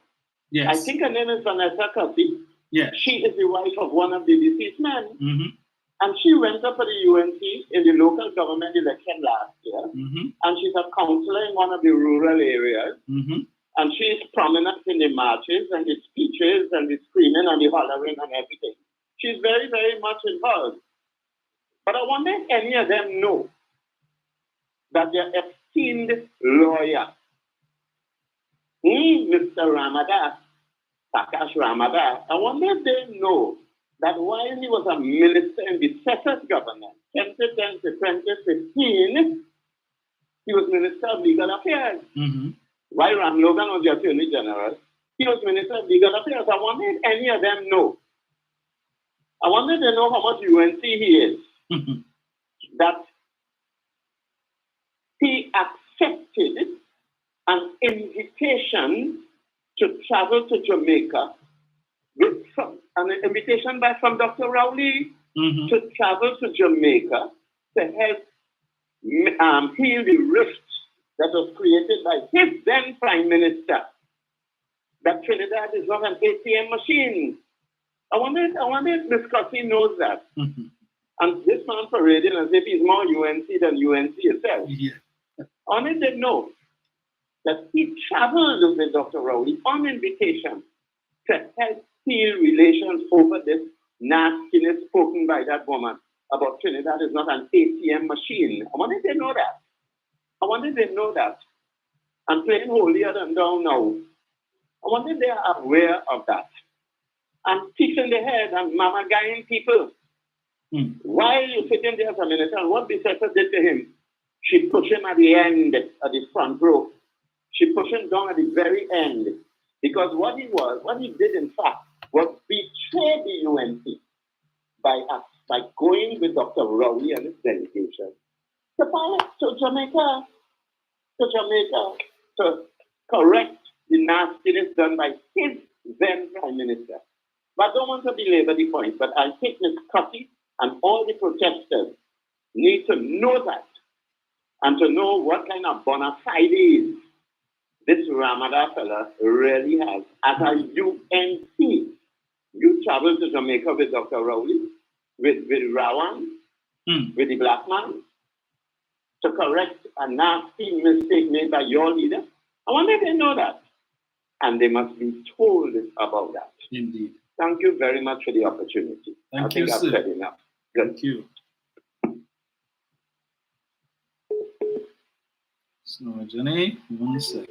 I think her name is Vanessa Cuffy. She is the wife of one of the deceased men. And she went up for the UNC in the local government election last year. And she's a counselor in one of the rural areas. And she's prominent in the marches and the speeches and the screaming and the hollering and everything. She's very, very much involved. But I wonder if any of them know that their esteemed lawyer, Mr. Ramadas, Prakash Ramadas, I wonder if they know that while he was a minister in the second government, 2010 to 2015, he was Minister of Legal Affairs. While Ram Logan was the Attorney General, he was Minister of Legal Affairs. I wonder if any of them know. I wonder if they know how much UNC he is. That he accepted an invitation to travel to Jamaica with an invitation back from Dr. Rowley to travel to Jamaica to help heal the rift that was created by his then Prime Minister, that Trinidad is not an ATM machine. I wonder if Ms. Cossie knows that. And this man parading as if he's more UNC than UNC itself. Yeah. I wonder if they know that he traveled with Dr. Rowley on invitation to help heal relations over this nastiness spoken by that woman about Trinidad is not an ATM machine. I wonder if they know that. I wonder if they know that. I'm playing holier than thou now. I wonder if they are aware of that. I'm teaching the head and mama guying people. While you're sitting there as a minister, and what Bissetta did to him, she pushed him at the end, at the front row. She pushed him down at the very end. Because what he did in fact, was betray the UNC by going with Dr. Rowley and his delegation to Jamaica, to correct the nastiness done by his then Prime Minister. But I don't want to belabor the point, but I think Ms. Cossie and all the protesters need to know that and to know what kind of bona fides this Ramada fella really has. As a UNC, you travel to Jamaica with Dr. Rowley, with Rawan, with the black man, to correct a nasty mistake made by your leader. I wonder if they know that. And they must be told about that. Indeed. Thank you very much for the opportunity. Thank you, I've said enough. Good. Thank you. So, Jenny, 1 sec.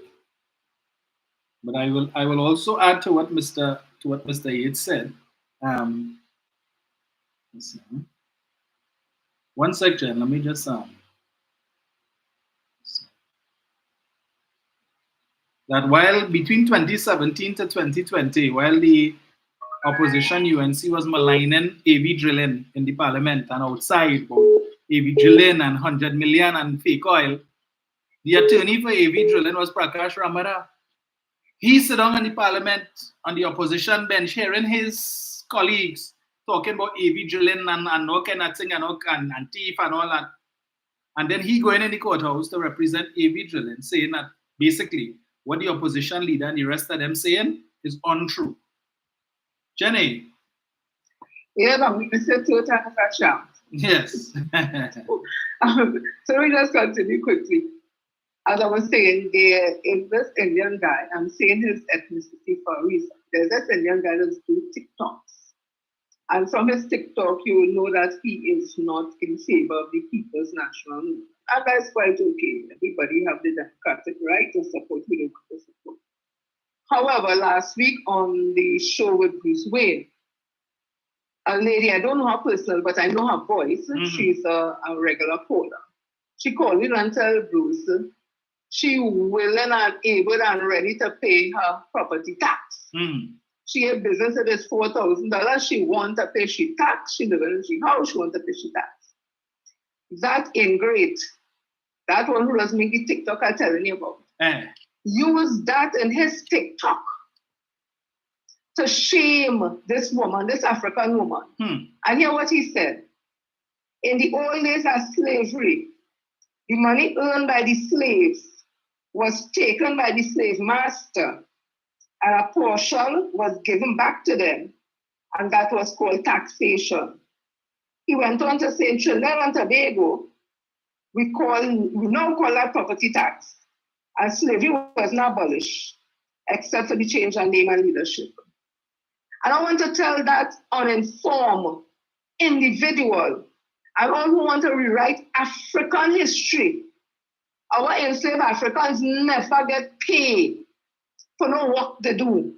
But I will also add to what Mr. Yates said. Let's see. 1 sec, Jen. Let me just that while between 2017 to 2020, while the opposition UNC was maligning AV drilling in the parliament and outside about AV drilling and 100 million and fake oil, the attorney for AV drilling was Prakash Ramada. He sat down in the parliament on the opposition bench hearing his colleagues talking about AV drilling and no kind of thing and thief and all that. And then he going in the courthouse to represent AV drilling, saying that basically what the opposition leader and the rest of them saying is untrue. Jenny? Yeah, but we said two times a chance. Yes. So we just continue quickly. As I was saying, there is this Indian guy, I'm saying his ethnicity for a reason. There's this Indian guy that's doing TikToks. And from his TikTok, you will know that he is not in favor of the people's national movement. And that's quite okay. Everybody have the democratic right to support who they want to support. However, last week on the show with Bruce Wayne, a lady, I don't know her personal, but I know her voice. She's a regular caller. She called me and told Bruce she willing and able and ready to pay her property tax. She had business that is $4,000. She want to pay she tax. She live in she house. She want to pay she tax. That ain't great. That one who does make the TikTok I'm telling you about. Use that in his TikTok to shame this woman, this African woman. And hear what he said. In the old days of slavery, the money earned by the slaves was taken by the slave master, and a portion was given back to them, and that was called taxation. He went on to say in Trinidad and Tobago, we now call that property tax, and slavery was not abolished, except for the change in name and leadership. And I want to tell that uninformed individual, and all who want to rewrite African history, our enslaved Africans never get paid for no work they do.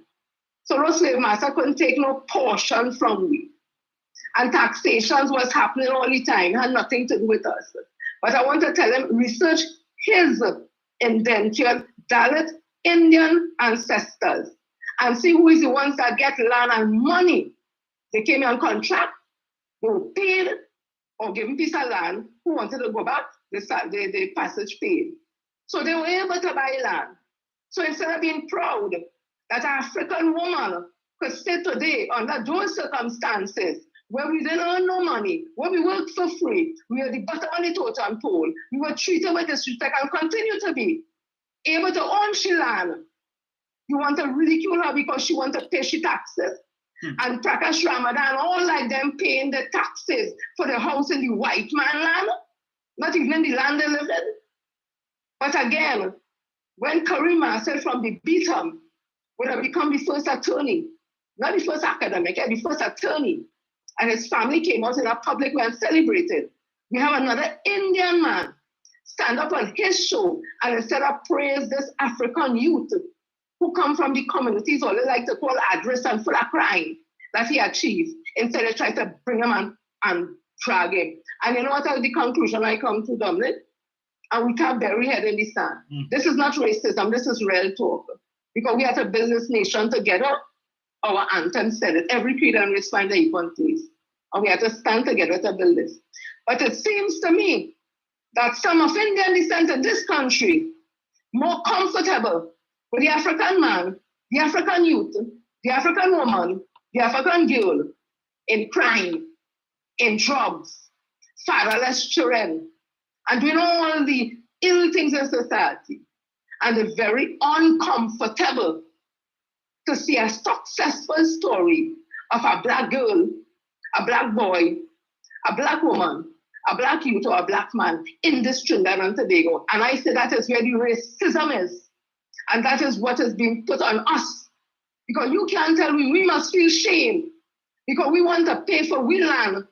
So no slave master couldn't take no portion from we. And taxations was happening all the time, had nothing to do with us. But I want to tell them, research his indentured Dalit Indian ancestors and see who is the ones that get land and money. They came on contract, they were paid or given piece of land, who wanted to go back, the passage paid. So they were able to buy land. So instead of being proud that an African woman could say today, under those circumstances, where we didn't earn no money, where we worked for free, we were the bottom of the totem pole, we were treated with disrespect and continue to be able to own she land. You want to ridicule her because she wants to pay she taxes. And Prakash Ramadan, all like them paying the taxes for the house in the white man land, not even the land they live in. But again, when Karima said from the bottom would have become the first attorney, not the first academic, the first attorney, and his family came out in a public way and celebrated. We have another Indian man stand up on his show and instead of praise this African youth who come from the communities all they like to call address and full of crime that he achieved, instead of trying to bring him and drag him. And you know what the conclusion I come to, Dominic? And we can't bury head in the sand. This is not racism, this is real talk. Because we are a business nation together, our anthem said it, every creed and race find their equal place. And we have to stand together to build this. But it seems to me that some of Indian descent in this country more comfortable with the African man, the African youth, the African woman, the African girl in crime, in drugs, fatherless children, and doing all the ill things in society. And they're very uncomfortable to see a successful story of a black girl, a black boy, a black woman, a black youth or a black man in this Trinidad and Tobago. And I say that is where the racism is. And that is what is being put on us. Because you can't tell me we must feel shame because we want to pay for we land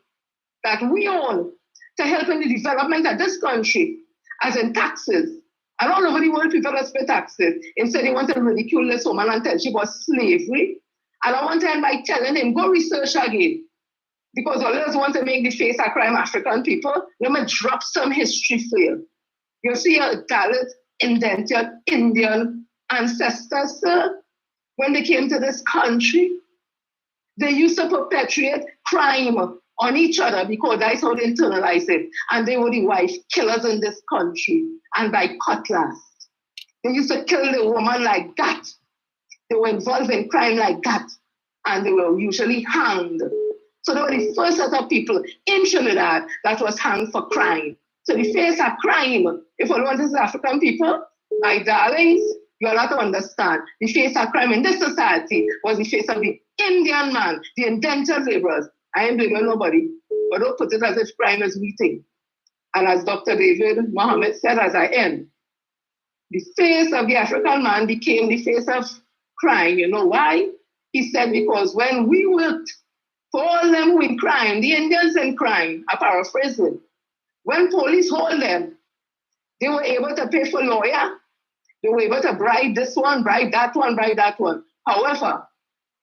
that we own to help in the development of this country, as in taxes. And all over the world, people that pay taxes. Instead, they want to ridicule this woman and tell she was slavery. And I want to end by telling him, go research again. Because all of us want to make the face of crime African people. Let me drop some history for you. You see a Dalit, indentured Indian ancestors, sir, when they came to this country, they used to perpetuate crime on each other because that's how they internalize it. And they were the wife killers in this country. And by cutlass. They used to kill the woman like that. They were involved in crime like that. And they were usually hanged. So they were the first set of people in Trinidad that was hanged for crime. So the face of crime, if all want is African people, my darlings, you are not to understand. The face of crime in this society was the face of the Indian man, the indentured laborers. I ain't blaming nobody, but don't put it as if crime is weakening. And as Dr. David Mohammed said, as I end, the face of the African man became the face of crime. You know why? He said, because when we worked for all them who in crime, the Indians in crime, I paraphrase it, when police hold them, they were able to pay for lawyer, they were able to bribe this one, bribe that one, bribe that one. However,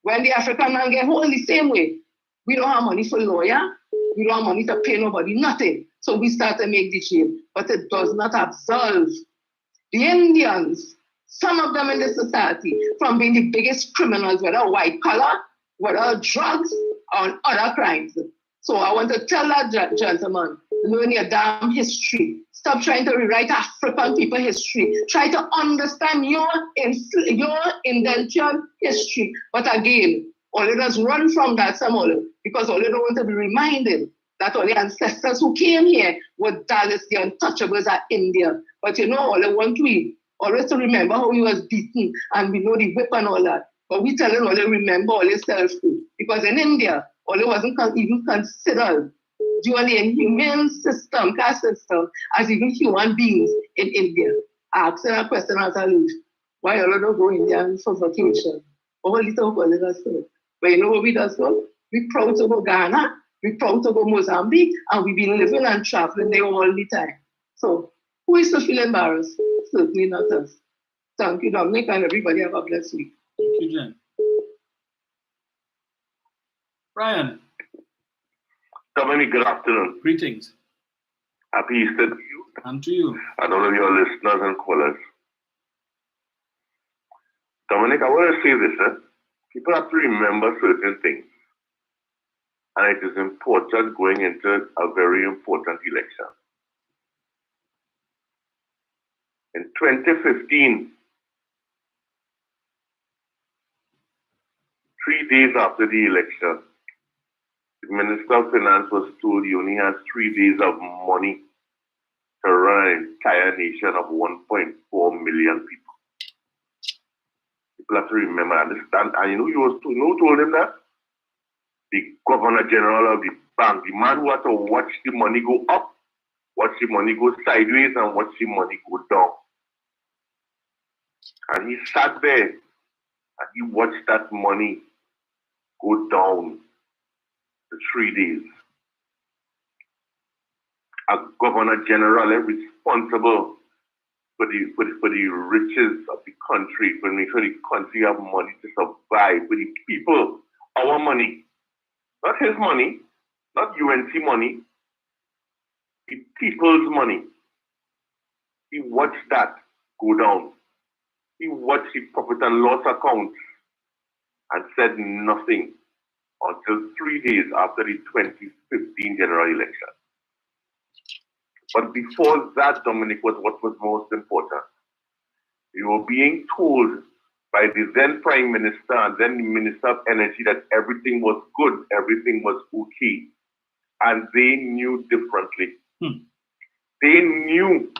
when the African man get hold the same way, we don't have money for lawyer, we don't have money to pay nobody, nothing. So we start to make the jail, but it does not absolve the Indians, some of them in the society, from being the biggest criminals, whether white collar, whether drugs, or other crimes. So I want to tell that gentleman, learn your damn history. Stop trying to rewrite African people history. Try to understand your indentured history. But again, all of us run from that somehow because all they don't want to be reminded that all the ancestors who came here were Dalits, the untouchables are India. But you know, all they want to always to remember how he was beaten and we know the whip and all that. But we tell them all they remember all they self-too. Because in India, all it wasn't even considered during the inhumane system, caste system, as even human beings in India. I asked a question as I leave. Why all don't go India for vacation? All little political stuff. But you know what we do so? We proud to go Ghana, we proud to go Mozambique, and we've been living and traveling there all the time. So who is to feel embarrassed? Certainly not us. Thank you, Dominic, and everybody have a blessed week. Thank you, Jen. Brian. Dominic, good afternoon. Greetings. Happy Easter to you. And to you. And all of your listeners and callers. Dominic, I want to say this. People have to remember certain things. And it is important going into a very important election. In 2015, 3 days after the election, the Minister of Finance was told he only has 3 days of money to run an entire nation of 1.4 million people. People have to remember, understand, and you know who told him that? The Governor General of the bank, the man who had to watch the money go up, watch the money go sideways, and watch the money go down. And he sat there and he watched that money go down for 3 days. A Governor General responsible for the riches of the country, for make sure the country have money to survive, for the people, our money, not his money, not UNC money, the people's money. He watched that go down. He watched the profit and loss account and said nothing until 3 days after the 2015 general election. But before that, Dominic, was what was most important. You were being told by the then Prime Minister and then the Minister of Energy that everything was good, everything was okay. And they knew differently. They knew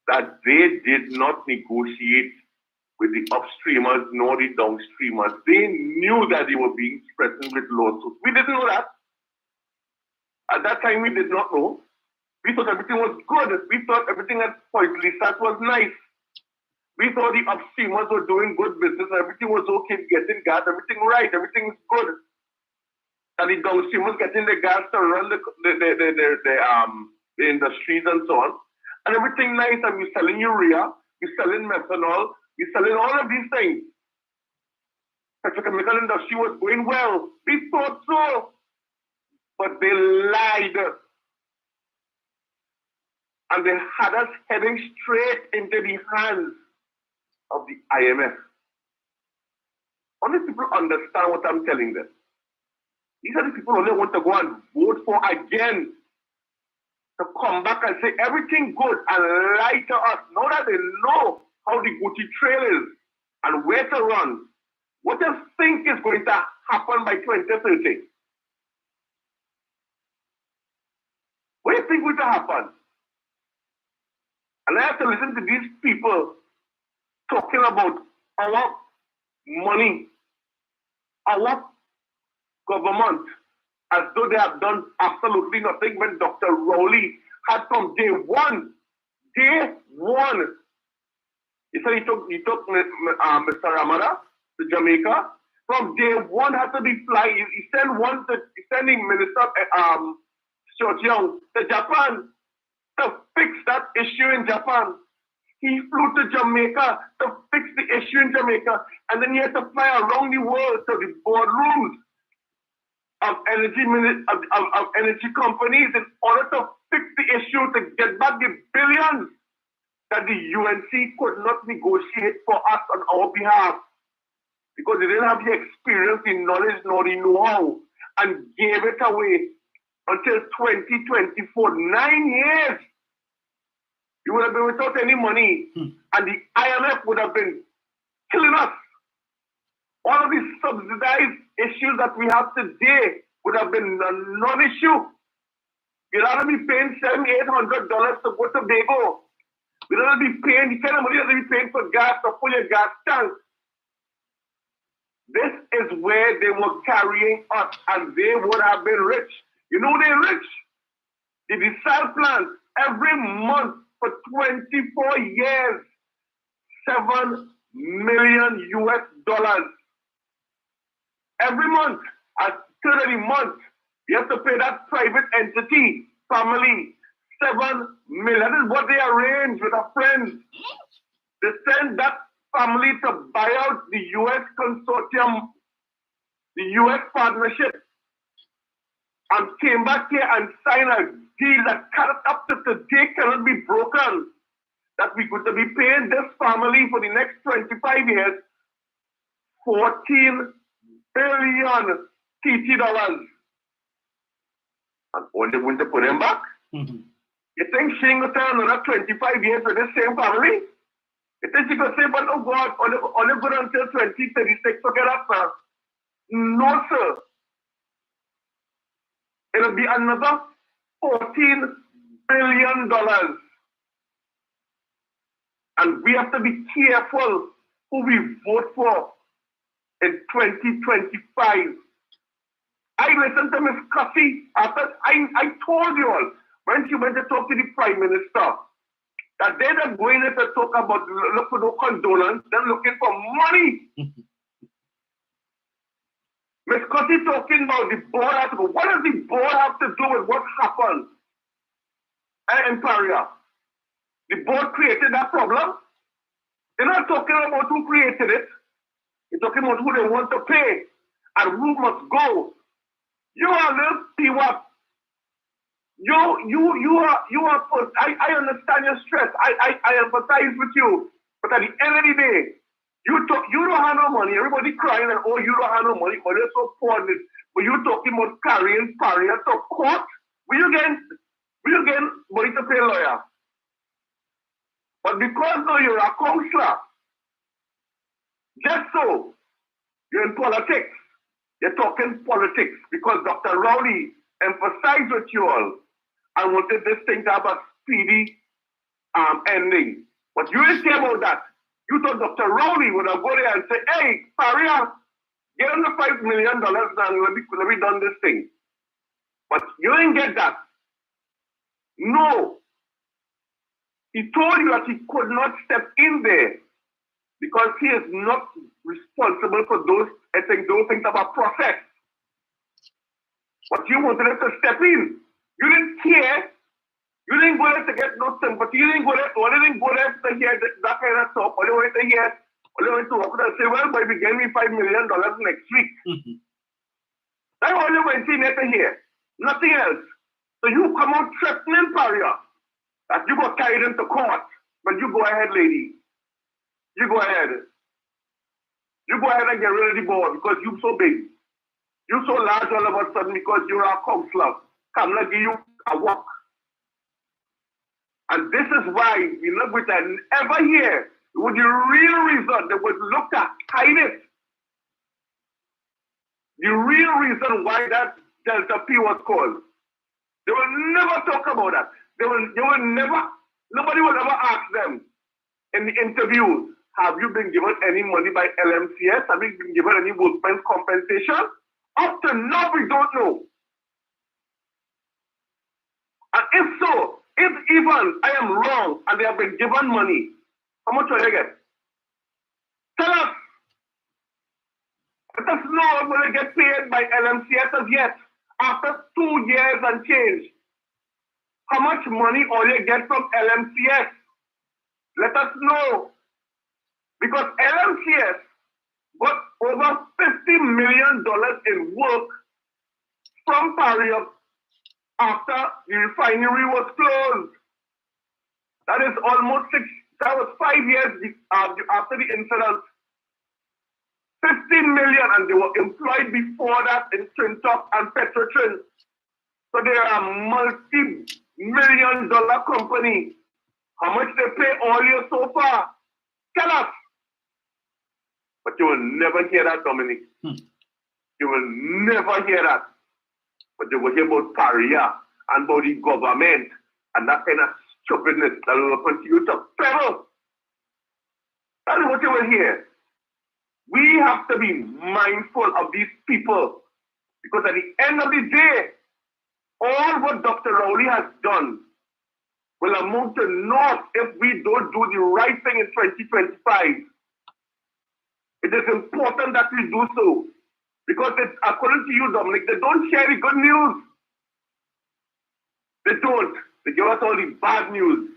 that they did not negotiate with the upstreamers nor the downstreamers. They knew that they were being threatened with lawsuits. We didn't know that. At that time, we did not know. We thought everything was good. We thought everything at Point Lisat was nice. We thought the upstreamers were doing good business. Everything was okay, getting gas, everything right, everything was good. And the downstreamers getting the gas to run the industries and so on. And everything nice, and we're selling urea, we're selling methanol, we're selling all of these things. Petrochemical industry was going well. We thought so. But they lied. And they had us heading straight into the hands of the IMF. Only people understand what I'm telling them. These are the people only want to go and vote for again, to come back and say everything good and lie to us. Now that they know how the Gucci trail is and where to run, what do you think is going to happen by 2030? What do you think will happen? And I have to listen to these people talking about our money, our government, as though they have done absolutely nothing when Dr. Rowley had from day one, he said he took Mr. Ramada to Jamaica. From day one had to be flying. He sent the Minister Young to Japan to fix that issue in Japan. He flew to Jamaica to fix the issue in Jamaica, and then he had to fly around the world to the boardrooms of energy companies in order to fix the issue, to get back the billions that the UNC could not negotiate for us on our behalf, because they didn't have the experience, the knowledge, nor the know-how, and gave it away until 2024, 9 years. You would have been without any money, and the IMF would have been killing us. All of these subsidized issues that we have today would have been a non-issue. You'd rather be paying $700-800 to go to Bago. We'd rather be paying the kind of money that we paying for gas to fill your gas tank. This is where they were carrying us, and they would have been rich. You know they're rich. The desal plants every month for 24 years, $7 million. Every month, at third of the month, you have to pay that private entity, family, $7 million. That is what they arranged with our friends. They send that family to buy out the U.S. consortium, the U.S. partnership, and came back here and signed a deal that up to today cannot be broken. That we could be paying this family for the next 25 years $14 billion TT dollars. And only going to put them back? You think she ain't going to another 25 years with this same family? It is you can say, but oh God, only good until 2036, forget that, sir. No, sir. It'll be another $14 billion. And we have to be careful who we vote for in 2025. I listened to Ms. Cuffy after I told you all when she went to talk to the Prime Minister that they're not going to talk about look for no condolence, they're looking for money. Ms. Cuffy talking about the board has to go. What does the board have to do with what happened in Paria? The board created that problem. They're not talking about who created it. They're talking about who they want to pay and who must go. You are little P-Wap. I understand your stress. I empathize with you. But at the end of the day, you don't have no money. Everybody crying and oh, you don't have no money. But you're so poor. But you talking about carrying Paria to court. Will you get money to pay a lawyer? But because now you're a counselor, just so you're in politics, you're talking politics because Dr. Rowley emphasized with you all and wanted this thing to have a speedy ending. But you didn't care about that. You thought Dr. Rowley would have go there and say, hey, Paria, get him the $5 million and let me done this thing. But you didn't get that. No. He told you that he could not step in there because he is not responsible for those things about process. But you wanted him to step in. You didn't care. You didn't go there to get no sympathy. You didn't go there to hear that kind of stuff. Or you wanted to hear, or you wanted to walk and say, well, baby, give me $5 million next week. That's all you went in there to hear. Nothing else. So you come out threatening Paria that you got carried into court. But you go ahead, lady. You go ahead. You go ahead and get rid of the board because you're so big. You're so large all of a sudden because you're a counselor. Come, let's give you a walk. And this is why we look with that ever here with the real reason they would look at hide it. The real reason why that Delta P was called. They will never talk about that. They will never, nobody will ever ask them in the interviews, have you been given any money by LMCS? Have you been given any workman's compensation? Up to now, we don't know. And if so, if even I am wrong and they have been given money, how much will they get? Tell us. Let us know when they get paid by LMCS as yet. After 2 years and change, how much money all you get from LMCS? Let us know. Because LMCS got over $50 million in work from Paria after the refinery was closed. That is that was 5 years after the incident. 50 million, and they were employed before that in Trintok and Petrotrin. So they are a multi-million dollar company. How much they pay all year so far? Tell us. But you will never hear that, Dominic. You will never hear that. But you will hear about Paria and about the government and that kind of stupidness that will continue to peddle. That is what you will hear. We have to be mindful of these people because at the end of the day, all what Dr. Rowley has done will amount to naught if we don't do the right thing in 2025. It is important that we do so because according to you, Dominic, they don't share the good news. They don't. They give us all the bad news.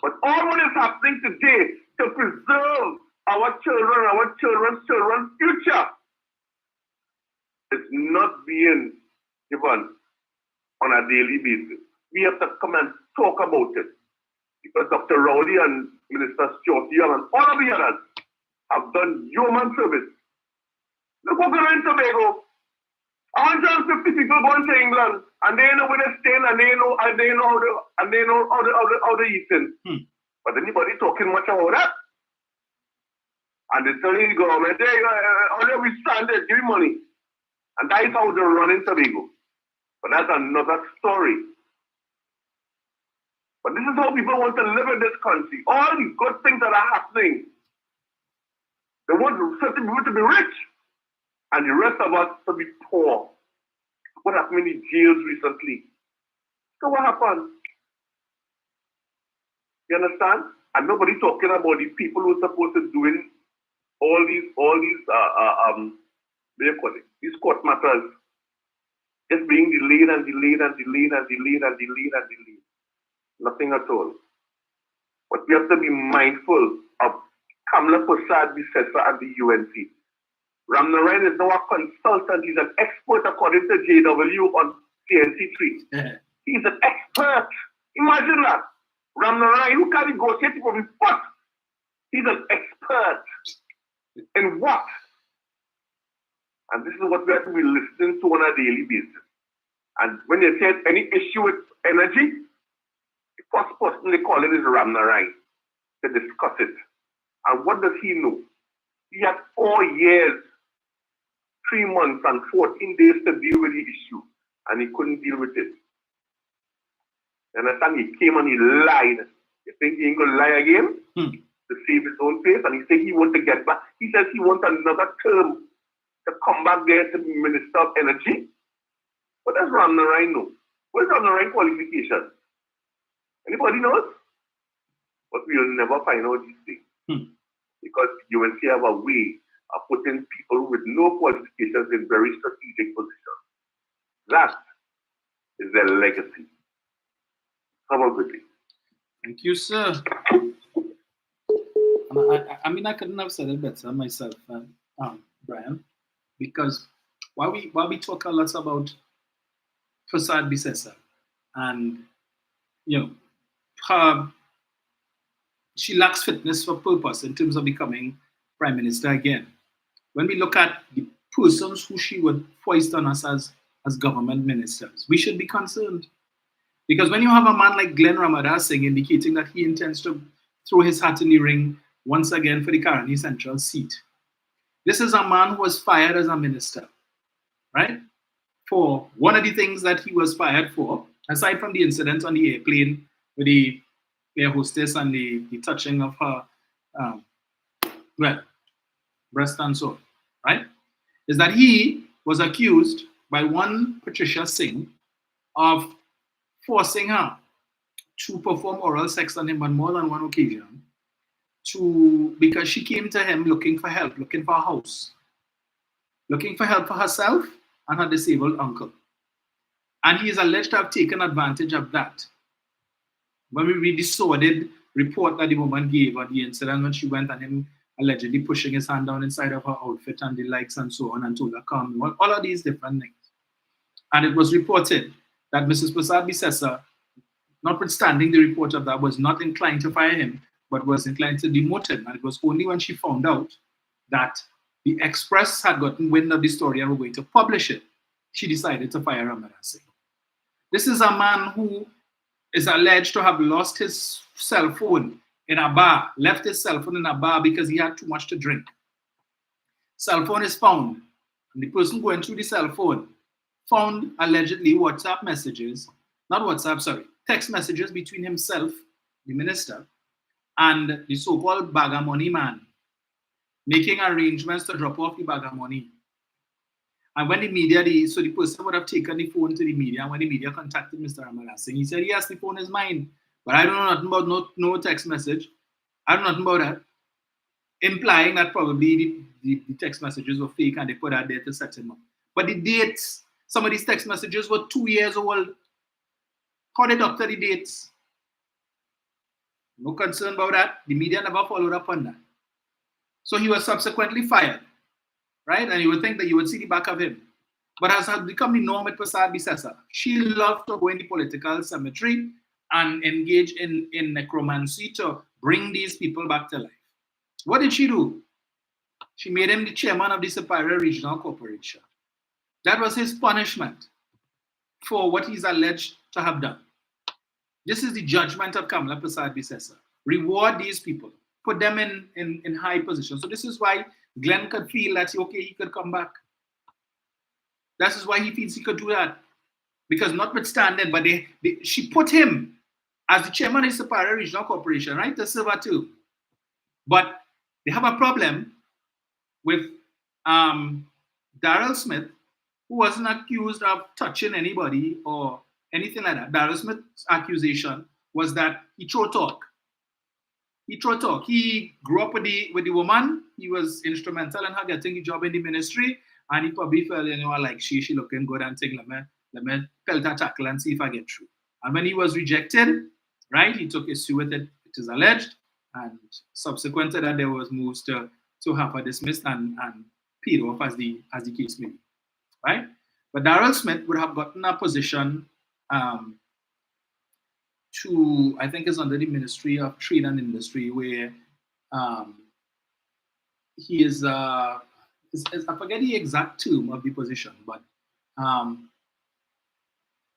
But all what is happening today to preserve our children's future is not being given on a daily basis. We have to come and talk about it because Dr. Rowley and Minister Stuart Young and all of the others have done human service. Look what we're in Tobago. 150 people going to England and they know where they're staying and they know how they're eating. But anybody talking much about that? And they're telling the government, hey, all we stranded, give me money. And that is how they run in Tobago. But that's another story. But this is how people want to live in this country. All the good things that are happening, they want certain people to be rich and the rest of us to be poor. What happened in the jails recently? So what happened? You understand? And nobody talking about the people who are supposed to doing all these what do you call it? These court matters just being delayed and delayed and delayed and delayed and delayed and delayed. Nothing at all. But we have to be mindful of Kamla Prasad Bisesa and the UNC. Ram Narayan is now a consultant. He's an expert according to JW on CNC3. He's an expert. Imagine that. Ram Narayan, who can negotiate people with what? He's an expert. In what? And this is what we have to be listening to on a daily basis. And when they say any issue with energy, the first person they call it is Ram Narayan to discuss it. And what does he know? He had 4 years, 3 months, and 14 days to deal with the issue, and he couldn't deal with it. You understand? He came and he lied. You think he ain't gonna lie again? To save his own face? And he said he wants to get back. He says he wants another term to come back there to be Minister of Energy. What does Ram Narayan know? What is Ram Narayan's qualification? Anybody knows? But we'll never find out these things. Because you will see have a way of putting people with no qualifications in very strategic positions. That is their legacy. Have a good day. Thank you, sir. I mean, I couldn't have said it better myself, Brian, because while we talk a lot about Prasad Bisesa and, she lacks fitness for purpose in terms of becoming prime minister again. When we look at the persons who she would foist on us as government ministers, we should be concerned. Because when you have a man like Glenn Ramadas Singh indicating that he intends to throw his hat in the ring once again for the Caroni Central seat, this is a man who was fired as a minister, right? For one of the things that he was fired for, aside from the incident on the airplane with the air hostess and the touching of her breast and so on, right? Is that he was accused by one Patricia Singh of forcing her to perform oral sex on him on more than one occasion because she came to him looking for help, looking for a house, looking for help for herself and her disabled uncle. And he is alleged to have taken advantage of that. When we read the sordid report that the woman gave on the incident when she went and him allegedly pushing his hand down inside of her outfit and the likes and so on and told her come, all of these different things. And it was reported that Mrs. Prasad Bisesa, notwithstanding the report of that, was not inclined to fire him, but was inclined to demote him. And it was only when she found out that the Express had gotten wind of the story and were going to publish it, she decided to fire Ramadas Singh. This is a man who is alleged to have lost his cell phone in a bar, left his cell phone in a bar because he had too much to drink. Cell phone is found, and the person going through the cell phone found allegedly text messages between himself, the minister, and the so-called bag of money man, making arrangements to drop off the bag of money. And when the person would have taken the phone to the media, and when the media contacted Mr. Ramadas Singh, he said, yes, the phone is mine, but I don't know nothing about no text message. I don't know nothing about that. Implying that probably the text messages were fake and they put that there to set him up. But the dates, some of these text messages were 2 years old. How they doctor the dates? No concern about that. The media never followed up on that. So he was subsequently fired, right? And you would think that you would see the back of him. But as has become the norm with Prasad Bisesa, she loved to go in the political cemetery and engage in necromancy to bring these people back to life. What did she do? She made him the chairman of the Paria Regional Corporation. That was his punishment for what he's alleged to have done. This is the judgment of Kamla Prasad Bisesa. Reward these people. put them in high positions. So this is why Glenn could feel that, okay, he could come back. This is why he feels he could do that. Because notwithstanding, but she put him as the chairman of the Paria Regional Corporation, right, to serve her too. But they have a problem with Daryl Smith, who wasn't accused of touching anybody or anything like that. Daryl Smith's accusation was that he throw talk. He throw talk. He grew up with the woman. He was instrumental in her getting a job in the ministry, and he probably felt, like she looking good and think, let me pelt her tackle and see if I get through. And when he was rejected, right, he took issue with it. It is alleged, and subsequent to that, there was moves to have her dismissed and paid off as the case may be, right? But Daryl Smith would have gotten a position to, I think, is under the Ministry of Trade and Industry, where he is, I forget the exact term of the position, but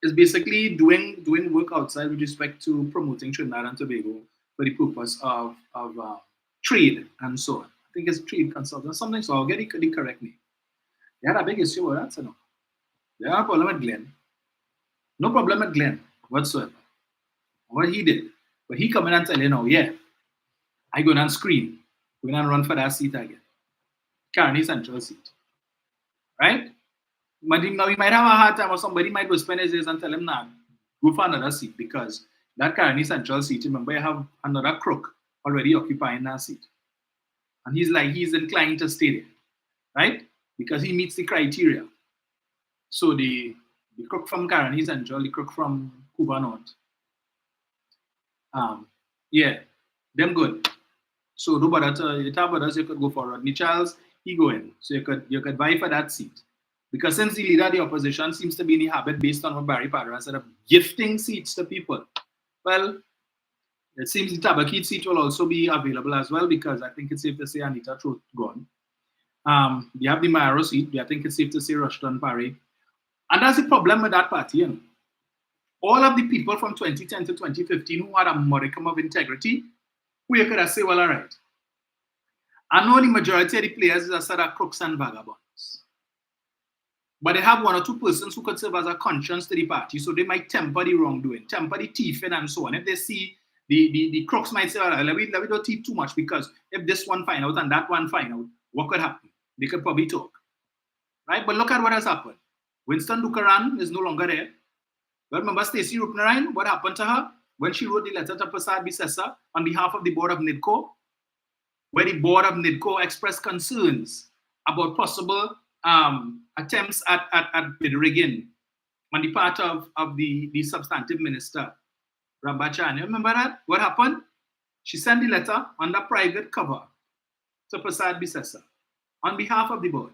is basically doing work outside with respect to promoting Trinidad and Tobago for the purpose of trade and so on. I think it's trade consultant, something, so I'll get the correct name. They had a big issue with that, so no. They had a problem with Glenn. No problem with Glenn whatsoever. What he did, but he come in and tell I go down screen. We're going to run for that seat again. Carney Central seat. Right? But now we might have a hard time, or somebody might whisper in his ears and tell him, nah, go for another seat, because that Carney Central seat, remember, you have another crook already occupying that seat. And he's inclined to stay there, right? Because he meets the criteria. So the crook from Carney Central, the crook from Cuba North, them good. So no bother you could go for Rodney Charles, he go in. So you could vie for that seat. Because since the leader of the opposition seems to be in the habit, based on what Barry Paria said, of gifting seats to people, well, it seems the Tabaquite seat will also be available as well, because I think it's safe to say Anita Trout gone. You have the Mayaro seat. I think it's safe to say Rushton Parry. And that's the problem with that party. All of the people from 2010 to 2015 who had a modicum of integrity, who you could have said, well, all right. I know the majority of the players are sort of crooks and vagabonds. But they have one or two persons who could serve as a conscience to the party, so they might temper the wrongdoing, temper the thieving and so on. If they see the crooks might say, all right, let me don't thief too much, because if this one find out and that one find out, what could happen? They could probably talk. Right? But look at what has happened. Winston Dukaran is no longer there. Well, remember Stacey Rupnarain, what happened to her when she wrote the letter to Prasad Bisesa on behalf of the board of NIDCO, where the board of NIDCO expressed concerns about possible attempts at bid rigging on the part of the substantive minister, Rambachan. You remember that? What happened? She sent the letter under private cover to Prasad Bisesa on behalf of the board.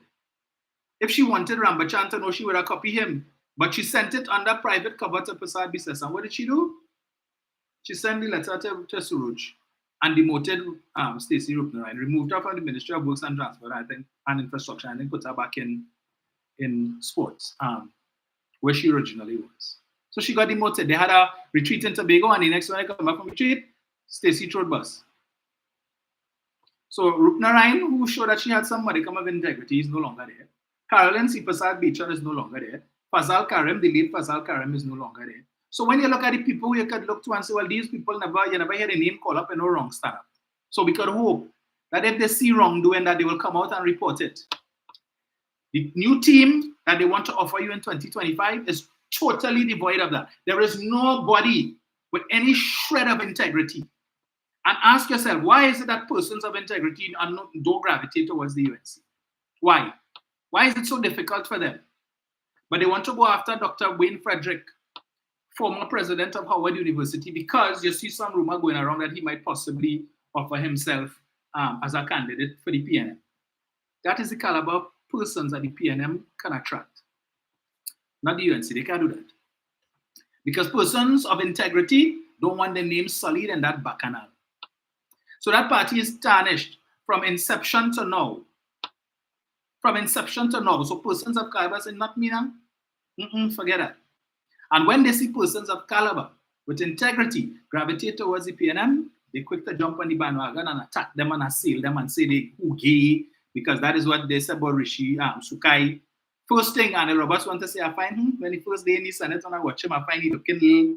If she wanted Rambachan to know, she would have copied him. But she sent it under private cover to Prasad Bisesa. What did she do? She sent the letter to Suruj and demoted Stacey Rupnarain, removed her from the Ministry of Works and Transport, I think, and Infrastructure, and then put her back in sports, where she originally was. So she got demoted. They had a retreat in Tobago, and the next one I come back from retreat, Stacey Trout bus. So Rupnarain, who showed that she had some modicum of integrity, is no longer there. Caroline C. Prasad Beecher is no longer there. Fazal Karim, the late Fazal Karim, is no longer there. So when you look at the people, you could look to and say, well, these people you never hear the name call up and no wrong stand up. So we could hope that if they see wrongdoing, that they will come out and report it. The new team that they want to offer you in 2025 is totally devoid of that. There is nobody with any shred of integrity. And ask yourself, why is it that persons of integrity don't gravitate towards the UNC? Why? Why is it so difficult for them? But they want to go after Dr. Wayne Frederick, former president of Howard University, because you see some rumor going around that he might possibly offer himself as a candidate for the PNM. That is the caliber of persons that the PNM can attract. Not the UNC, they can't do that. Because persons of integrity don't want their names sullied in that bacchanal. So that party is tarnished from inception to now. From inception to now. So persons of caliber say, not me now. Forget that. And when they see persons of caliber with integrity gravitate towards the PNM, They quick to jump on the bandwagon and attack them and assail them and say they who gay, because that is what they said about Rishi Sukai. First thing, and Roberts want to say, I find him when the first day in the Senate and I watch him, I find he looking little.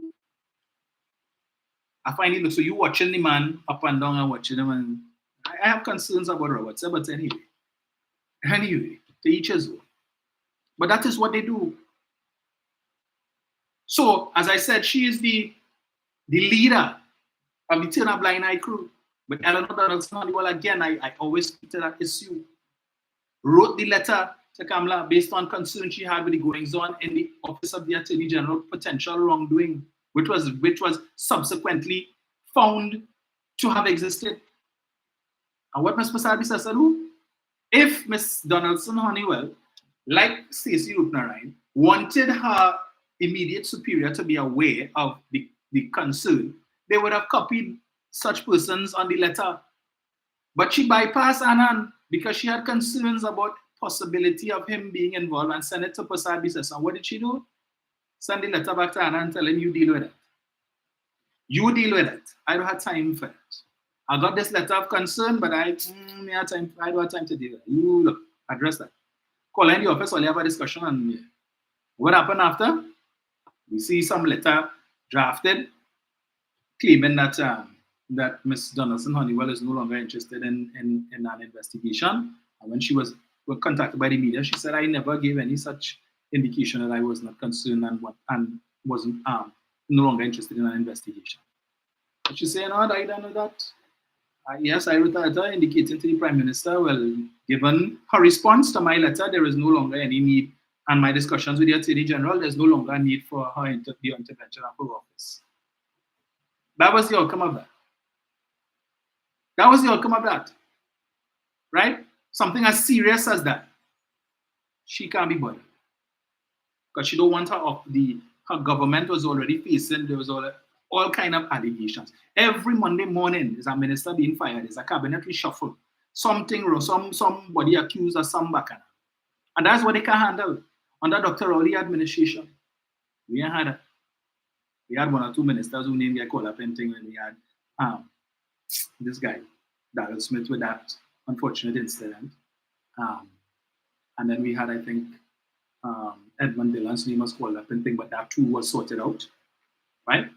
I find he look, so you watching the man up and down and watching him, and I have concerns about Roberts, but anyway, to each his own. But that is what they do. So, as I said, she is the leader of the Turn a Blind Eye crew. But Eleanor Donaldson, well, again, I always speak to that issue. Wrote the letter to Kamala based on concerns she had with the goings on in the Office of the Attorney General, potential wrongdoing, which was subsequently found to have existed. And what Ms. Pasabi says, if Ms. Donaldson Honeywell, like Stacey Rupnarine, wanted her immediate superior to be aware of the concern, they would have copied such persons on the letter. But she bypassed Anand because she had concerns about possibility of him being involved and sent it to Pasabi. And what did she do? Send the letter back to Anand and tell him, you deal with it. You deal with it. I don't have time for it. I got this letter of concern, but I don't have time to deal with it. You look, address that. Call in the office, we'll have a discussion. And what happened after? We see some letter drafted claiming that that Ms. Donaldson Honeywell is no longer interested in an investigation. And when she was contacted by the media, she said, I never gave any such indication that I was not concerned and wasn't no longer interested in an investigation. But she said, no, I don't know that. Yes, I wrote a letter indicating to the Prime Minister, well, given her response to my letter, there is no longer any need, and my discussions with the Attorney General, there's no longer a need for her intervention of her office. That was the outcome of that. That was the outcome of that. Right? Something as serious as that. She can't be bothered. Because she don't want her government was already facing, there was all kind of allegations. Every Monday morning, there's a minister being fired, there's a cabinet reshuffle, something wrong, somebody accused of some bacana. And that's what they can handle under Dr. Rowley administration. We ain't had it. We had one or two ministers who named get called up and thing when we had this guy, Darrell Smith, with that unfortunate incident. And then we had, I think, Edmund Dillon's name was called up and thing, but that too was sorted out, right?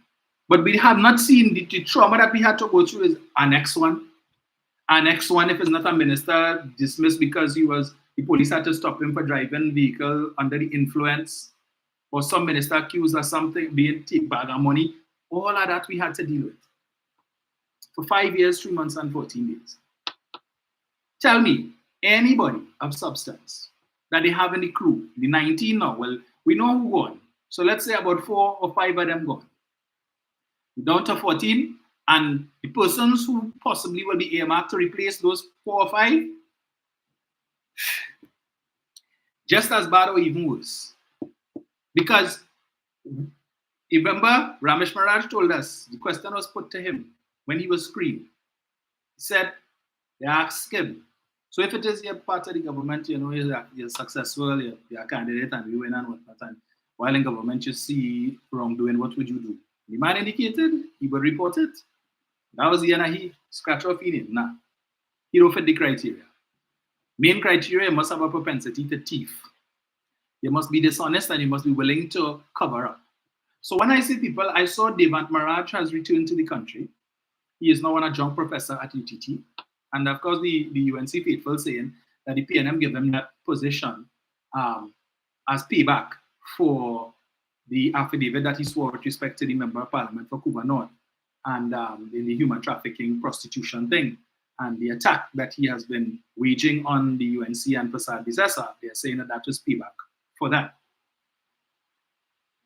But we have not seen the trauma that we had to go through is our next one. Our next one, if it's not a minister dismissed because the police had to stop him for driving vehicle under the influence, or some minister accused of something being take bag of money, all of that we had to deal with. For 5 years, 3 months, and 14 days. Tell me, anybody of substance that they have in the crew, the 19 now, well, we know who gone. So let's say about 4 or 5 of them gone. Down to 14, and the persons who possibly will be earmarked to replace those 4 or 5, just as bad or even worse. Because, remember, Ramesh Maharaj told us, the question was put to him when he was screened. He said, they asked him, so if it is you're part of the government, you know, you're successful, you're a candidate and you win and whatnot, and while in government you see wrongdoing, what would you do? The man indicated he would report it. That was the end. He scratch off in him. Nah, he don't fit the criteria. Main criteria, you must have a propensity to thief. You must be dishonest and you must be willing to cover up. So when I see people, I saw Devant Maharaj has returned to the country. He is now an adjunct professor at UTT. And of course, the UNC faithful saying that the PNM gave him that position as payback for the affidavit that he swore with respect to the Member of Parliament for Cuba North and in the human trafficking prostitution thing and the attack that he has been waging on the UNC and Prasad Bisesa. They're saying that was payback for that.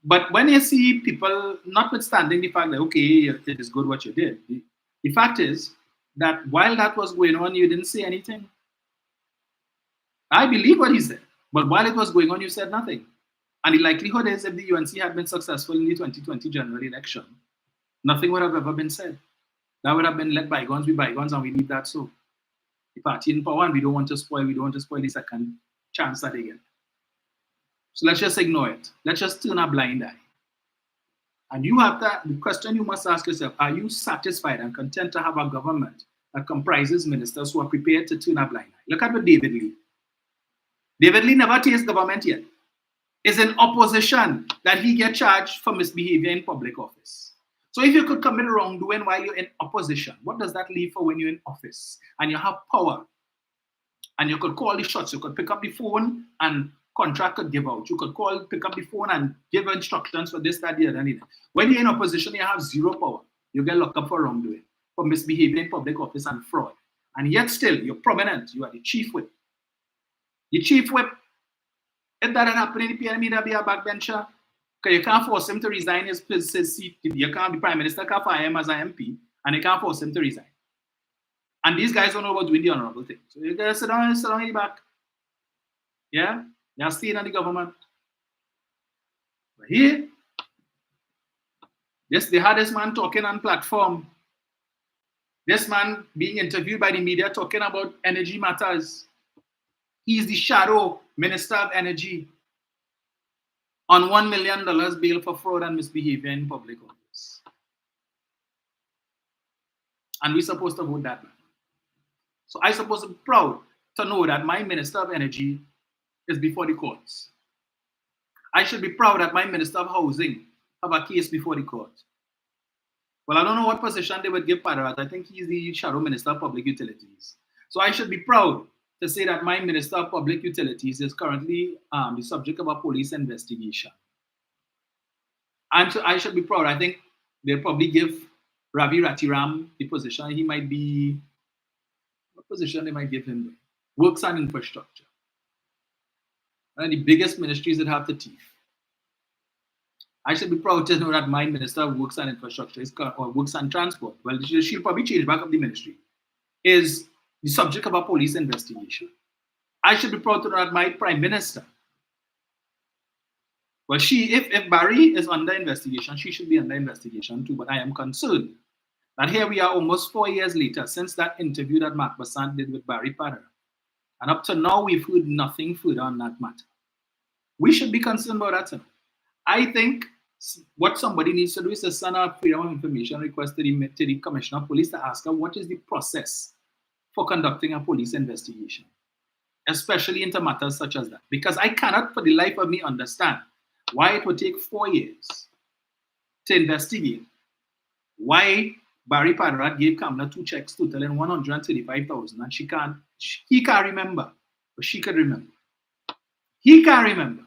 But when you see people, notwithstanding the fact that, okay, it is good what you did, the fact is that while that was going on, you didn't say anything. I believe what he said, but while it was going on, you said nothing. And the likelihood is if the UNC had been successful in the 2020 general election, nothing would have ever been said. That would have been let bygones be bygones, and we leave that so. The party in power, and we don't want to spoil the second chance that they get. So let's just ignore it. Let's just turn a blind eye. And you have to, the question you must ask yourself, are you satisfied and content to have a government that comprises ministers who are prepared to turn a blind eye? Look at what David Lee. David Lee never tastes government yet. Is in opposition that he get charged for misbehavior in public office. So if you could commit wrongdoing while you're in opposition, what does that leave for when you're in office and you have power and you could call the shots? You could pick up the phone and contract could give out. You could pick up the phone and give instructions for this, that, the other, and the other. When you're in opposition, you have zero power. You get locked up for wrongdoing, for misbehavior in public office and fraud. And yet still, you're prominent. You are the chief whip. The chief whip, if that had happened in the PNM, that'd be a backbencher. Because you can't force him to resign his seat. You can't, the prime minister can't fire him as an MP, and you can't force him to resign. And these guys don't know about doing the honorable thing. So you gotta sit down in the back. Yeah? You're staying in the government. But here, yes, they had this man talking on platform. This man being interviewed by the media talking about energy matters. He's the shadow Minister of Energy on $1 million bail for fraud and misbehavior in public office. And we're supposed to vote that man. So I'm supposed to be proud to know that my Minister of Energy is before the courts. I should be proud that my Minister of Housing have a case before the court. Well, I don't know what position they would give Paria. I think he's the shadow Minister of Public Utilities. So I should be proud to say that my Minister of Public Utilities is currently the subject of a police investigation. And so I should be proud. I think they'll probably give Ravi Ratiram the position he might be. What position they might give him? Works and infrastructure. One of the biggest ministries that have the teeth. I should be proud to know that my Minister of Works and Infrastructure or Works and Transport, well, she'll probably change back up the ministry, is the subject of a police investigation. I should be proud to know that my Prime Minister, well, if Barry is under investigation, she should be under investigation too. But I am concerned that here we are almost 4 years later since that interview that Mark Bassant did with Barry Paria. And up to now, we've heard nothing further on that matter. We should be concerned about that. I think what somebody needs to do is to send a freedom of information request to the Commissioner of Police to ask her what is the process for conducting a police investigation, especially into matters such as that. Because I cannot for the life of me understand why it would take 4 years to investigate why Barry Paria gave Kamla 2 checks totaling $135,000 and he can't remember, but she could remember. He can't remember.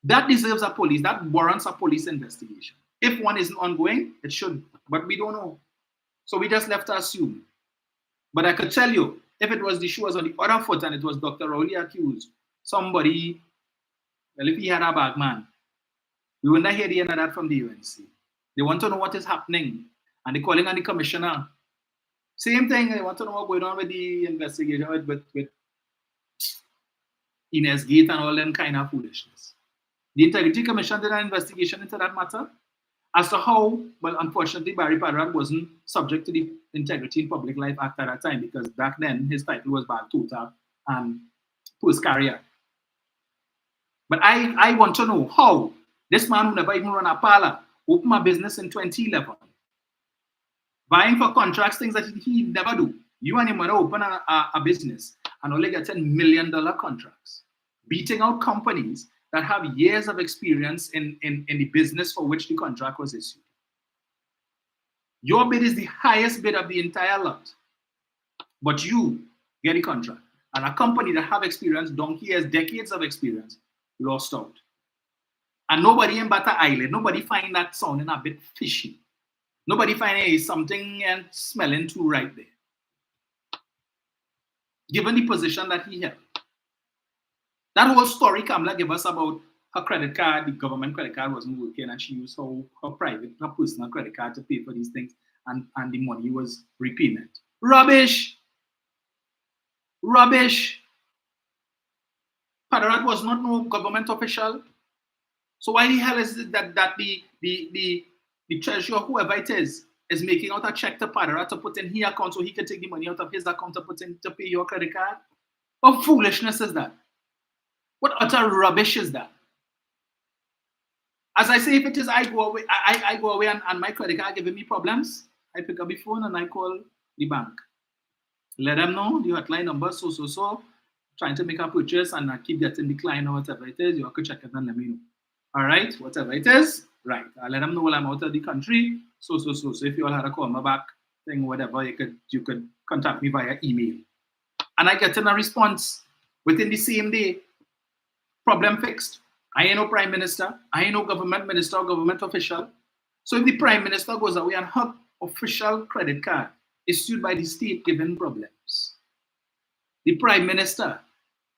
That deserves a police, that warrants a police investigation. If one isn't ongoing, it should, but we don't know. So we just left to assume. But I could tell you, if it was the shoe was on the other foot and it was Dr. Rowley accused, somebody, well, if he had a bag man, we would not hear the end of that from the UNC. They want to know what is happening, and they're calling on the commissioner. Same thing, they want to know what's going on with the investigation with Ines Gate and all them kind of foolishness. The Integrity Commission did an investigation into that matter as to how, well, unfortunately, Barry Paria wasn't subject to the Integrity in Public Life Act at that time because back then his title was Bad Tutor and Post Career. But I want to know how this man who never even run a parlor opened a business in 2011, buying for contracts, things that he never do. You and him want to open a business and only get $10 million contracts, beating out companies that have years of experience in the business for which the contract was issued. Your bid is the highest bid of the entire lot, but you get the contract. And a company that have experience, donkey has decades of experience, lost out. And nobody in Bata Island, nobody find that sounding a bit fishy. Nobody find something and smelling too right there. Given the position that he held. That whole story Kamla gave us about her credit card, the government credit card wasn't working and she used her personal credit card to pay for these things and the money was repayment. Rubbish! Rubbish! Paria was not no government official. So why the hell is it that the treasurer, whoever it is making out a check to Paria to put in his account so he can take the money out of his account to put in to pay your credit card? What foolishness is that? What utter rubbish is that? As I say, if it is I go away, I go away and my credit card giving me problems, I pick up the phone and I call the bank. Let them know the hotline number, so, trying to make a purchase and I keep getting decline or whatever it is, you have to check it and let me know. All right, whatever it is, right. I'll let them know while I'm out of the country. So if you all had a call me back thing, whatever, you could contact me via email. And I get in a response within the same day. Problem fixed. I ain't no prime minister. I ain't no government minister or government official. So if the prime minister goes away and her official credit card issued by the state given problems, the prime minister,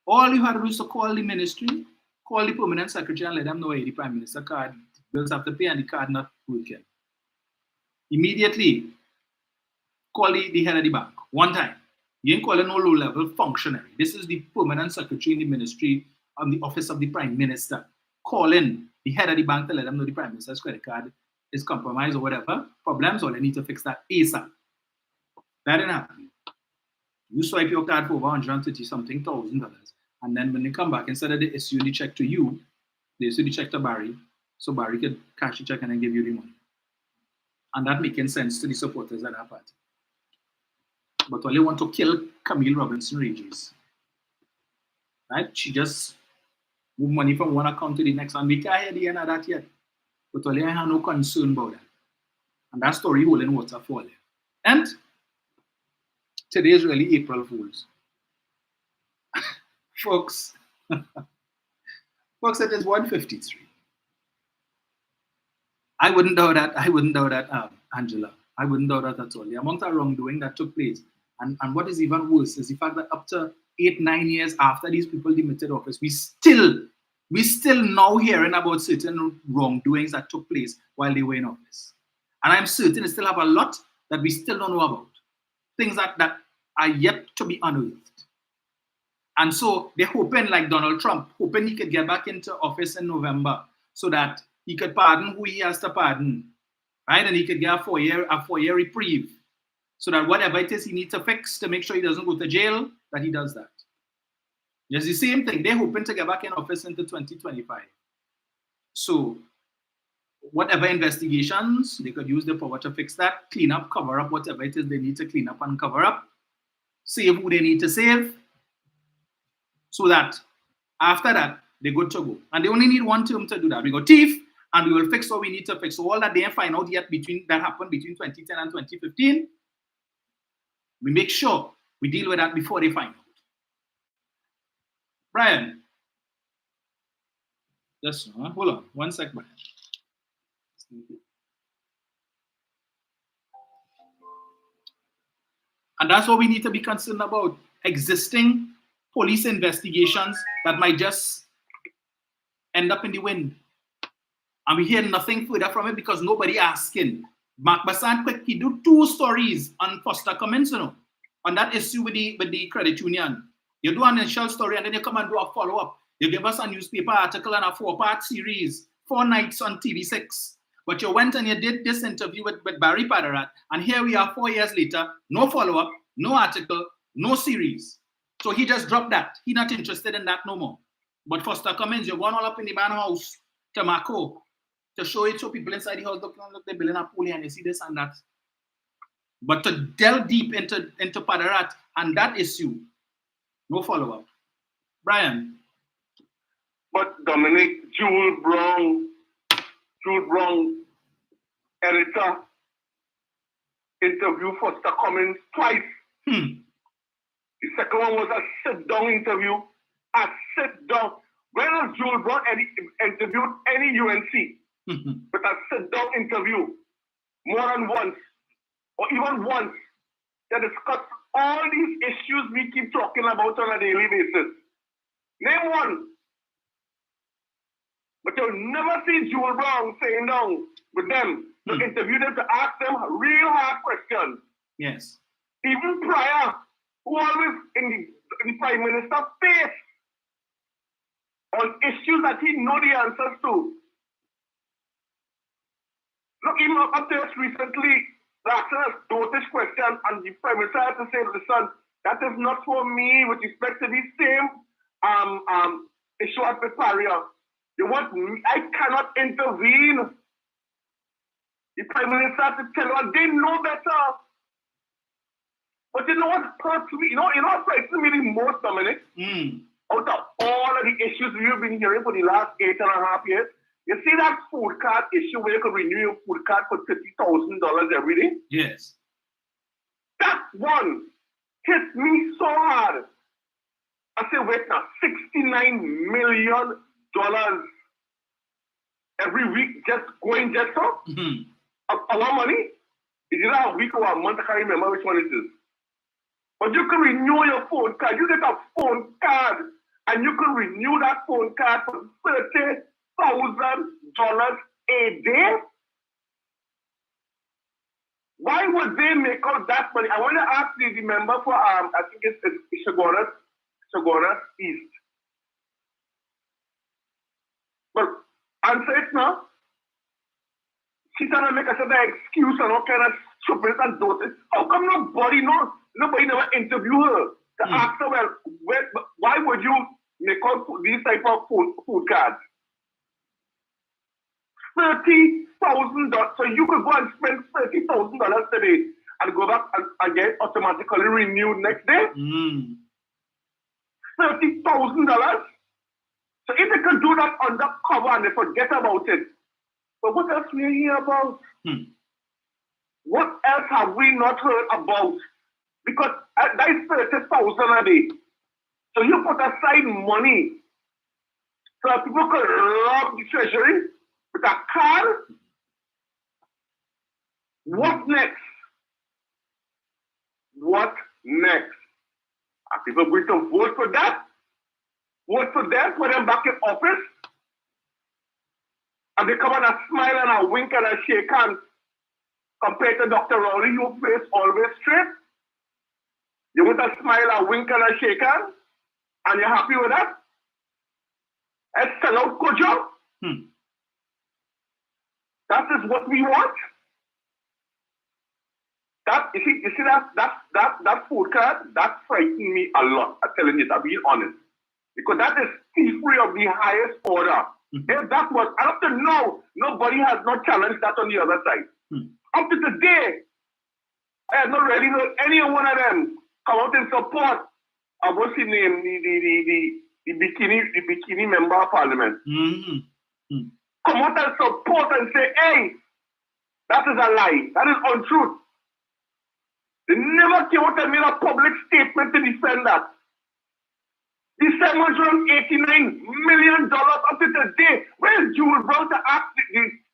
all you had to do is to call the ministry, call the permanent secretary and let them know, hey, the prime minister card bills have to pay and the card not working. Immediately call the head of the bank one time. You ain't calling no low-level functionary. This is the permanent secretary in the ministry of the office of the prime minister. Calling the head of the bank to let them know the prime minister's credit card is compromised or whatever problems, or they need to fix that ASAP. That didn't happen. You swipe your card for over $130-something thousand, and then when they come back, instead of they issue the check to you, they issue the check to Barry, so Barry could cash the check and then give you the money. And that making sense to the supporters of that party. But all they want to kill Camille Robinson Regis. Right? She just moved money from one account to the next, and we can't hear the end of that yet. But all they have no concern about that. And that story holding water for them. And today is really April Fools. Folks, it is 1:53. I wouldn't doubt that, Angela. I wouldn't doubt that at all. The amount of wrongdoing that took place. And what is even worse is the fact that up to 8-9 years after these people demitted office, we still now hearing about certain wrongdoings that took place while they were in office. And I'm certain they still have a lot that we still don't know about. Things that are yet to be unearthed. And so they're hoping, like Donald Trump, hoping he could get back into office in November so that he could pardon who he has to pardon, right? And he could get a four-year reprieve so that whatever it is he needs to fix to make sure he doesn't go to jail, that he does that. It's the same thing. They're hoping to get back in office into 2025. So whatever investigations, they could use the power to fix that, clean up, cover up, whatever it is they need to clean up and cover up, save who they need to save, so that after that, they're good to go. And they only need one term to do that. We go thief, and we will fix what we need to fix. So all that they ain't find out yet that happened between 2010 and 2015, we make sure we deal with that before they find out. Brian. Just hold on, 1 sec, Brian. And that's what we need to be concerned about. Existing police investigations that might just end up in the wind. And we hear nothing further from it because nobody asking. Mark Bassant quick, he do 2 stories on Foster Cummins, on that issue with the credit union. You do an initial story and then you come and do a follow-up. You give us a newspaper article and a 4-part series, 4 nights on TV6. But you went and you did this interview with Barry Paria, and here we are 4 years later, no follow-up, no article, no series. So he just dropped that. He's not interested in that no more. But Foster Cummins, you're going all up in the man house to Marco to show it so people inside the house look, they're building a pool and you see this and that. But to delve deep into Paria and that issue, no follow-up. Brian. But Dominic, Jules Brown, editor, interview Foster Cummins twice. The second one was a sit-down interview. A sit-down. When has Jules Brown interviewed any UNC? But a sit-down interview, more than once, or even once, they discuss all these issues we keep talking about on a daily basis. Name one. But you'll never see Jules Brown sitting down with them to interview them, to ask them real hard questions. Yes. Even Paria, who always in the Prime Minister's face on issues that he know the answers to. Look, even up to us recently, asking us notice question, and the Prime Minister had to say, listen, that is not for me with respect to the same issue at Paria. You want me? I cannot intervene. The Prime Minister has to tell us they know better. But you know what hurts me? You know what hurts me the most, Dominic? Out of all of the issues we've been hearing for the last 8.5 years, you see that food card issue where you could renew your food card for $50,000 every day? Yes. That one hit me so hard. I said, wait now, $69 million every week just going just so? A lot of money? Is it a week or a month? I can't remember which one it is. But you can renew your phone card. You get a phone card and you can renew that phone card for $30,000 a day. Why would they make out that money? I want to ask the member for I think it's Shagona East. But answer it now. She's trying to make us an excuse and all kind of stupid and doted. How come nobody never interview her to ask her, well, why would you make out these type of food cards? $30,000. So you could go and spend $30,000 today and go back and get automatically renewed next day. $30,000. So if they can do that undercover and they forget about it, but what else we hear about? What else have we not heard about? Because that is $30,000 a day. So you put aside money so that people can rob the treasury with a card. What next? What next? Are people going to vote for that? Vote for them, put them back in office? And they come and a smile and a wink and a shake hands compared to Dr. Rowley, your face always straight. You want a smile, a wink and a shake hands? And you're happy with that? A sellout Kojo? That is what we want. That you see that food card, that frightened me a lot. I'm telling you, I'm being honest. Because that is thievery of the highest order. If that was, up to now, nobody has not challenged that on the other side. Up to today, I have not really heard any one of them come out in support of what's his name, the bikini member of parliament. Come out and support and say, hey, that is a lie. That is untruth. They never came out and made a public statement to defend that. The $789 million up to today. Where is Jules Brown to ask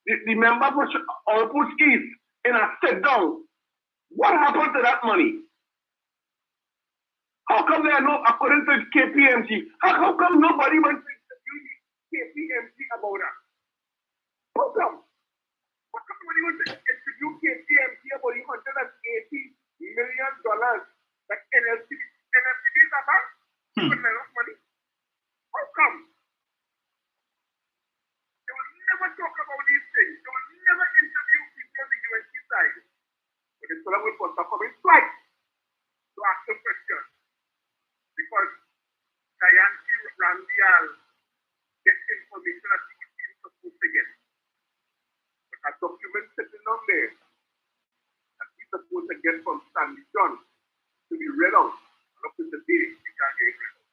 the member for Push East in a sit down? What happened to that money? How come there are no, according to KPMG, how come nobody went to interview KPMG about that? How come? How come nobody went to interview KPMG about the $180 million that NLCDs are back? Money. How come? They will never talk about these things. They will never interview people on the UNC side. But the Solar will come in twice to ask them questions. Because Dianne Randial gets information that he was supposed to get. But a document sitting on there that he's supposed to get from Stanley John to be read out. And up to the day, he can't get rid of.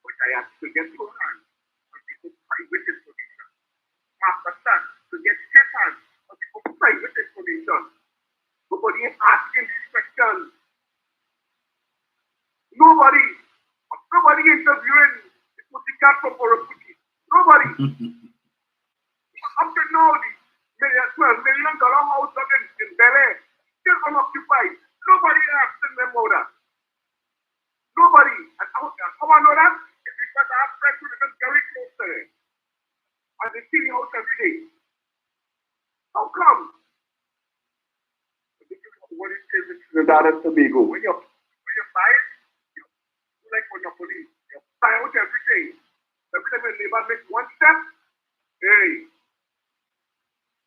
But I have to get through hands on people's private information. Master Stan, to get step hands on people's private information. Nobody is asking these questions. Nobody interviewing the pussycat for Poroputi. Nobody. Up to now, the $12 million house up in Bel Air, still unoccupied. Nobody asking them about that. Nobody. And how I know that? It's because I have friends who live very close to them. And they see the house every day. How come? This is what it says in Trinidad and Tobago. When you buy it, you like monopoly. You buy out everything. Every time your neighbor makes one step, hey,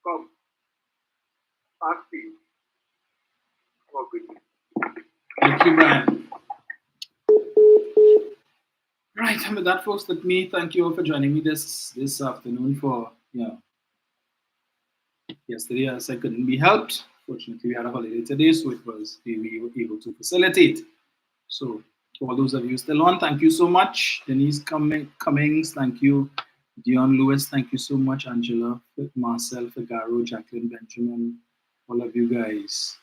come. Fast thing. Have a good day. Thank you, Brian. Right. with that, folks, let me thank you all for joining me this afternoon for, yesterday, as I couldn't be helped. Fortunately, we had a holiday today, so we were able to facilitate. So, for all those of you still on, thank you so much. Denise Cummings, thank you. Dion Lewis, thank you so much. Angela, Marcel Figaro, Jacqueline Benjamin, all of you guys.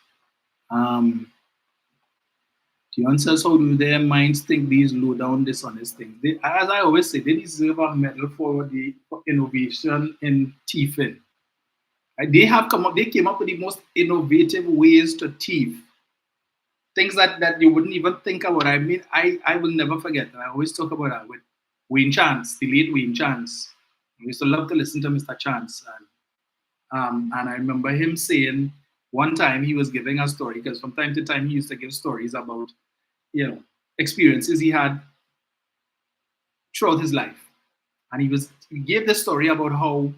Dion says, how do their minds think these low down, dishonest things? As I always say, they deserve a medal for the innovation in thieving. They came up with the most innovative ways to thieve. Things that you wouldn't even think about. I mean, I will never forget. I always talk about that with Wayne Chance, the late Wayne Chance. I used to love to listen to Mr. Chance. And I remember him saying one time he was giving a story, because from time to time he used to give stories about, experiences he had throughout his life. And he gave this story about how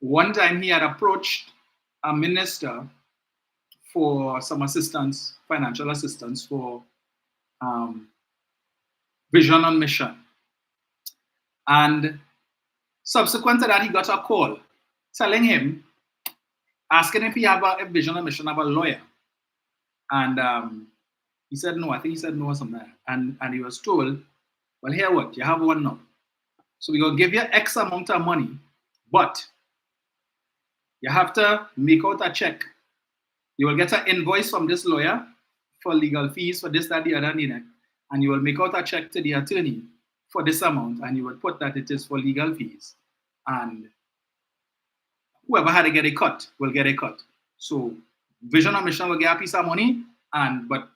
one time he had approached a minister for some assistance, financial assistance for Vision on Mission. And subsequent to that, he got a call telling him, asking if he have a Vision on Mission have a lawyer. And he said no. I think he said no or something. And he was told, well, here what? You have one now. So we're going to give you X amount of money, but you have to make out a check. You will get an invoice from this lawyer for legal fees for this, that, the other, and you will make out a check to the attorney for this amount, and you will put that it is for legal fees. And whoever had to get a cut will get a cut. So Vision on Mission will get a piece of money, but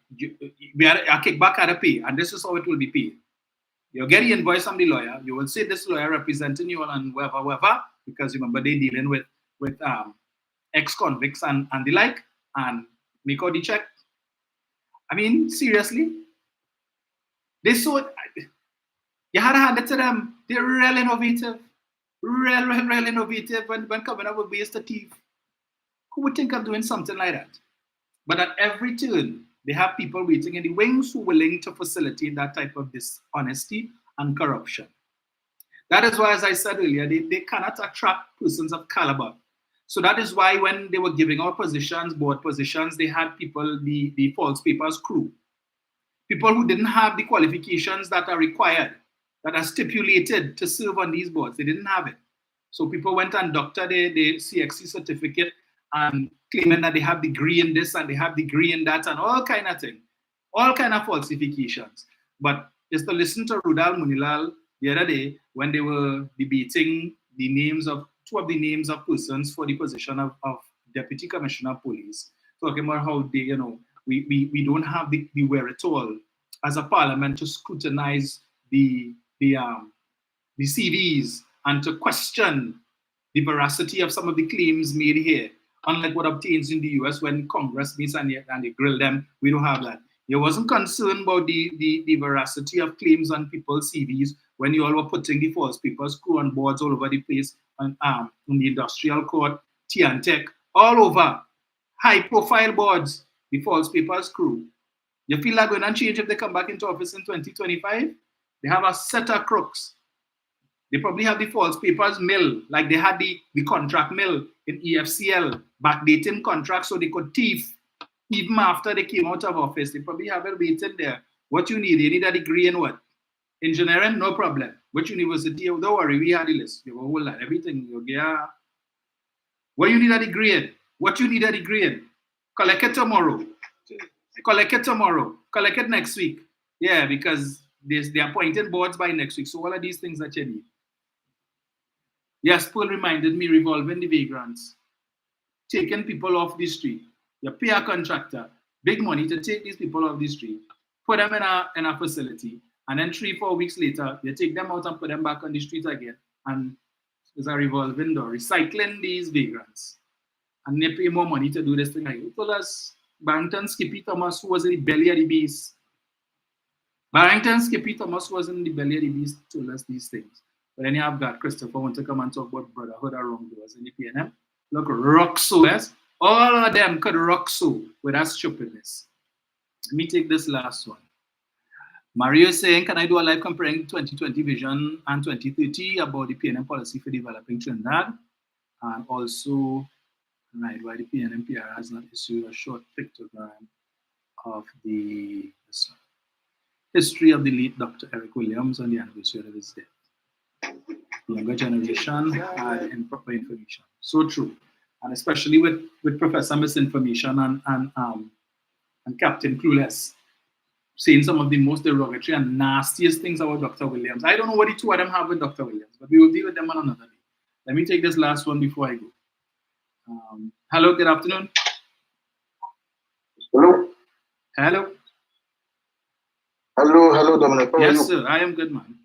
we had a kickback at a pay, and this is how it will be paid. You'll get the invoice from the lawyer. You will see this lawyer representing you and whoever, because remember they're dealing with ex-convicts and the like, and make out the check. I mean, seriously, you had to hand it to them. They're real innovative, real innovative when coming up with ways to thief. Who would think of doing something like that? But at every turn, they have people waiting in the wings who are willing to facilitate that type of dishonesty and corruption. That is why, as I said earlier, they cannot attract persons of caliber. So that is why when they were giving out positions, board positions, they had people, the false papers crew. People who didn't have the qualifications that are required, that are stipulated to serve on these boards. They didn't have it. So people went and doctored their CXC certificate and claiming that they have degree in this and they have degree in that and all kind of thing. All kind of falsifications. But just to listen to Rudal Munilal the other day when they were debating the names of two of the names of persons for the position of Deputy Commissioner of Police, talking about how they, we don't have the wherewithal as a parliament to scrutinize the CVs and to question the veracity of some of the claims made here. Unlike what obtains in the US when Congress meets and they grill them, we don't have that. You wasn't concerned about the veracity of claims on people's CVs when you all were putting the false papers crew on boards all over the place, on the industrial court, Tech, all over, high-profile boards, the false papers crew. You feel like going and change if they come back into office in 2025? They have a set of crooks. They probably have the false papers mill, like they had the contract mill in EFCL, backdating contracts so they could thief even after they came out of office. They probably have it waiting there. What you need? You need a degree in what? Engineering? No problem. Which university? Don't worry, we had the list. You have a whole lot, everything. You get. What you need a degree in? What you need a degree in? Collect it tomorrow. Collect it tomorrow. Collect it next week. Yeah, because they're appointing boards by next week. So all of these things that you need. Yes, Paul reminded me, revolving the vagrants. Taking people off the street. You pay a contractor big money to take these people off the street, put them in a facility, and then 3-4 weeks later, you take them out and put them back on the street again. And it's a revolving door, recycling these vagrants. And they pay more money to do this thing. Like, told us, Barrington Skippy Thomas, who was in the belly of the beast. Barrington Skippy Thomas was in the belly of the beast, told us these things. But then you have got Christopher want to come and talk about brotherhood or wrongdoers in the PNM. Look, rock so, yes? All of them could rock so with that stupidness. Let me take this last one. Mario is saying, can I do a live comparing 2020 vision and 2030 about the PNM policy for developing Trinidad? And also, right, why the PNMPR has not issued a short pictogram of the history of the late Dr. Eric Williams on the anniversary of his death. The younger generation had improper information. So true. And especially with Professor Misinformation and Captain Clueless saying some of the most derogatory and nastiest things about Dr. Williams. I don't know what the two of them have with Dr. Williams, but we will deal with them on another day. Let me take this last one before I go. Hello, good afternoon. Hello. Hello. Hello, Dominic. How yes, are you? sir. I am good, man.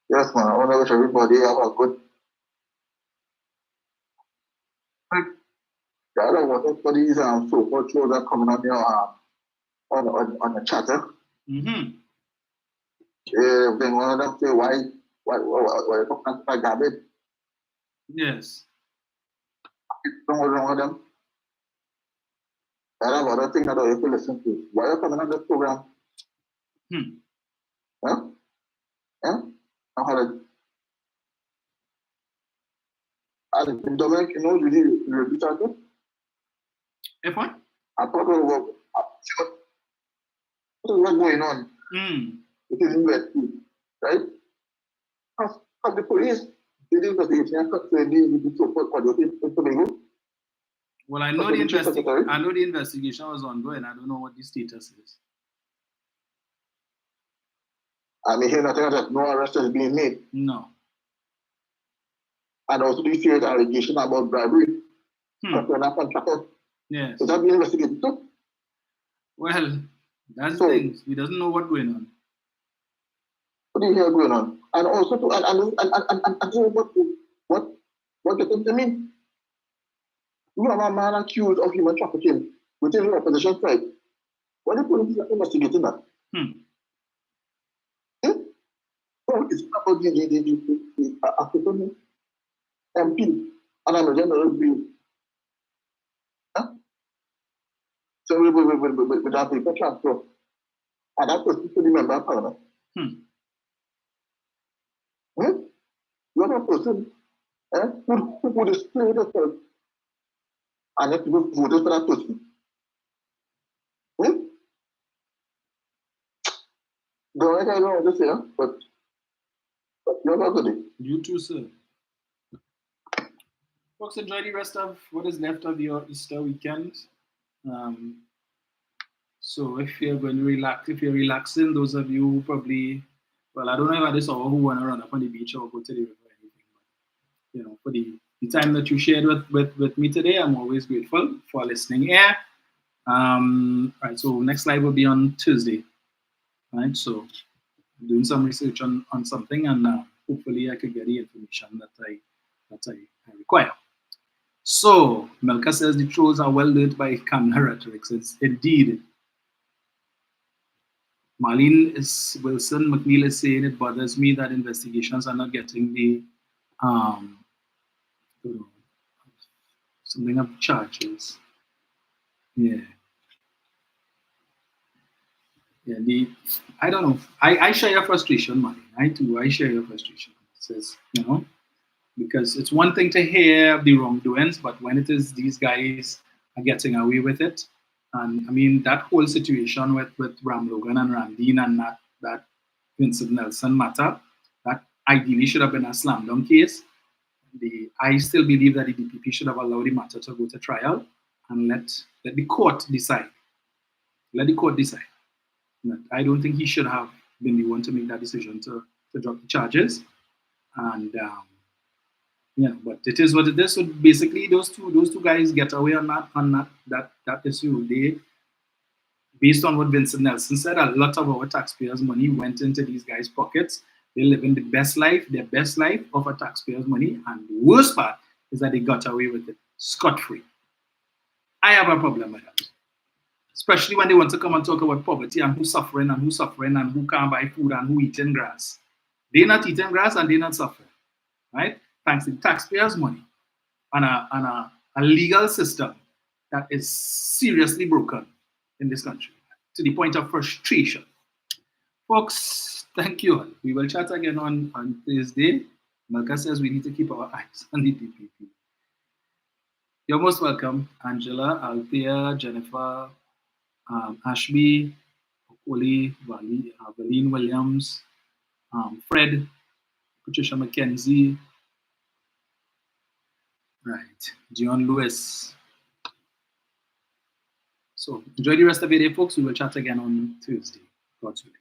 Yes, man. I want to wish everybody have a good. The other one for these so-called shows that coming on your on the chatter. Mm-hmm. Then one of them say why talking about garbage? Yes. What's wrong with them? That other thing that I have to listen to. Why are you coming on this program? Huh? Huh? Dominic, you know, you repeat that? If what? I thought what was going on within university, right? Because the police did investigation concerning the so-called quadruple in. Well, I know the investigation was ongoing. I don't know what the status is. I mean, here nothing that no arrest is being made. No. And also the serious allegation about bribery. Yes. Is that being investigated too? Well, that's the thing. We doesn't know what's going on. What do you hear going on? And also to what getting to me? You have a man accused of human trafficking within the opposition side. What the police are investigating that? Well, it's about the African MP and I'm a general bill. So we have paper transfer. And that person to the member of parliament. You have a person who display themselves and let people vote for that person. Don't I know what to say, but you're not good. You too, sir. Folks, enjoy the rest of what is left of your Easter weekend. So if you're going to relax, if you're relaxing, those of you who probably, well, I don't know about this or who want to run up on the beach or go to the river or anything, but you know, for the time that you shared with me today, I'm always grateful for listening here. Right, so next live will be on Tuesday. Right, so I'm doing some research on something, and hopefully I could get the information that I require. So Melka says the trolls are well lit by Kamala rhetoric. It's indeed. Marlene Wilson McNeil is saying it bothers me that investigations are not getting the something of charges. Yeah. Yeah, I don't know. I share your frustration, Marlene. I share your frustration. It says, you know, because it's one thing to hear the wrongdoings, but when it is these guys are getting away with it, and I mean that whole situation with Ram Logan and Randine and that Vincent Nelson matter, that ideally should have been a slam dunk case. I still believe that the DPP should have allowed the matter to go to trial and let the court decide. Let the court decide. I don't think he should have been the one to make that decision to drop the charges. And yeah, but it is what it is. So basically, those two guys get away on that issue. They, based on what Vincent Nelson said, a lot of our taxpayers' money went into these guys' pockets. They live in their best life of our taxpayers' money. And the worst part is that they got away with it scot-free. I have a problem with that. Especially when they want to come and talk about poverty and who's suffering and who can't buy food and who eating grass. They're not eating grass and they're not suffering, right? Thanks to taxpayers' money and a legal system that is seriously broken in this country to the point of frustration. Folks, thank you. We will chat again on Thursday. Malka says we need to keep our eyes on the DPP. You're most welcome, Angela, Althea, Jennifer, Ashby, Okoli, Valine Williams, Fred, Patricia McKenzie, right, John Lewis. So enjoy the rest of your day, folks. We will chat again on Tuesday. God's willing.